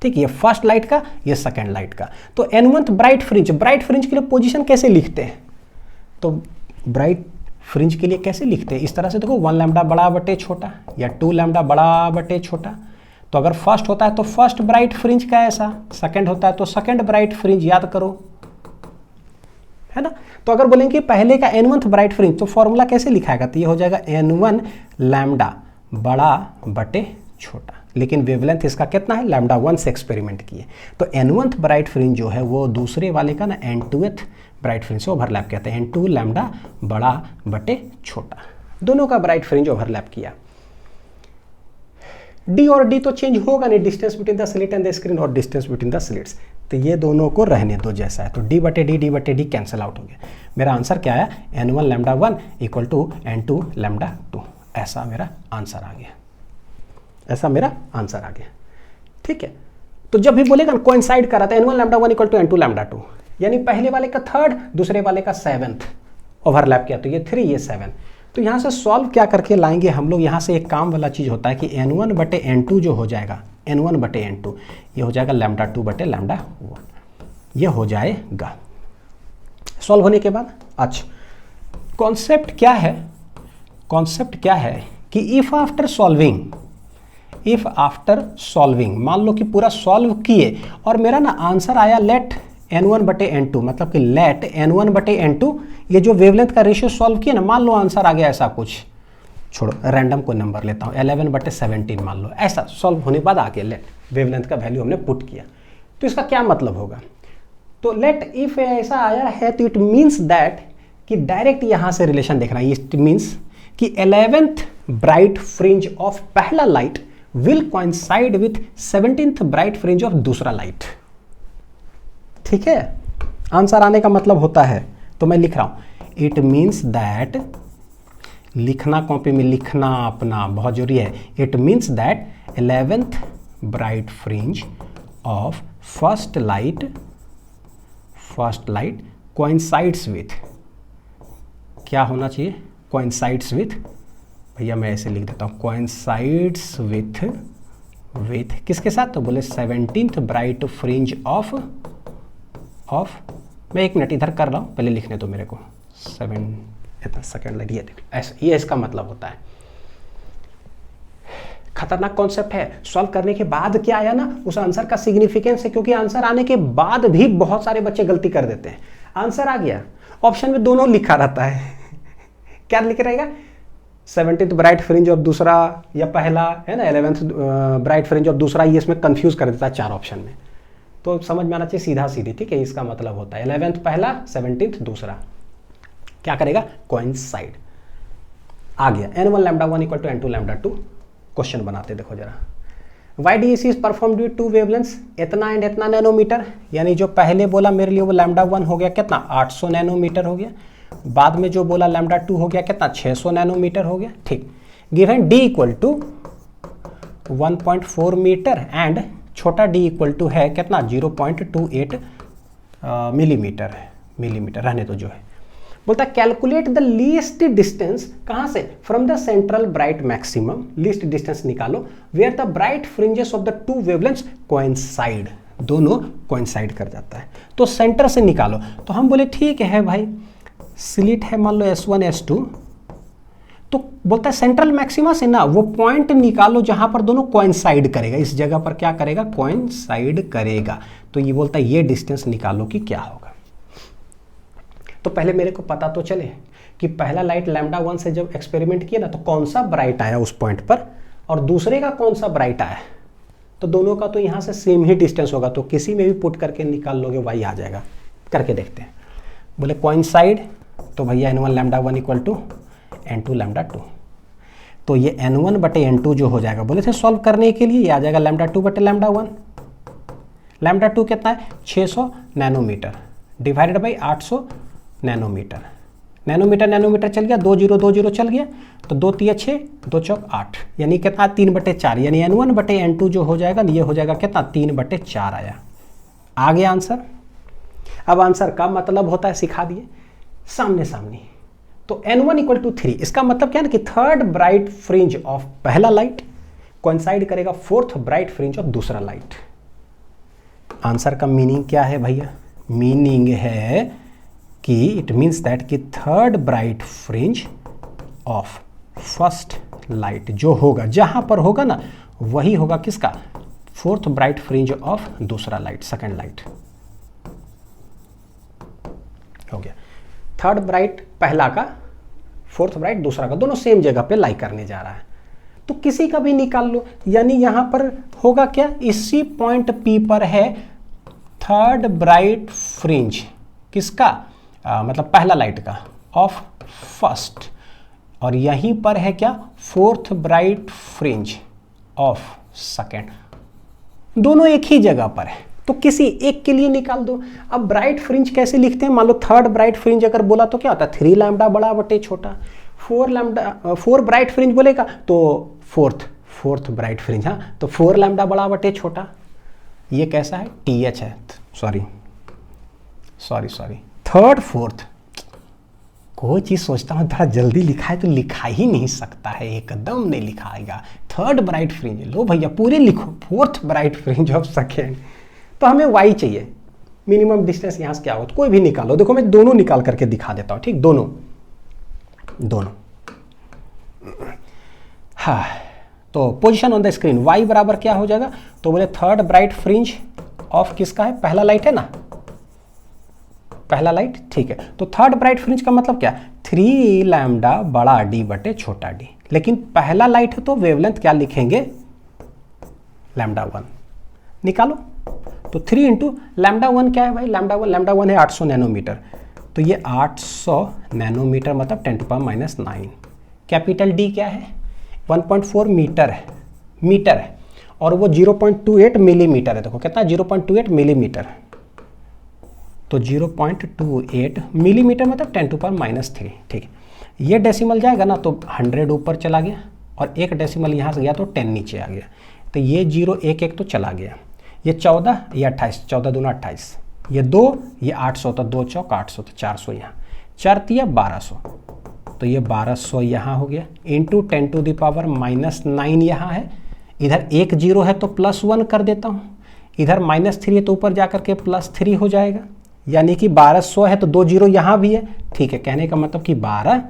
Speaker 1: ठीक है, ये फर्स्ट लाइट का ये सेकंड लाइट का। तो n1th ब्राइट फ्रिंज के लिए पोजीशन कैसे लिखते हैं, तो ब्राइट फ्रिंज के लिए कैसे लिखते हैं इस तरह से, देखो 1 लैम्डा बड़ा बटे छोटा या 2 लैम्डा बड़ा बटे छोटा। तो अगर फर्स्ट होता है तो फर्स्ट ब्राइट फ्रिंज का ऐसा, सेकंड होता है तो सेकंड ब्राइट फ्रिंज, याद करो, है ना। तो अगर बोलेंगे पहले का n1th ब्राइट फ्रिंज तो फॉर्मूला कैसे लिखाएगा, तो ये हो जाएगा n1 लैम्डा बड़ा बटे छोटा, लेकिन वेवलेंथ इसका कितना है λ1 से एक्सपेरिमेंट किए, तो n1th ब्राइट फ्रिंज जो है वो दूसरे वाले का ना n2th ब्राइट फ्रिंज से ओवरलैप कहते हैं, n2 लैम्डा बड़ा बटे छोटा, दोनों का ब्राइट फ्रिंज ओवरलैप किया। डी और डी तो चेंज होगा नहीं, distance between the slit and the screen और डिस्टेंस बिटवीन द स्लिट्स, तो ये दोनों को रहने दो जैसा है, तो डी बटे डी कैंसिल आउट हो गया। मेरा आंसर क्या आया, n1 lambda 1 equal to n2 lambda 2, ऐसा मेरा आंसर आ गया, ऐसा मेरा आंसर आ गया। ठीक है, तो जब भी बोलेगा कोइंसाइड कर रहा था n1 lambda 1 equal to n2 lambda 2, यानी पहले वाले का थर्ड दूसरे वाले का सेवंथ ओवरलैप किया, तो ये 3 ये 7, तो यहाँ से सॉल्व क्या करके लाएंगे हम लोग, यहाँ से एक काम वाला चीज़ होता है कि n1 बटे n2 जो हो जाएगा, n1 बटे n2 ये हो जाएगा लैम्डा 2 बटे लैम्डा 1, ये हो जाएगा सॉल्व होने के बाद। अच्छा, कॉन्सेप्ट क्या है, कॉन्सेप्ट क्या है कि इफ आफ्टर सॉल्विंग मान लो कि पूरा सॉल्व किए और मेरा ना आंसर आया लेट n1 बटे n2, मतलब कि लेट n1 बटे n2, ये जो वेवलेंथ का रेशियो सॉल्व किया ना, मान लो आंसर आ गया ऐसा कुछ, छोड़ो रैंडम को नंबर लेता हूँ 11 बटे 17 मान लो, ऐसा सॉल्व होने के बाद आ गया लेट वेवलेंथ का वैल्यू हमने पुट किया, तो इसका क्या मतलब होगा, तो लेट इफ ऐसा आया है तो इट मीन्स दैट कि डायरेक्ट यहाँ से रिलेशन देखना, इट मीन्स कि 11th ब्राइट फ्रिंज ऑफ पहला light will coincide with 17th bright fringe of दूसरा लाइट। ठीक है, आंसर आने का मतलब होता है, तो मैं लिख रहा हूं इट मीन्स दैट, लिखना कॉपी में लिखना अपना बहुत जरूरी है, it means that 11th bright fringe of first light coincides with, क्या होना चाहिए, कोइंसाइड्स विथ, भैया मैं ऐसे लिख देता हूँ, कोइंसाइड्स विथ किसके साथ, तो बोले 17th ब्राइट फ्रिंज ऑफ मैं एक मिनट इधर कर रहा हूँ, पहले लिखने तो मेरे को 7 इतना सेकेंड लगी है, ऐसा ये इसका मतलब होता है। खतरनाक कॉन्सेप्ट है, सॉल्व करने के बाद क्या आया ना उस आंसर का सिग्निफिकेंस है, क्योंकि आंसर आने के बाद भी बहुत सारे बच्चे गलती कर देते हैं। आंसर आ गया, ऑप्शन में दोनों लिखा रहता है क्या लिख रहेगा, 17th ब्राइट फ्रिंज ऑफ दूसरा या पहला है ना, 11th ब्राइट फ्रिंज ऑफ दूसरा, ये इसमें कंफ्यूज कर देता है 4 ऑप्शन में, तो समझ में आना चाहिए सीधा सीधी। ठीक है, इसका मतलब होता है 11th पहला 17th दूसरा, क्या करेगा, कोइंसाइड। आ गया n1 lambda 1 equal to n2 lambda 2। Question बनाते देखो जरा, YDEC is performed with 2 wavelengths इतना एंड इतना नैनोमीटर, यानी जो पहले बोला मेरे लिए वो लैम्डा 1 हो गया कितना 800 नैनोमीटर हो गया, बाद में जो बोला लैम्डा 2 हो गया कितना 600 नैनोमीटर हो गया। ठीक, given d equal to 1.4 metre and छोटा d इक्वल टू है कितना 0.28 मिलीमीटर रहने तो जो है, बोलता कैलकुलेट द लीस्ट डिस्टेंस, कहां से, from the central bright maximum, least distance निकालो where the bright fringes of the 2 wavelengths coincide, दोनों कोइंसाइड कर जाता है, तो सेंटर से निकालो। तो हम बोले ठीक है भाई, स्लिट है मान लो S1 S2, तो बोलता है सेंट्रल मैक्सिमा से ना वो पॉइंट निकालो जहां पर दोनों कोइंसाइड करेगा, इस जगह पर क्या करेगा, कोइंसाइड करेगा, तो ये बोलता है ये डिस्टेंस निकालो कि क्या होगा। तो पहले मेरे को पता तो चले कि पहला लाइट लैम्डा 1 से जब एक्सपेरिमेंट किया ना तो कौन सा ब्राइट आया उस पॉइंट पर और दूसरे का कौन सा ब्राइट आया, तो दोनों का तो यहाँ से सेम ही डिस्टेंस होगा, तो किसी में भी पुट करके निकाल लोगे वही आ जाएगा। करके देखते हैं, बोले कोइंसाइड, तो भैया n1 lambda 1 equal to n2 lambda 2, तो ये n1 बटे n2 जो हो जाएगा, बोले थे सॉल्व करने के लिए, ये आ जाएगा लैम्डा 2 बटे लैम्डा 1, लैम्डा 2 कितना है 600 nanometre divided by 800 nanometre, nanometre चल गया, 2 0 2 0 चल गया, तो 2 3 6 2 चौक 8, यानी कितना 3 बटे 4, यानी n1 बटे n2 जो हो जाएगा ये हो जाएगा कितना 3 बटे 4 आया। आ गया आंसर। अब आंसर का मतलब होता है सिखा दिए सामने सामने, तो n1 इक्वल टू 3, इसका मतलब क्या है ना कि थर्ड ब्राइट फ्रिंज ऑफ पहला लाइट कोइंसाइड करेगा फोर्थ ब्राइट फ्रिंज ऑफ दूसरा लाइट। आंसर का मीनिंग क्या है भैया, मीनिंग है कि इट मीन्स दैट कि third bright fringe of first light जो होगा जहां पर होगा ना वही होगा किसका, फोर्थ ब्राइट फ्रिंज ऑफ दूसरा लाइट, सेकंड लाइट हो गया। थर्ड ब्राइट पहला का, फोर्थ ब्राइट दूसरा का, दोनों सेम जगह पे लाई करने जा रहा है, तो किसी का भी निकाल लो, यानी यहां पर होगा क्या, इसी पॉइंट P पर है थर्ड ब्राइट फ्रिंज किसका, मतलब पहला लाइट का ऑफ फर्स्ट, और यहीं पर है क्या fourth bright fringe of second, दोनों एक ही जगह पर है तो किसी एक के लिए निकाल दो। अब ब्राइट फ्रिंज कैसे लिखते हैं, मान लो थर्ड ब्राइट फ्रिंज अगर बोला तो क्या होता है 3 लैम्डा बड़ा बटे छोटा, 4 ब्राइट फ्रिंज बोलेगा तो फोर्थ ब्राइट फ्रिंज, हाँ तो 4 लैम्डा बड़ा बटे छोटा। ये कैसा है TH है, सॉरी थर्ड फोर्थ, कोई चीज़ सोचता हूँ थोड़ा जल्दी लिखा है तो लिखा ही नहीं सकता है, एकदम नहीं लिखाएगा। थर्ड ब्राइट फ्रिंज, लो भैया पूरे लिखो, fourth bright fringe of second. तो हमें y चाहिए, मिनिमम डिस्टेंस यहाँ से क्या हो तो कोई भी निकालो। देखो मैं दोनों निकाल करके दिखा देता हूँ, ठीक, दोनों। हाँ तो position on the screen y बराबर क्या हो जाएगा, तो बोले थर्ड ब्राइट फ्रिंज ऑफ किसका है, पहला लाइट है ना, पहला लाइट, ठीक है। तो थर्ड ब्राइट फ्रिंज का मतलब क्या, 3 लैम्डा बड़ा d बटे छोटा d, लेकिन पहला लाइट है तो वेवलेंथ क्या लिखेंगे, लैम्डा 1 निकालो। तो 3 इंटू लैम्डा 1 क्या है भाई, लैम्डा वन है 800 नैनोमीटर, तो ये 800 नैनोमीटर मतलब 10⁻⁹। कैपिटल D क्या है 1.4 मीटर है और वो 0.28 मिलीमीटर है। देखो कितना 0.28 मिलीमीटर, तो 0.28 मिलीमीटर मतलब 10⁻⁻3, ठीक है। ये डेसिमल जाएगा ना तो 100 ऊपर चला गया और एक डेसिमल यहाँ से गया तो 10 नीचे आ गया, तो ये 0 1 1 तो चला गया। ये 14, ये 28, 14 दूना 28, ये 2, ये 800, तो 2 चौक 800, तो 400 यहाँ, 4 तिया 1200, तो ये 1200 यहाँ हो गया, इंटू 10⁻⁻9 यहाँ है, इधर एक 0 है तो +1 कर देता हूँ, इधर -3 है तो ऊपर जा करके +3 हो जाएगा, यानी कि 1200 है तो 2 0 यहाँ भी है, ठीक है। कहने का मतलब कि 12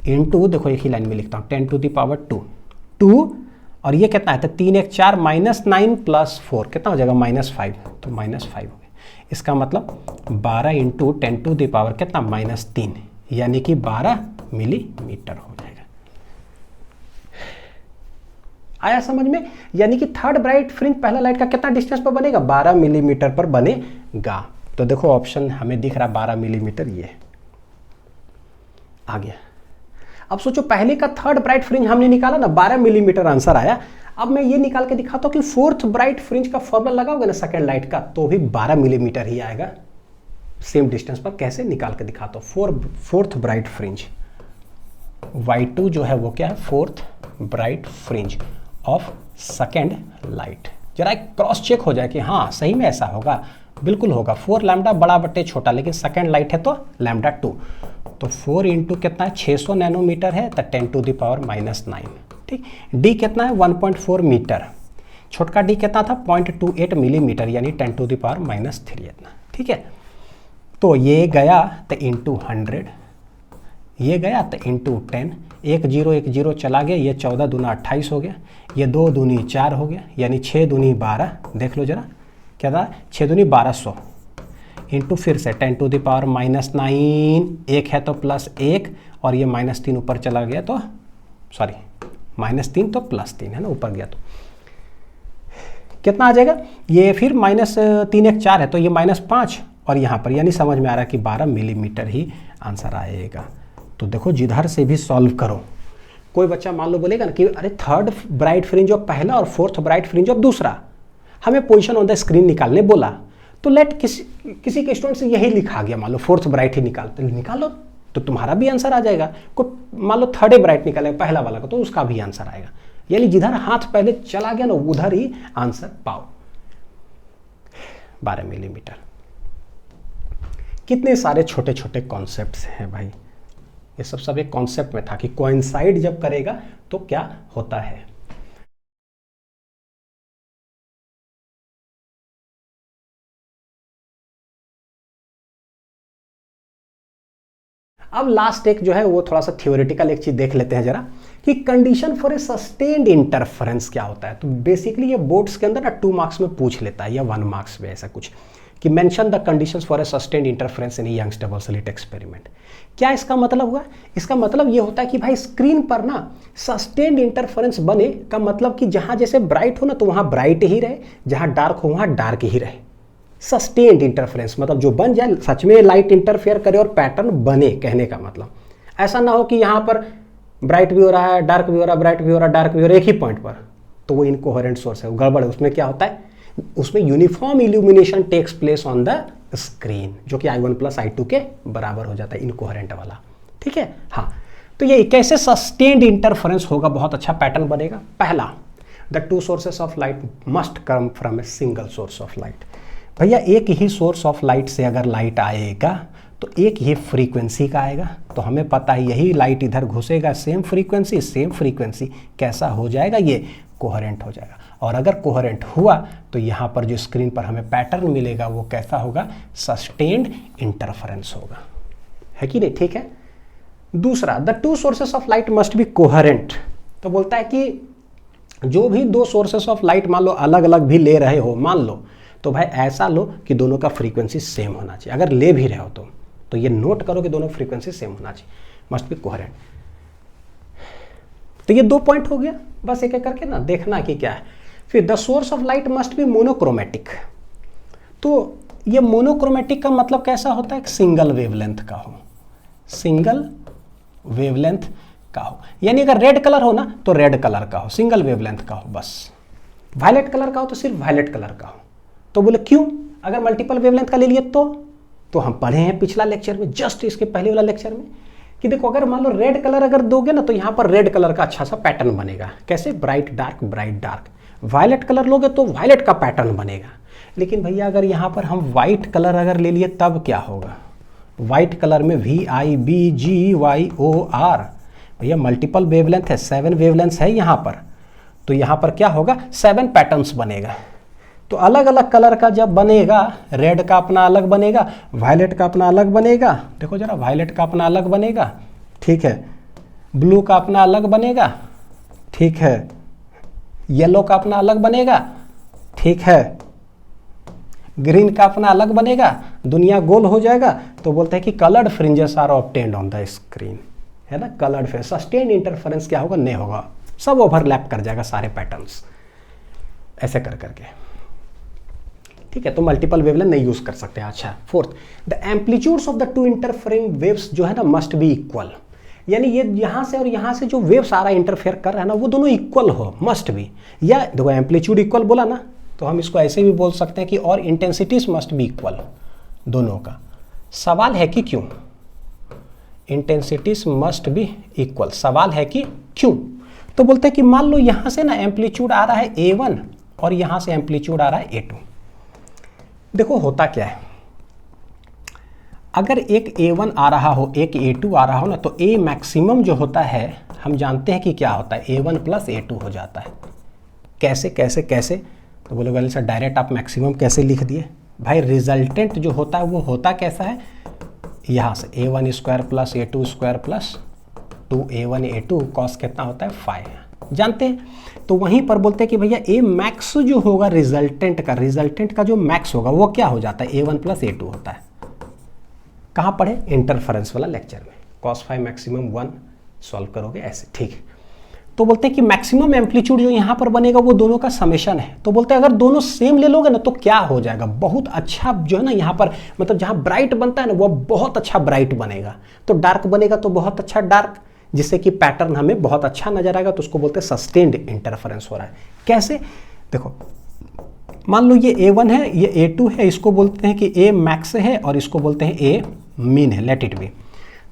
Speaker 1: इंटू, देखो एक ही लाइन में लिखता हूँ, 10⁻2 और ये कितना है, तो 3 1 4 -9 + 4 कितना हो जाएगा -5, तो -5 हो गया। इसका मतलब 12 इंटू 10⁻, कितना -3, यानी कि 12 मिलीमीटर हो जाएगा। आया समझ में, यानी कि थर्ड ब्राइट फ्रिंज पहला लाइट का कितना डिस्टेंस पर बनेगा, 12 मिलीमीटर पर बनेगा। तो देखो ऑप्शन हमें दिख रहा 12 मिलीमीटर, ये आ गया। अब सोचो पहले का थर्ड ब्राइट फ्रिंज हमने निकाला ना, 12 मिलीमीटर आंसर आया। अब मैं ये निकाल के दिखाता हूं कि फोर्थ ब्राइट फ्रिंज का फॉर्मूला लगाओगे ना सेकंड लाइट का, तो भी 12 मिलीमीटर ही आएगा सेम डिस्टेंस पर। कैसे निकाल के दिखाता हूं, फोर्थ ब्राइट फ्रिंज y2 जो है वो क्या है, fourth bright fringe of second light. जरा एक क्रॉस चेक हो जाए कि हाँ सही में ऐसा होगा, बिल्कुल होगा। 4 लैम्डा बड़ा बटे छोटा, लेकिन सेकेंड लाइट है तो लैम्डा 2, तो 4 इंटू कितना है 600 नैनोमीटर है, तो 10⁻⁹, ठीक। डी कितना है 1.4 मीटर, छोटका डी कितना था 0.28 मिलीमीटर, यानी 10⁻⁻3 इतना, ठीक है। तो ये गया तो इंटू 100, ये गया तो इंटू 10, 1 0 चला गया, ये 14 दूना 28 हो गया, ये 2 दूनी 4 हो गया, यानी 6 दूनी 12, देख लो जरा क्या था, 6 दूनी 1200 इंटू फिर से 10⁻⁹, एक है तो +1 और ये -3 ऊपर चला गया तो सॉरी -3 तो +3 है ना, ऊपर गया तो कितना आ जाएगा, ये फिर -3 1 4 है तो ये -5 और यहाँ पर, यानी समझ में आ रहा है कि 12 मिलीमीटर ही आंसर आएगा। तो देखो जिधर से भी सॉल्व करो, कोई बच्चा मान लो बोलेगा ना कि अरे थर्ड ब्राइट फ्रिंज ऑफ पहला और फोर्थ ब्राइट फ्रिंज ऑफ दूसरा, हमें पोजीशन ऑन द स्क्रीन निकालने बोला, तो लेट किसी के स्टूडेंट से यही लिखा गया, मान लो फोर्थ ब्राइट ही निकालो तो तुम्हारा भी आंसर आ जाएगा। को मान लो थर्ड ब्राइट निकालेगा पहला वाला का, तो उसका भी आंसर आएगा। यानी जिधर हाथ पहले चला गया ना उधर ही आंसर पाओ। 12 मिलीमीटर। कितने सारे छोटे छोटे कॉन्सेप्ट्स हैं भाई, ये सब एक कॉन्सेप्ट में था कि कोइंसाइड जब करेगा तो क्या होता है। अब लास्ट एक जो है वो थोड़ा सा थियोरेटिकल एक चीज देख लेते हैं जरा, कि condition for a sustained interference क्या होता है। तो बेसिकली ये बोर्ड्स के अंदर ना 2 मार्क्स में पूछ लेता है या 1 मार्क्स में, ऐसा कुछ कि mention the conditions for a sustained interference in Young's double slit experiment. क्या इसका मतलब हुआ, इसका मतलब ये होता है कि भाई स्क्रीन पर ना सस्टेन्ड इंटरफेरेंस बने का मतलब कि जहां जैसे ब्राइट हो ना तो वहां ब्राइट ही रहे, जहां डार्क हो वहां डार्क ही रहे। सस्टेन्ड इंटरफेरेंस मतलब जो बन जाए, सच में लाइट इंटरफेयर करे और पैटर्न बने, कहने का मतलब ऐसा ना हो कि यहाँ पर ब्राइट भी हो रहा है डार्क भी हो रहा है, ब्राइट भी हो रहा है डार्क भी हो रहा है एक ही पॉइंट पर, तो वो इनकोहेरेंट सोर्स है, वो गड़बड़ है। उसमें क्या होता है, उसमें uniform illumination takes place on the screen, जो कि I1 प्लस I2 के बराबर हो जाता है, इनकोहेरेंट वाला। ठीक है, हाँ। तो ये कैसे सस्टेन्ड इंटरफेरेंस होगा, बहुत अच्छा पैटर्न बनेगा। पहला, the two sources of light must come from a single source of light. भैया एक ही सोर्स ऑफ लाइट से अगर लाइट आएगा तो एक ही फ्रीक्वेंसी का आएगा, तो हमें पता है यही लाइट इधर घुसेगा, सेम फ्रीक्वेंसी कैसा हो जाएगा, ये कोहेरेंट हो जाएगा। और अगर कोहेरेंट हुआ तो यहाँ पर जो स्क्रीन पर हमें पैटर्न मिलेगा वो कैसा होगा, सस्टेन्ड इंटरफेरेंस होगा, है कि नहीं? ठीक है। दूसरा, the two sources of light must be coherent. तो बोलता है कि जो भी दो सोर्सेस ऑफ लाइट मान लो अलग अलग भी ले रहे हो, मान लो, तो भाई ऐसा लो कि दोनों का फ्रीक्वेंसी सेम होना चाहिए। अगर ले भी रहे हो तो ये नोट करो कि दोनों फ्रीक्वेंसी सेम होना चाहिए, मस्ट बी कोहेरेंट। तो ये 2 पॉइंट हो गया, बस एक एक करके ना देखना कि क्या है। फिर the source of light must be monochromatic. तो ये मोनोक्रोमेटिक का मतलब कैसा होता है, सिंगल वेवलेंथ का हो, सिंगल वेवलेंथ का हो। यानी अगर रेड कलर हो ना तो रेड कलर का हो, सिंगल वेवलेंथ का हो बस। वायलेट कलर का हो तो सिर्फ वायलेट कलर का हो। तो बोले क्यों, अगर मल्टीपल वेवलेंथ का ले लिए तो हम पढ़े हैं पिछला लेक्चर में, जस्ट इसके पहले वाला लेक्चर में, कि देखो अगर मान लो रेड कलर अगर दोगे ना तो यहाँ पर रेड कलर का अच्छा सा पैटर्न बनेगा। कैसे, bright dark bright dark. Violet colour लोगे तो वायलेट का पैटर्न बनेगा। लेकिन भैया अगर यहाँ पर हम व्हाइट कलर अगर ले लिए तब क्या होगा, व्हाइट कलर में VIBGYOR, भैया मल्टीपल वेवलेंथ है, 7 वेवलेंथ है यहाँ पर, तो यहाँ पर क्या होगा, 7 पैटर्न्स बनेगा। तो अलग अलग कलर का जब बनेगा, रेड का अपना अलग बनेगा, वायलेट का अपना अलग बनेगा, देखो जरा वायलेट का अपना अलग बनेगा, ठीक है, ब्लू का अपना अलग बनेगा, ठीक है, येलो का अपना अलग बनेगा, ठीक है, ग्रीन का अपना अलग बनेगा, दुनिया गोल हो जाएगा। तो बोलते हैं कि coloured fringes are obtained on the screen, है ना, कलर्ड फ्रिंज। सस्टेन्ड इंटरफेरेंस क्या होगा, नहीं होगा, सब ओवरलैप कर जाएगा सारे पैटर्न्स, ऐसे कर करके। ठीक है, तो मल्टीपल वेवलेंथ नहीं यूज कर सकते। अच्छा, fourth, the amplitudes of the to interfering waves जो है ना मस्ट बी इक्वल। यानी ये यहाँ से और यहाँ से जो वेव्स आ रहा है इंटरफेयर कर रहा है ना, वो दोनों इक्वल हो, मस्ट बी। या देखो एम्पलीट्यूड इक्वल बोला ना, तो हम इसको ऐसे भी बोल सकते हैं कि और इंटेंसिटीज मस्ट बी इक्वल दोनों का। सवाल है कि क्यों, इंटेंसिटीज मस्ट बी इक्वल, सवाल है कि क्यों। तो बोलते हैं कि मान लो यहाँ से ना एम्पलीट्यूड आ रहा है A1 और यहाँ से एम्पलीट्यूड आ रहा है A2। देखो होता क्या है, अगर एक A1 आ रहा हो एक A2 आ रहा हो ना, तो A मैक्सिमम जो होता है हम जानते हैं कि क्या होता है, A1 प्लस A2 हो जाता है। कैसे कैसे कैसे, तो बोलोगे सर डायरेक्ट आप मैक्सिमम कैसे लिख दिए। भाई रिजल्टेंट जो होता है वो होता कैसा है, यहाँ से A1 square plus A2 square plus 2A1 A2 cos कितना होता है 5, जानते हैं। तो वहीं पर बोलते हैं कि भैया A मैक्स जो होगा रिजल्टेंट का जो मैक्स होगा वो क्या हो जाता है, A1 प्लस A2 होता है। कहाँ पढ़े, इंटरफेरेंस वाला लेक्चर में, cos 5 मैक्सिमम 1 सॉल्व करोगे ऐसे, ठीक। तो बोलते हैं कि मैक्सिमम एम्पलीट्यूड जो यहाँ पर बनेगा वो दोनों का समेशन है। तो बोलते हैं अगर दोनों सेम ले लोगे ना तो क्या हो जाएगा, बहुत अच्छा जो है ना यहाँ पर, मतलब जहाँ ब्राइट बनता है ना वो बहुत अच्छा ब्राइट बनेगा, तो डार्क बनेगा तो बहुत अच्छा डार्क, जिससे कि पैटर्न हमें बहुत अच्छा नजर आएगा। तो उसको बोलते हैं सस्टेन्ड इंटरफेरेंस हो रहा है। कैसे, देखो मान लो ये A1 है ये A2 है, इसको बोलते हैं कि A मैक्स है और इसको बोलते हैं A मीन है, लेट इट बी।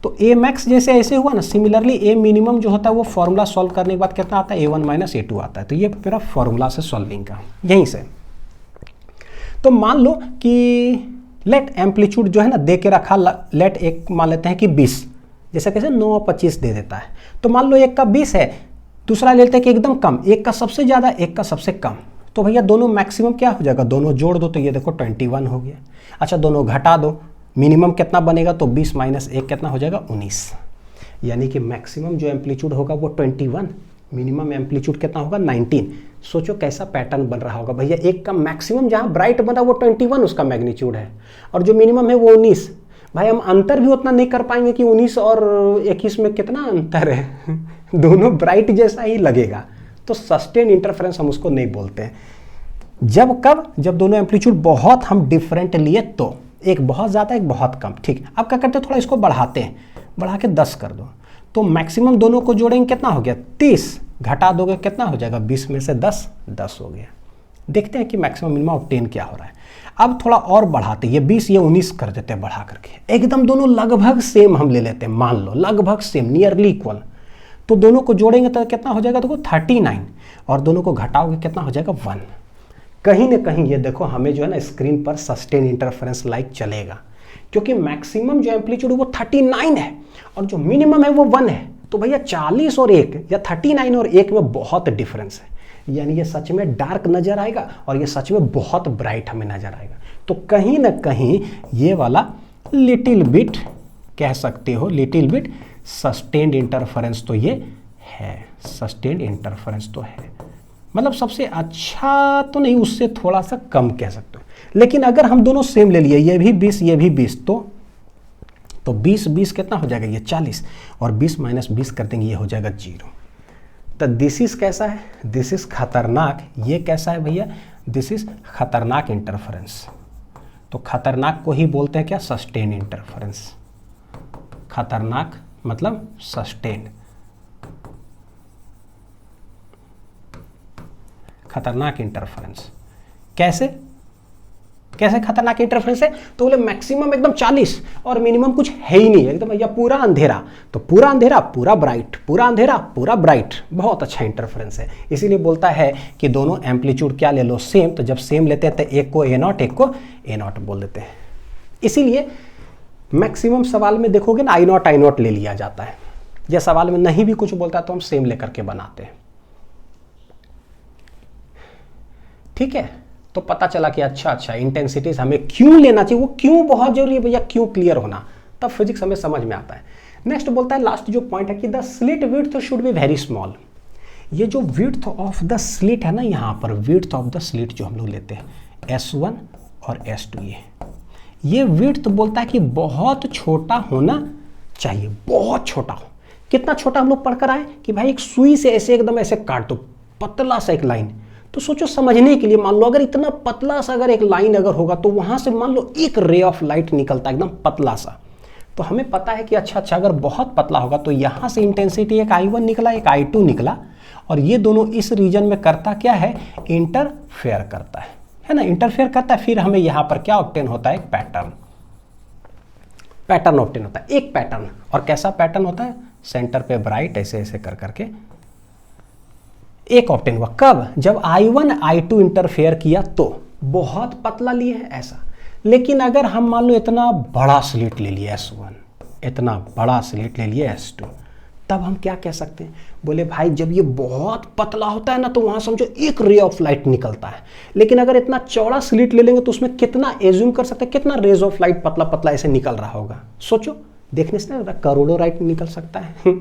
Speaker 1: तो A मैक्स जैसे ऐसे हुआ ना, सिमिलरली A मिनिमम जो होता है वो फॉर्मूला सॉल्व करने के बाद कितना आता है, A1 माइनस A2 आता है। तो ये मेरा फॉर्मूला से सॉल्विंग का यहीं से। तो मान लो कि लेट एम्पलीट्यूड जो है ना दे के रखा, लेट एक मान लेते हैं कि 20, जैसे कैसे 9 और 25 दे देता है। तो मान लो एक का 20 है, दूसरा लेते हैं कि एकदम कम, एक का सबसे ज़्यादा एक का सबसे कम। तो भैया दोनों मैक्सिमम क्या हो जाएगा, दोनों जोड़ दो तो ये देखो 21 हो गया। अच्छा दोनों घटा दो, मिनिमम कितना बनेगा, तो 20 माइनस 1 कितना हो जाएगा 19। यानी कि मैक्सिमम जो एम्पलीट्यूड होगा वो 21, मिनिमम एम्पलीट्यूड कितना होगा 19। सोचो कैसा पैटर्न बन रहा होगा भैया, एक का मैक्सिमम जहाँ ब्राइट बना वो 21 उसका मैग्नीट्यूड है, और जो मिनिमम है वो 19। भाई हम अंतर भी उतना नहीं कर पाएंगे कि 19 और 21 में कितना अंतर है दोनों ब्राइट जैसा ही लगेगा। तो सस्टेन इंटरफेरेंस हम उसको नहीं बोलते हैं। जब कब, जब दोनों एम्पलीट्यूड बहुत हम डिफरेंट लिए, तो एक बहुत ज़्यादा एक बहुत कम, ठीक। अब क्या करते हैं, थोड़ा इसको बढ़ाते हैं, बढ़ा के 10 कर दो, तो मैक्सिमम दोनों को जोड़ेंगे कितना हो गया 30, घटा दोगे कितना हो जाएगा, 20 में से 10, 10 हो गया। देखते हैं कि मैक्सिमम मिनिमम ऑब्टेन क्या हो रहा है। अब थोड़ा और बढ़ाते, ये 20 ये 19 कर देते हैं बढ़ा करके, एकदम दोनों लगभग सेम हम ले लेते हैं, मान लो लगभग सेम, नियरली इक्वल। तो दोनों को जोड़ेंगे तो कितना हो जाएगा, देखो 39, और दोनों को घटाओगे कितना हो जाएगा 1। कहीं ना कहीं ये देखो हमें जो है ना स्क्रीन पर सस्टेन इंटरफेरेंस लाइक चलेगा, क्योंकि मैक्सिमम जो एम्पलीट्यूड वो 39 है और जो मिनिमम है वो 1 है। तो भैया 40 और 1 या 39 और 1 में बहुत डिफरेंस है, यानी ये सच में डार्क नजर आएगा और ये सच में बहुत ब्राइट हमें नजर आएगा। तो कहीं ना कहीं ये वाला लिटिल बिट कह सकते हो, लिटिल बिट सस्टेन्ड इंटरफेरेंस तो ये है, सस्टेन्ड इंटरफेरेंस तो है, मतलब सबसे अच्छा तो नहीं, उससे थोड़ा सा कम कह सकते हो। लेकिन अगर हम दोनों सेम ले लिए, ये भी 20 ये भी 20, तो 20 20 कितना हो जाएगा, ये 40, और 20 माइनस 20 कर देंगे, ये हो जाएगा 0। तो दिस इज कैसा है, दिस इज खतरनाक। ये कैसा है भैया, दिस इज खतरनाक इंटरफेरेंस। तो खतरनाक को ही बोलते हैं क्या, सस्टेन इंटरफेरेंस। खतरनाक मतलब सस्टेन, खतरनाक इंटरफेरेंस। कैसे कैसे खतरनाक इंटरफेरेंस है, तो बोले मैक्सिमम एकदम 40 और मिनिमम कुछ है ही नहीं, एकदम या पूरा अंधेरा, तो पूरा अंधेरा पूरा ब्राइट, पूरा अंधेरा पूरा ब्राइट, बहुत अच्छा इंटरफेरेंस है। इसीलिए बोलता है कि दोनों एम्पलीट्यूड क्या ले लो, सेम। तो जब सेम लेते हैं तो एक को A0 एक को A0 बोल देते हैं। इसीलिए मैक्सिमम सवाल में देखोगे ना I0 ले लिया जाता है, या सवाल में नहीं भी कुछ बोलता है तो हम सेम लेकर के बनाते हैं। ठीक है, तो पता चला कि अच्छा इंटेंसिटीज हमें क्यों लेना चाहिए, वो क्यों बहुत जरूरी है भैया, क्यों क्लियर होना, तब फिजिक्स हमें समझ में आता है। नेक्स्ट बोलता है, लास्ट जो पॉइंट है कि the slit width should be very small. ये जो विड्थ ऑफ द स्लिट है ना, यहाँ पर विड्थ ऑफ द स्लिट जो हम लोग लेते हैं S1 और S2, ये विड्थ बोलता है कि बहुत छोटा होना चाहिए, बहुत छोटा हो। कितना छोटा हम लोग पढ़कर आए कि भाई एक सुई से ऐसे एकदम ऐसे काट दो, पतला सा एक लाइन। तो सोचो समझने के लिए, मान लो अगर इतना पतला सा अगर एक लाइन अगर होगा तो वहां से मान लो एक रे ऑफ लाइट निकलता है एकदम पतला सा। तो हमें पता है कि अच्छा अगर बहुत पतला होगा तो यहां से इंटेंसिटी एक I1 निकला एक I2 निकला, और ये दोनों इस रीजन में करता क्या है, इंटरफेयर करता है ना, इंटरफेयर करता है। फिर हमें यहां पर क्या ऑब्टेन होता है, एक पैटर्न ऑब्टेन होता है, एक पैटर्न। और कैसा पैटर्न होता है, सेंटर पे ब्राइट ऐसे ऐसे कर करके एक ऑब्टेन हुआ। कब, जब I1 I2 इंटरफेयर किया तो बहुत पतला लिए है ऐसा। लेकिन अगर हम मान लो इतना बड़ा स्लिट ले लिए S1, इतना बड़ा स्लिट ले लिए S2, तब हम क्या कह सकते हैं, बोले भाई जब ये बहुत पतला होता है ना तो वहां समझो एक रे ऑफ लाइट निकलता है। लेकिन अगर इतना चौड़ा स्लिट ले लेंगे तो उसमें कितना एज्यूम कर सकते हैं, कितना रेज ऑफ लाइट पतला पतला ऐसे निकल रहा होगा। सोचो, देखने से ना करोड़ों लाइट निकल सकता है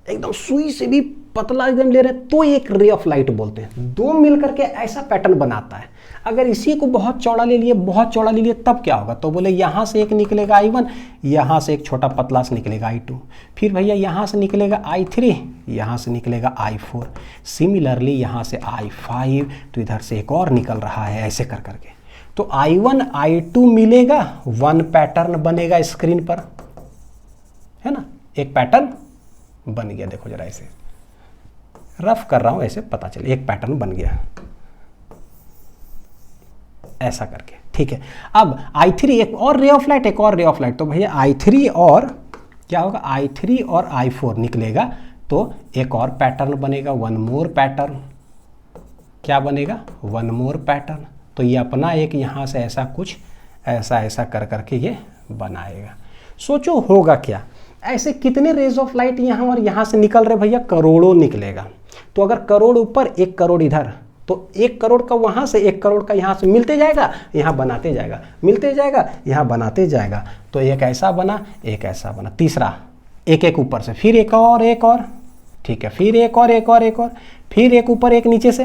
Speaker 1: एकदम सुई से भी पतला एकदम ले रहे तो एक रे ऑफ लाइट बोलते हैं। दो मिल करके ऐसा पैटर्न बनाता है। अगर इसी को बहुत चौड़ा ले लिए, बहुत चौड़ा ले लिए, तब क्या होगा, तो बोले यहाँ से एक निकलेगा I1, यहाँ से एक छोटा पतला से निकलेगा I2, फिर भैया यहाँ से निकलेगा I3, यहाँ से निकलेगा I4, सिमिलरली यहाँ से I5, तो इधर से एक और निकल रहा है ऐसे कर करके। तो I1 I2 मिलेगा, वन पैटर्न बनेगा स्क्रीन पर, है ना, एक पैटर्न बन गया। देखो जरा ऐसे रफ कर रहा हूं, ऐसे पता चले एक पैटर्न बन गया ऐसा करके। ठीक है, अब I3 एक और रे ऑफ लाइट, एक और रे ऑफ लाइट, तो भैया I3 और क्या होगा, I3 और I4 निकलेगा तो एक और पैटर्न बनेगा, वन मोर पैटर्न। क्या बनेगा, वन मोर पैटर्न। तो ये अपना एक यहां से ऐसा कुछ ऐसा ऐसा कर करके ये बनाएगा। सोचो होगा क्या, ऐसे कितने रेज ऑफ लाइट यहाँ और यहाँ से निकल रहे भैया, करोड़ों निकलेगा। तो अगर करोड़ ऊपर 1 करोड़ इधर, तो 1 करोड़ का वहाँ से 1 करोड़ का यहाँ से मिलते जाएगा, यहाँ बनाते जाएगा, मिलते जाएगा, यहाँ बनाते जाएगा। तो एक ऐसा बना, एक ऐसा बना, तीसरा एक एक ऊपर से, फिर एक और, ठीक है, फिर एक और, फिर एक ऊपर एक नीचे से।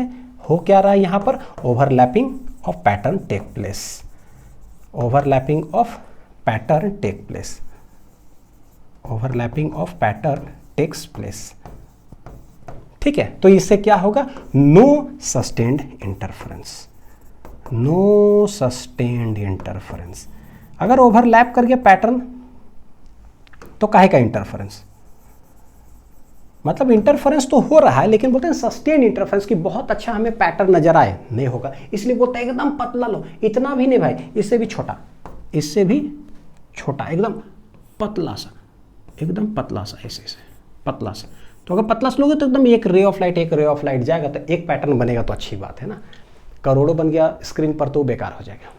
Speaker 1: हो क्या रहा है यहाँ पर, overlapping of pattern take place, overlapping of pattern take place, overlapping of pattern takes place. ठीक है, तो इससे क्या होगा, no sustained interference, no sustained interference. अगर ओवरलैप कर गया पैटर्न तो काहे का इंटरफेरेंस, मतलब इंटरफेरेंस तो हो रहा है, लेकिन बोलते हैं सस्टेन इंटरफेरेंस की बहुत अच्छा हमें पैटर्न नजर आए, नहीं होगा। इसलिए बोलते हैं एकदम पतला लो, इतना भी नहीं भाई, इससे भी छोटा, इससे भी छोटा, एकदम पतला सा, एकदम पतला सा, ऐसे से पतला सा। तो अगर पतला सा लोगे तो एकदम एक रे ऑफ लाइट जाएगा, तो एक पैटर्न बनेगा तो अच्छी बात है ना। करोड़ों बन गया स्क्रीन पर तो बेकार हो जाएगा।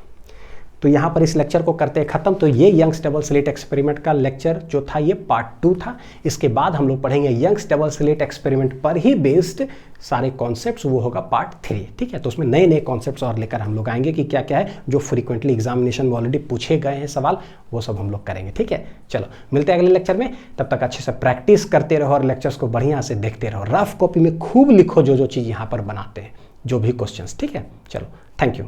Speaker 1: तो यहाँ पर इस लेक्चर को करते हैं ख़त्म। तो ये यंग्स डबल स्लिट एक्सपेरिमेंट का लेक्चर जो था ये पार्ट 2 था। इसके बाद हम लोग पढ़ेंगे यंग्स डबल स्लिट एक्सपेरिमेंट पर ही बेस्ड सारे कॉन्सेप्ट्स, वो होगा पार्ट 3। ठीक है, तो उसमें नए नए कॉन्सेप्ट्स और लेकर हम लोग आएंगे कि क्या क्या है जो फ्रीक्वेंटली एग्जामिनेशन में ऑलरेडी पूछे गए हैं सवाल, वो सब हम लोग करेंगे। ठीक है, चलो मिलते हैं अगले लेक्चर में। तब तक अच्छे से प्रैक्टिस करते रहो और लेक्चर्स को बढ़िया से देखते रहो। रफ कॉपी में खूब लिखो जो जो चीज़ यहाँ पर बनाते हैं, जो भी क्वेश्चंस। ठीक है, चलो थैंक यू।